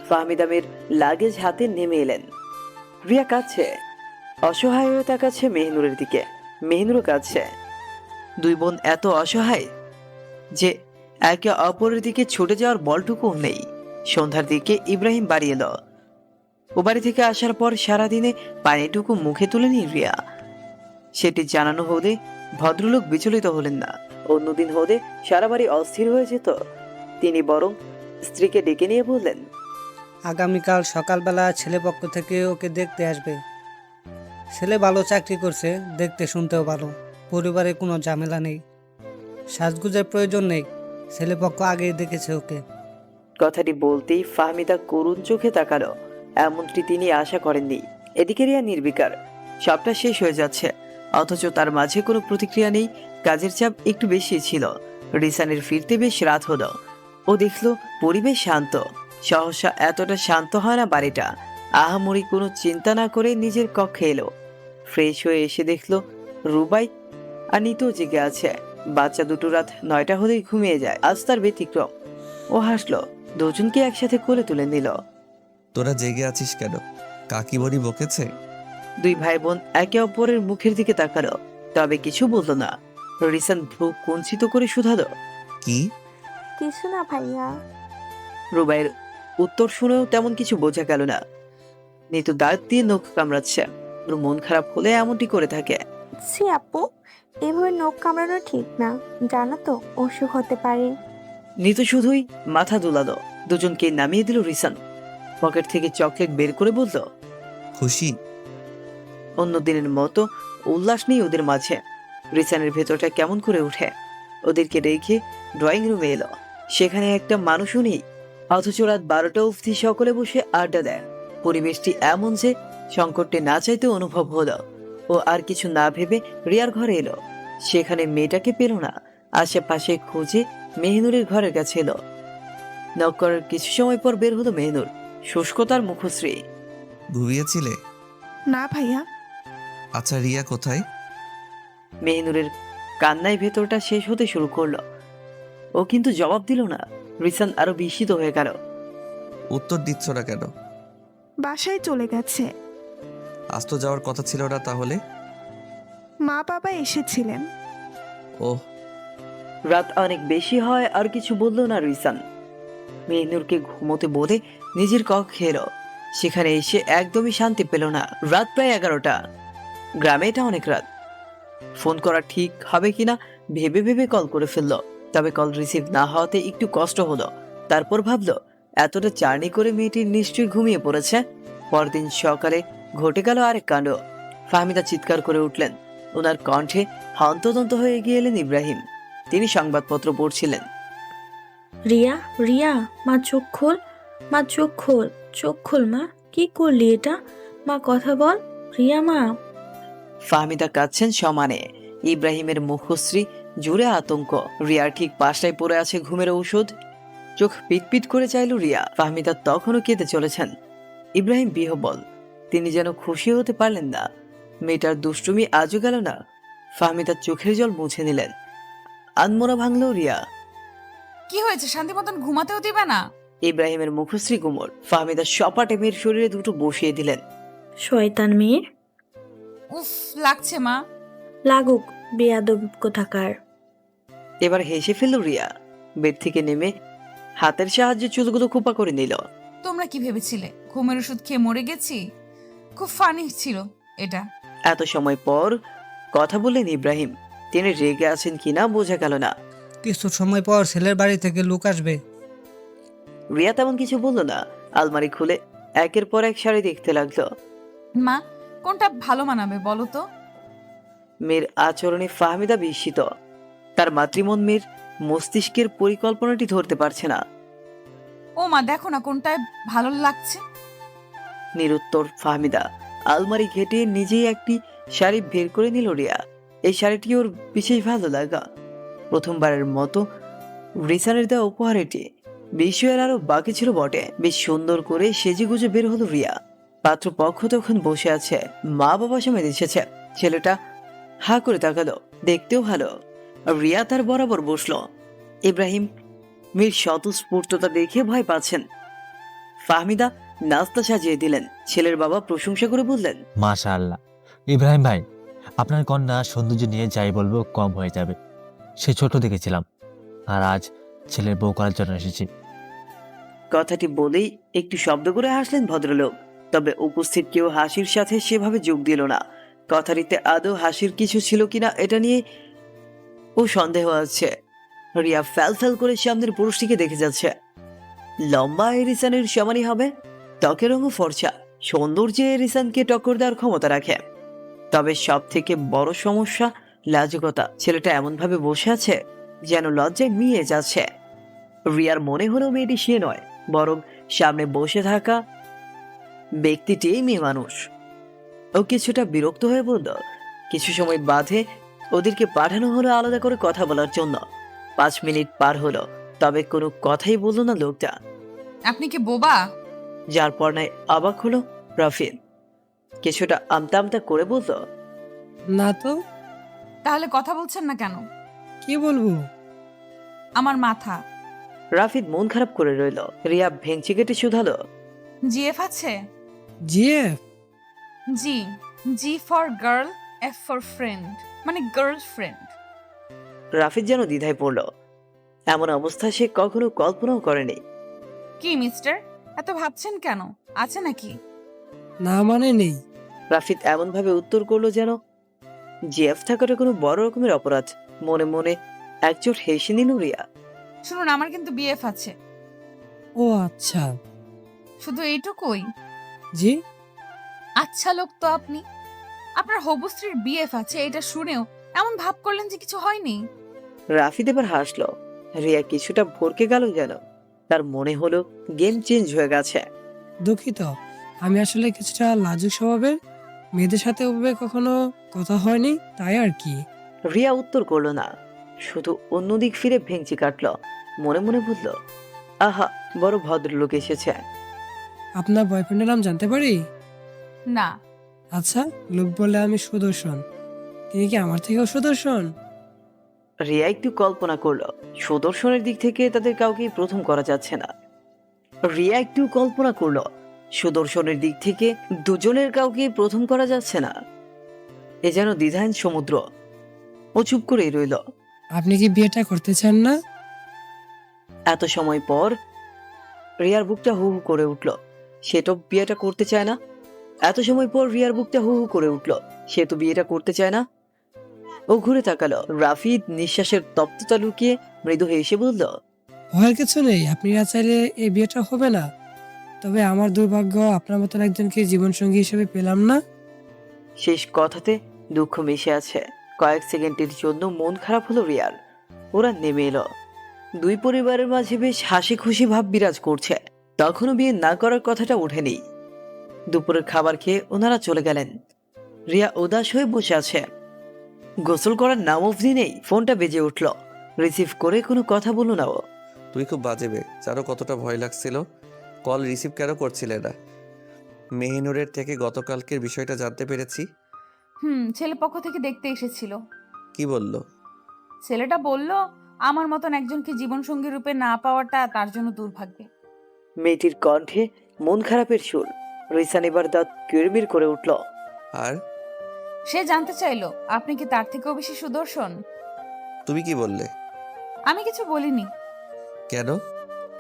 ফাহমিদা মেয়ের লাগেজ হাতে নেমে এলেন। রিয়া কাঁদছে, অসহায় হয়ে তাকাচ্ছে মেহনুরের দিকে। মেহনুরও কাঁদছে। দুই বোন এত অসহায় যে একে অপরের দিকে ছুটে যাওয়ার বলটুকু নেই। সন্ধ্যার দিকে ইব্রাহিম বাড়ি এলো। ও বাড়ি থেকে আসার পর সারাদিনে পানিটুকু মুখে তুলেনি রিয়া। সেটি জানানো হলে ভদ্রলোক বিচলিত হলেন না। অন্যদিন হলে সারা বাড়ি অস্থির হয়ে যেত। তিনি বরং স্ত্রীকে ডেকে নিয়ে বললেন, আগামীকাল সকালবেলা ছেলেপক্ষ থেকে ওকে দেখতে আসবে। ছেলে ভালো চাকরি করছে, দেখতে শুনতেও ভালো, পরিবারে কোনো ঝামেলা নেই, সাজগুজের প্রয়োজন নেই। ছেলেপক্ষ আগেই দেখেছে ওকে। কথাটি বলতেই ফাহমিদা করুণ চোখে তাকালো। এমনটি তিনি আশা করেননি। এদিকে রিয়া নির্বিকার, সবটা শেষ হয়ে যাচ্ছে, অথচ তার মাঝে কোনো প্রতিক্রিয়া নেই। কাজের চাপ একটু বেশি ছিল। রিসানের ফিরতে বেশ রাত হলো। ও দেখলো পরিবেশ শান্ত। সহসা এতটা শান্ত হয় না বাড়িটা। আহামরি কোনো চিন্তা না করে নিজের কক্ষে এলো। ফ্রেশ হয়ে এসে দেখলো রুবাই আর নিতু জেগে আছে। বাচ্চা দুটো রাত 9টা হলেই ঘুমিয়ে যায়, আজ তার ব্যতিক্রম। ও হাসলো, দুজনকে একসাথে কোলে তুলে নিল। তোরা জেগে আছিস কেন? কাকিমণি বকেছে? দুই ভাই বোন একে অপরের মুখের দিকে তাকালো, তবে কিছু বলল না। রিসান ভ্রু কুঞ্চিত করে শুধালো, কি? কিছু না ভাইয়া। রুবাইয়ের উত্তর শুনেও তেমন কিছু বোঝা গেল না। নিতু দাঁত দিয়ে নখ কামড়াচ্ছে। ওর মন খারাপ হলে এমনটি করে থাকে। ছি আপু, এভাবে নখ কামড়ানো ঠিক না, জানো তো অসুখ হতে পারে। নিতু শুধুই মাথা দুলালো। দুজনকে নামিয়ে দিল রিসান। পকেট থেকে চকলেট বের করে বলল, খুশি? অন্য দিনের মতো উল্লাস নেই ওদের মাঝে। রিসানের ভেতরটা কেমন করে উঠে। ওদেরকে রেখে ড্রয়িং রুমে এলো। সেখানে একটা মানুষও নেই, অথচ রাত 12টা অবধি সকলে বসে আড্ডা দেয়। পরিবেশটি এমন যে সংকটে না চাইতে অনুভব হলো। ও আর কিছু না ভেবে রিয়ার ঘরে এলো। সেখানে মেয়েটাকে পেল না। আশেপাশে খুঁজে মেহনুরের ঘরের কাছে এলো। নক করার কিছু সময় পর বের হলো মেহনুর, শুষ্কতার মুখশ্রী। ঘুমিয়েছিলে? না ভাইয়া। আচ্ছা, রিয়া কোথায়? মেহনুরের কান্নায় ভেতরটা শেষ হতে শুরু করলো। ও কিন্তু জবাব দিল না। রিসান আরো বিস্মিত হয়ে গেল। উত্তর দিচ্ছ না কেন? বাসায় চলে গেছে। আজ তো যাওয়ার কথা ছিল না তাহলে? মা বাবা এসেছিলেন। ওহ। রাত অনেক বেশি হয় আর কিছু বলল না রিসান। মেহনুরকে ঘুমোতে বলে নিজের কক্ষে এলো। সেখানে এসে একদমই শান্তি পেল না। রাত প্রায় 11টা। গ্রামে এটা অনেক রাত। ফোন করা ঠিক হবে কিনা ভেবে ভেবে কল করে ফেললো। তবে কল রিসিভ না হওয়াতে একটু কষ্ট হলো। তারপর ভাবলো এতটা জার্নি করে মেয়েটি নিশ্চয়ই ঘুমিয়ে পড়েছে। পরদিন সকালে ঘটে গেল আরেক কাণ্ড। ফাহমিদা চিৎকার করে উঠলেন। ওনার কণ্ঠে হন্তদন্ত হয়ে এগিয়ে এলেন ইব্রাহিম। তিনি সংবাদপত্র পড়ছিলেন। রিয়া, রিয়া, মা চোখ খোল, মা চোখ খোল, চোখ খোল মা, কি করলি এটা? মা কথা বল, রিয়া মা। ফাহমিদা কাঁদছেন সমানে। ইব্রাহিমের মুখশ্রী জুড়ে আতঙ্ক। রিয়ার ঠিক পাশটায় পড়ে আছে ঘুমের ঔষধ। চোখ পিটপিট করে চাইল রিয়া। ফাহমিদা তখনও কেঁদে চলেছেন। ইব্রাহিম বিহ্বল। তিনি যেন খুশি হতে পারলেন না। মেয়েটার দুষ্টুমি আজও গেল না। ফাহমিদার চোখের জল মুছে নিলেন। আনমোনা ভাঙল রিয়া। কি হয়েছে? শান্তি মতন ঘুমাতেও দিবে না? ইব্রাহিমের মুখশ্রী গুমর। ফাহমিদা সপাটে মেয়ের শরীরে দুটো বসিয়ে দিলেন। শয়তান মেয়ে। উফ, লাগছে মা। লাগুক, বেয়াদব কোথাকার। এবার হেসে ফেলল রিয়া। বেড থেকে নেমে হাতের সাহায্যে চুলগুলো খোপা করে নিল। তোমরা কি ভেবেছিলে ঘুমের ওষুধ খেয়ে মরে গেছি? খুব ফানি ছিল এটা। এত সময় পর কথা বললেন ইব্রাহিম। তিনি রেগে আছেন কিনা বোঝা গেল না। কিছু সময় পর ছেলের বাড়ি থেকে লোক আসবে। রিয়া তেমন কিছু বলল না। আলমারি খুলে একের পর এক শাড়ি দেখতে লাগলো। মা, কোনটা ভালো মানাবে বলো তো? মেয়ের আচরণে ফাহমিদা বিস্মিত। তার মাতৃমন মেয়ের মস্তিষ্কের পরিকল্পনাটি ধরতে পারছে না। ও মা, দেখো না কোনটায় ভালো লাগছে। নিরুত্তর ফাহমিদা। আলমারি ঘেটে নিজেই একটি শাড়ি বের করে নিল রিয়া। এই শাড়িটি ওর বিশেষ ভালো লাগা। প্রথমবারের মতো রিসানের দেওয়া উপহার এটি। বিষয়ের আরো বাকি ছিল বটে। বেশ সুন্দর করে সেজে গুজে বের হলো রিয়া। পাত্রপক্ষ তখন বসে আছে। মা বাবা সমেত এসেছে। ছেলেটা হা করে তাকালো, দেখতেও ভালো। রিয়া তার বরাবর বসলো। ইব্রাহিম মীর স্বতঃস্ফূর্ততা দেখে ভয় পাচ্ছেন। ফাহমিদা নাস্তা সাজিয়ে দিলেন। ছেলের বাবা প্রশংসা করে বললেন, মাশাআল্লাহ ইব্রাহিম ভাই, আপনার কন্যা সৌন্দর্য নিয়ে যাই বলবো কম হয়ে যাবে। সে ছোট দেখেছিলাম, আর আজ ছেলের বউ করার জন্য এসেছি। কথাটি বলেই একটু শব্দ করে হাসলেন ভদ্রলোক। তবে উপস্থিত কেউ হাসির সাথে সেভাবে যোগ দিল না। কথাটিতে আদৌ হাসির কিছু ছিল কিনা এটা নিয়ে ও সন্দেহ আছে। রিয়া ফ্যাল ফ্যাল করে সামনের পুরুষটিকে দেখে যাচ্ছে। লম্বা এরিসানের সমানই হবে, ত্বকের রঙও ফর্সা, সৌন্দর্যে এরিসানকে টক্কর দেওয়ার ক্ষমতা রাখে। তবে সব থেকে বড় সমস্যা লাজুকতা। ছেলেটা এমন ভাবে বসে আছে যেন লজ্জায় মিয়ে যাচ্ছে। রিয়ার মনে হলো মেয়েটি সে নয়, বরং সামনে বসে থাকা ব্যক্তিটিই মেয়ে মানুষ। ও কিছুটা বিরক্ত হয়ে বলল, কিছু সময় বাদে ওদেরকে পাঠানো হলো আলাদা করে কথা বলার জন্য। 5 মিনিট পার হলো, তবে কোনো কথাই বলল না লোকটা। আপনি কি বোবা? যার পর নাই অবাক হলো রাফিদ। কিছুটা আমতা আমতা করে বলল, না তো। তাহলে কথা বলছেন না কেন? কি বলবো? আমার মাথা। রাফিদ মন খারাপ করে রইল। রিয়া ভেঙচি কেটে শুধালো, জিএফ আছে? GF? G, G for girl, F for friend, মানে গার্লফ্রেন্ড। রাফিদ যেন দ্বিধায় পড়ল। এমন অবস্থা সে কখনো কল্পনাও করেনি। কি মিস্টার, এত ভাবছেন কেন? আছে নাকি? না মানে নেই। রাফিদ এমন ভাবে উত্তর করলো যেন জিএফ থাকাটা কোনো বড় রকমের অপরাধ। মনে মনে একজোট হেসে নিল রিয়া। শুনুন, আমার কিন্তু বিএফ আছে। ও আচ্ছা। শুধু এইটুকুই? জি। আচ্ছা লোক তো আপনি। আপনার হবু স্ত্রীর বিএফ আছে এটা শুনেও এমন ভাব করলেন যে কিছু হয়নি। রাফিদ এবার হাসলো। রিয়া কিছুটা ভরকে গেল যেন। তার মনে হলো গেম চেঞ্জ হয়ে গেছে। দুঃখিত, আমি আসলে কিছুটা লাজুক স্বভাবের, মেয়েদের সাথে ওভাবে কখনো কথা হয়নি, তাই আর কি। রিয়া উত্তর করলো না, শুধু অন্যদিক ফিরে ভেঙচি কাটলো। মনে মনে বলল, আহা, বড় ভদ্রলোক এসেছে। আপনার বয়ফ্রেন্ডের নাম জানতে পারি? না। আচ্ছা, লোক বলে আমি সুদর্শন, তিনি কি আমার থেকেও সুদর্শন? রিয়া একটু কল্পনা করলো। সুদর্শনের দিক থেকে তাদের কাউকে প্রথম করা যাচ্ছে না। রিয়া একটু কল্পনা করলো, সুদর্শনের দিক থেকে দুজনের কাউকে প্রথম করা যাচ্ছে না। এ যেন দ্বিধাহীন সমুদ্র। ও চুপ করেই রইল। আপনি কি বিয়েটা করতে চান না? এত সময় পর রিয়ার বুকটা হু হু করে উঠল। সে তো বিয়েটা করতে চায় না। এত সময় পর রিয়ার বুকটা হু হু করে উঠল। সে তো বিয়েটা করতে চায় না। ও ঘুরে তাকালো। রাফিদ নিঃশ্বাসের তপ্ততা লুকিয়ে মৃদু হেসে বলল, ভয়ের কিছু নেই, আপনি না চাইলে এই বিয়েটা হবে না। তবে আমার দুর্ভাগ্য, আপনার মতন একজনকে জীবনসঙ্গী হিসেবে পেলাম না। শেষ কথাতে দুঃখ মিশে আছে। কয়েক সেকেন্ডের জন্য মন খারাপ হলো রিয়ার। ওরা নেমে এলো। দুই পরিবারের মাঝে বেশ হাসি খুশি ভাব বিরাজ করছে। তখনও বিয়ে না করার কথাটা ওঠেনি। দুপুরের খাবার খেয়ে ওনারা চলে গেলেন। রিয়া উদাস হয়ে বসে আছে। গোসল করার নাম অবধি নেই। ফোনটা বেজে উঠল। রিসিভ করে কোনো কথা বলল না ও। তুমি খুব বাজে বে, জানো কতটা ভয় লাগছিল? কল রিসিভ কেন করছিলে না? মেহিনুরের থেকে গতকালকের বিষয়টা জানতে পেরেছি। ছেলে পক্ষ থেকে দেখতে এসেছিল। কি বললো? ছেলেটা বলল আমার মতন একজনকে জীবনসঙ্গী রূপে না পাওয়াটা তার জন্য দুর্ভাগ্য। মেয়েটির কণ্ঠে মন খারাপের সুর। রিসান এবার দাঁত কিরমির করে উঠল। আর সে জানতে চাইলো আপনি কি তার থেকেও বেশি সুদর্শন। তুমি কি বললে? আমি কিছু বলিনি। কেন?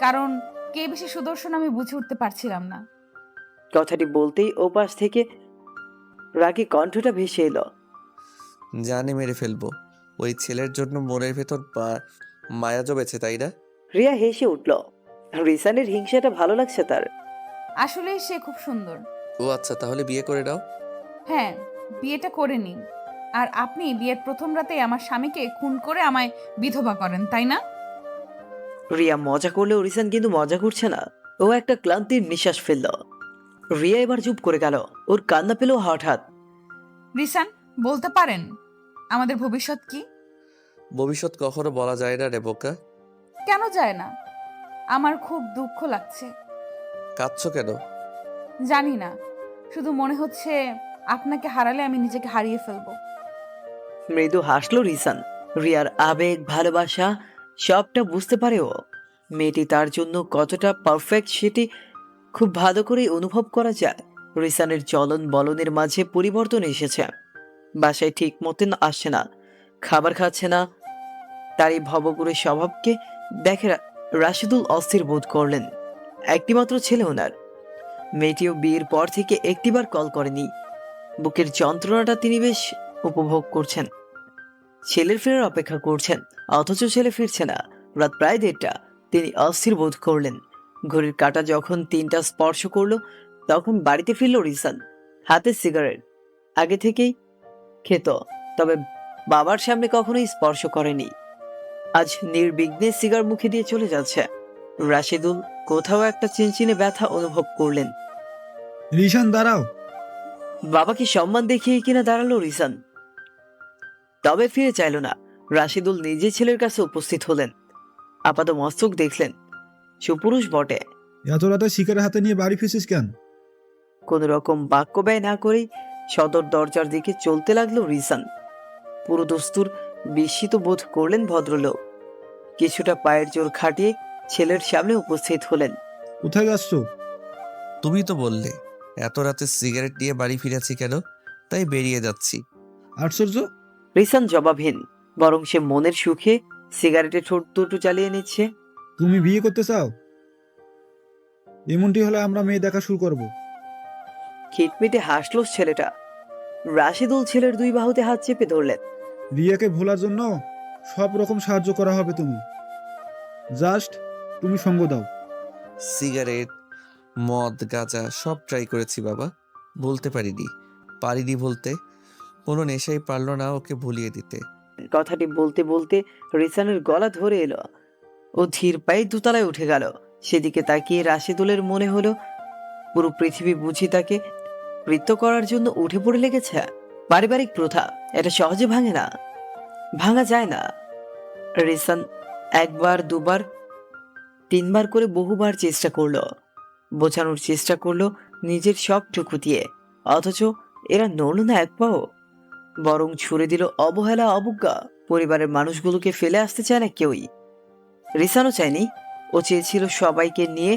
কারণ কে বেশি সুদর্শন আমি বুঝে উঠতে পারছিলাম না। কথাটি বলতেই ও পাশ থেকে রাগী কণ্ঠটা ভেসে এলো, জানে মেরে ফেলবো। ওই ছেলের জন্য মনের ভেতর মায়া জমেছে, তাই না? রিয়া হেসে উঠল। রিসানের হিংসাটা ভালো লাগছে তার। আসলে সে খুব সুন্দর। ও আচ্ছা, তাহলে বিয়ে করে নাও। হ্যাঁ, বিয়েটা করে নিন। আর আপনি বিয়ের প্রথম রাতেই আমার স্বামীকে খুন করে আমায় বিধবা করেন, তাই না? রিয়া মজা করলেও রিসান কিন্তু মজা করছে না। ও একটা ক্লান্তির নিঃশ্বাস ফেলল। রিয়া এবার চুপ করে গেল। ওর কান্না পেল হঠাৎ। রিসান, বলতে পারেন আমাদের ভবিষ্যৎ কি? ভবিষ্যৎ কখনো বলা যায় না রে বোকা। কেন যায় না? আমার খুব দুঃখ লাগছে। কাঁদছো কেন? জানি না, শুধু মনে হচ্ছে আপনাকে হারালে আমি নিজেকে হারিয়ে ফেলবো। মৃদু হাসলো রিসান। রিয়ার আবেগ, ভালোবাসা সবটা বুঝতে পারে ও। মেয়েটি তার জন্য কতটা পারফেক্ট সেটি খুব ভালো করেই অনুভব করা যায়। রিসানের চলন বলনের মাঝে পরিবর্তন এসেছে। বাসায় ঠিক মতন আসছে না, খাবার খাচ্ছে না। তার এই ভবঘুরে স্বভাবকে দেখে রাশিদুল অস্থির বোধ করলেন। একটিমাত্র ছেলে ওনার। মেয়েটিও বিয়ের পর থেকে একটিবার কল করেনি। বুকের যন্ত্রণাটা তিনি বেশ উপভোগ করছেন। ছেলের ফেরার অপেক্ষা করছেন, অথচ ছেলে ফিরছে না। রাত প্রায় 1:30। তিনি অস্থির বোধ করলেন। ঘড়ির কাঁটা যখন 3টা স্পর্শ করলো তখন বাড়িতে ফিরল রিসান। হাতে সিগারেট আগে থেকেই খেত, তবে বাবার সামনে কখনোই স্পর্শ করেনি। আজ নির্বিঘ্নে সিগার মুখে দিয়ে চলে যাচ্ছে। রাশিদুল কোথাও একটা চিনচিনে ব্যথা অনুভব করলেন। রিশান দাঁড়াও। বাবাকে সম্মান দেখিয়ে কিনা দাঁড়ালো রিসান, তবে ফিরে চাইল না। রাশিদুল নিজে ছেলের কাছে উপস্থিত হলেন। আপাত মস্তক দেখলেন, সুপুরুষ বটে। এত রাতে শিকারের হাতে নিয়ে বাড়ি ফিরছিস কেন? কোন রকম বাক্য ব্যয় না করেই সদর দরজার দিকে চলতে লাগলো রিসান। পুরো দস্তুর বিস্মিত বোধ করলেন ভদ্রলোক। কিছুটা পায়ের জোর খাটিয়ে ছেলের সামনে উপস্থিত হলেন। কোথায় যাচ্ছ? তুমি তো বললে এত রাতে সিগারেট নিয়ে বাড়ি ফিরেছি কেন, তাই বেরিয়ে যাচ্ছি। আশ্চর্য। রিসান জবাবহীন, বরং সে মনের সুখে সিগারেটে ঠোঁট দুটো চালিয়ে নিচ্ছে। তুমি বিয়ে করতে চাও? এমনটি হলে আমরা মেয়ে দেখা শুরু করব। খিটমিটে হাসলো ছেলেটা। রাশিদুল ছেলের 2 বাহুতে হাত চেপে ধরলেন। রিয়াকে ভোলার জন্য সব রকম সাহায্য করা হবে, তুমি জাস্ট তুমি সঙ্গ দাও। সিগারেট, মদ, গাঁজা সব ট্রাই করেছি বাবা, বলতে পারিনি বলতে। কোনো নেশাই পারল না ওকে ভুলিয়ে দিতে। কথাটি বলতে বলতে রিসানের গলা ধরে এলো। ও ধীর পায়ে দোতলায় উঠে গেল। সেদিকে তাকিয়ে রাশিদুলের মনে হলো পুরো পৃথিবী বুঝি তাকে বৃত্ত করার জন্য উঠে পড়ে লেগেছে। পারিবারিক প্রথা, এটা সহজে ভাঙে না, ভাঙা যায় না। রিসান 1বার 2বার 3বার করে বহুবার চেষ্টা করলো, বোঝানোর চেষ্টা করলো নিজের সবটুকু দিয়ে, অথচ এরা নড়ল না এক পাও, বরং ছুড়ে দিল অবহেলা, অবজ্ঞা। পরিবারের মানুষগুলোকে ফেলে আসতে চায় না কেউই। রিসানও চায়নি। ও চেয়েছিল সবাইকে নিয়ে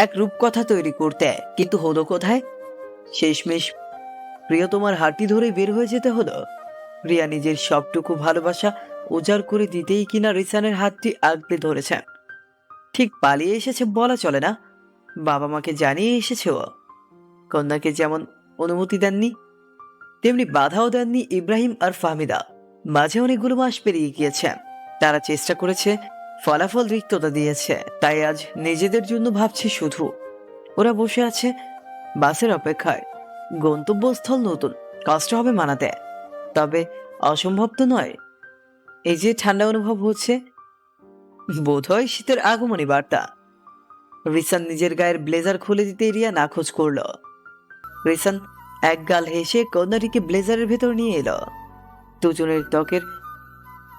এক রূপকথা তৈরি করতে, কিন্তু হলো কোথায়? শেষমেশ প্রিয়তমার হাঁটি ধরে বের হয়ে যেতে হলো। রিয়া নিজের সবটুকু ভালোবাসা উজাড় করে দিতেই কিনা রিসানের হাতটি আগলে ধরেছেন। ঠিক পালিয়ে এসেছে বলা চলে না, বাবা মাকে জানিয়ে এসেছে ও। কন্যাকে যেমন অনুমতি দেননি, তেমনি বাধাও দেননি ইব্রাহিম আর ফাহমিদা। মাঝে অনেকগুলো মাস পেরিয়ে গিয়েছে। তারা চেষ্টা করেছে, ফলাফল রিক্ততা দিয়েছে। তাই আজ নিজেদের জন্য ভাবছে শুধু। ওরা বসে আছে বাসের অপেক্ষায়। গন্তব্যস্থল নতুন, কষ্ট হবে মানাতে, তবে অসম্ভব তো নয়। এই যে ঠান্ডা অনুভব হচ্ছে, বোধহয় শীতের আগমনী বার্তা। রিসান নিজের গায়ের ব্লেজার খুলে দিতে রিয়া নাখোঁজ করল। রিসান এক গাল হেসে কন্যাটিকে ব্লেজারের ভেতর নিয়ে এলো। দুজনের ত্বকের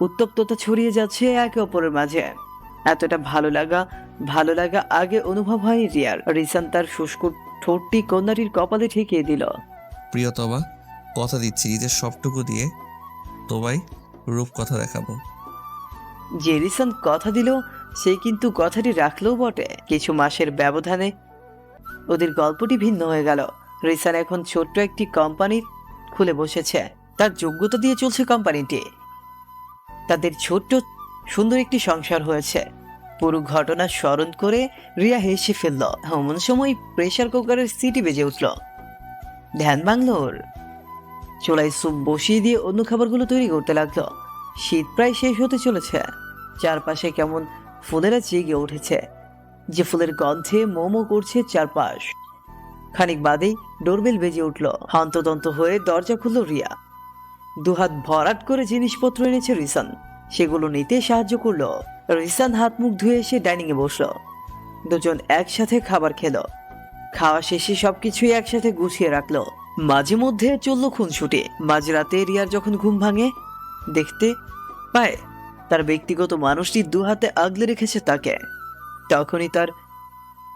উত্তপ্ততা ছড়িয়ে যাচ্ছে একে অপরের মাঝে। এতটা ভালো লাগা আগে অনুভব হয়নি রিয়ার। রিসান তার শুষ্ক ঠোঁটটি কন্যাটির কপালে ঠেকিয়ে দিল। প্রিয়তমা, কথা দিচ্ছি নিজের সবটুকু দিয়ে তোমায় রূপকথা দেখাবো। যে রিসান কথা দিল সে কিন্তু কথাটি রাখলেও বটে। কিছু মাসের ব্যবধানে ওদের গল্পটি ভিন্ন হয়ে গেল। রিসান এখন ছোট্ট একটি কোম্পানি খুলে বসেছে। তার যোগ্যতা দিয়ে চলছে কোম্পানিটি। তাদের ছোট্ট সুন্দর একটি সংসার হয়েছে। পুরো ঘটনা স্মরণ করে রিয়া হেসে ফেলল। এমন সময় প্রেসার কুকারের সিটি বেজে উঠল। ধ্যান ভাঙল ওর। চুলায় স্যুপ বসিয়ে দিয়ে অন্য খাবারগুলো তৈরি করতে লাগলো। শীত প্রায় শেষ হতে চলেছে। চারপাশে কেমন ফুলেরা জেগে উঠেছে, যে ফুলের গন্ধে মোমো করছে চারপাশ। খানিক বাদেই ডোরবেল বেজে উঠল। হন্তদন্ত হয়ে দরজা খুলল রিয়া। 2 হাত ভরাট করে জিনিসপত্র এনেছে রিসান, সেগুলো নিতে সাহায্য করলো। রিসান হাত মুখ ধুয়ে এসে ডাইনিং এ বসলো। দুজন একসাথে খাবার খেলো। খাওয়া শেষে সবকিছুই একসাথে গুছিয়ে রাখলো। মাঝে মধ্যে চললো খুনসুটি। মাঝরাতে রিয়ার যখন ঘুম ভাঙে, দেখতে পায় তার ব্যক্তিগত মানুষটি 2 হাতে আগলে রেখেছে তাকে। তখনই তার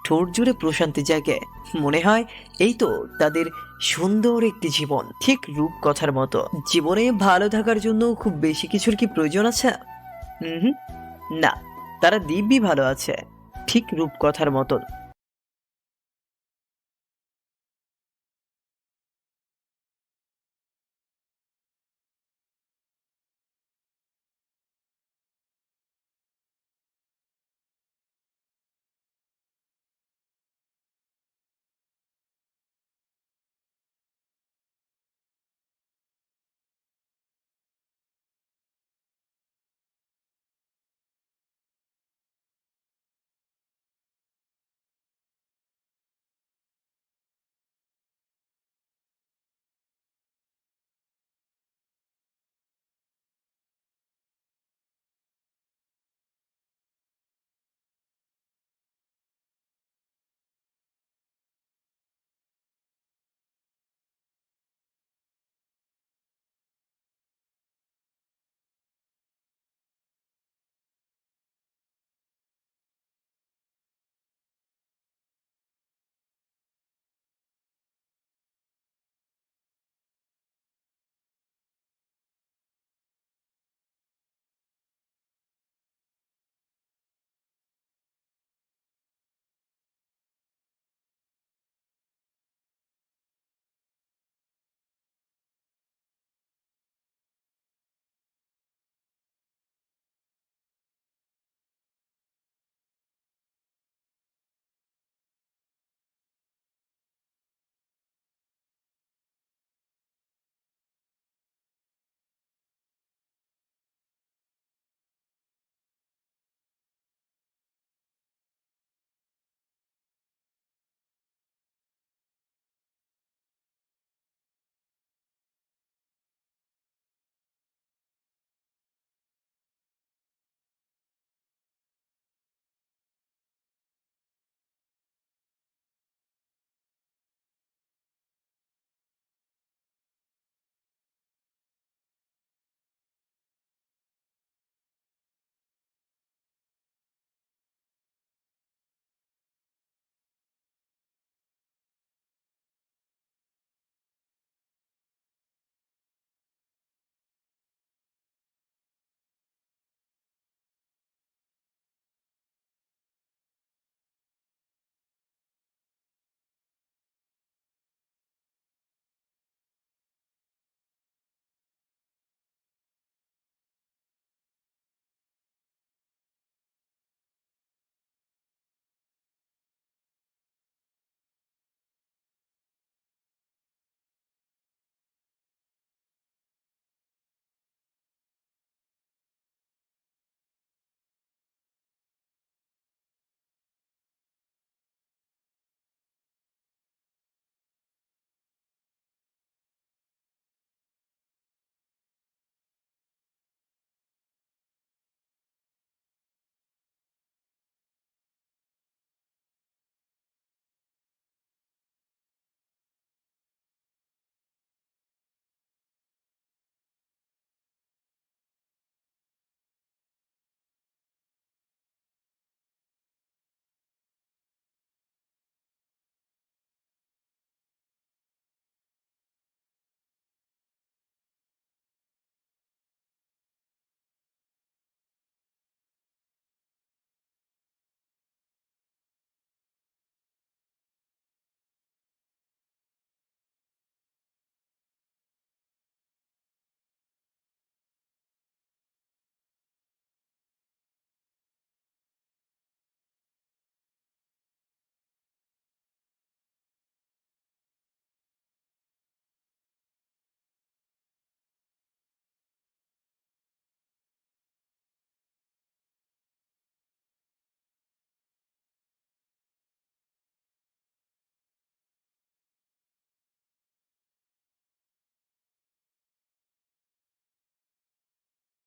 ঠোঁট জুড়ে প্রশান্তি জাগে। মনে হয় এই তো তাদের সুন্দর একটি জীবন, ঠিক রূপকথার মতো। জীবনে ভালো থাকার জন্য খুব বেশি কিছুর কি প্রয়োজন আছে? না, তারা দিব্যি ভালো আছে, ঠিক রূপকথার মতন।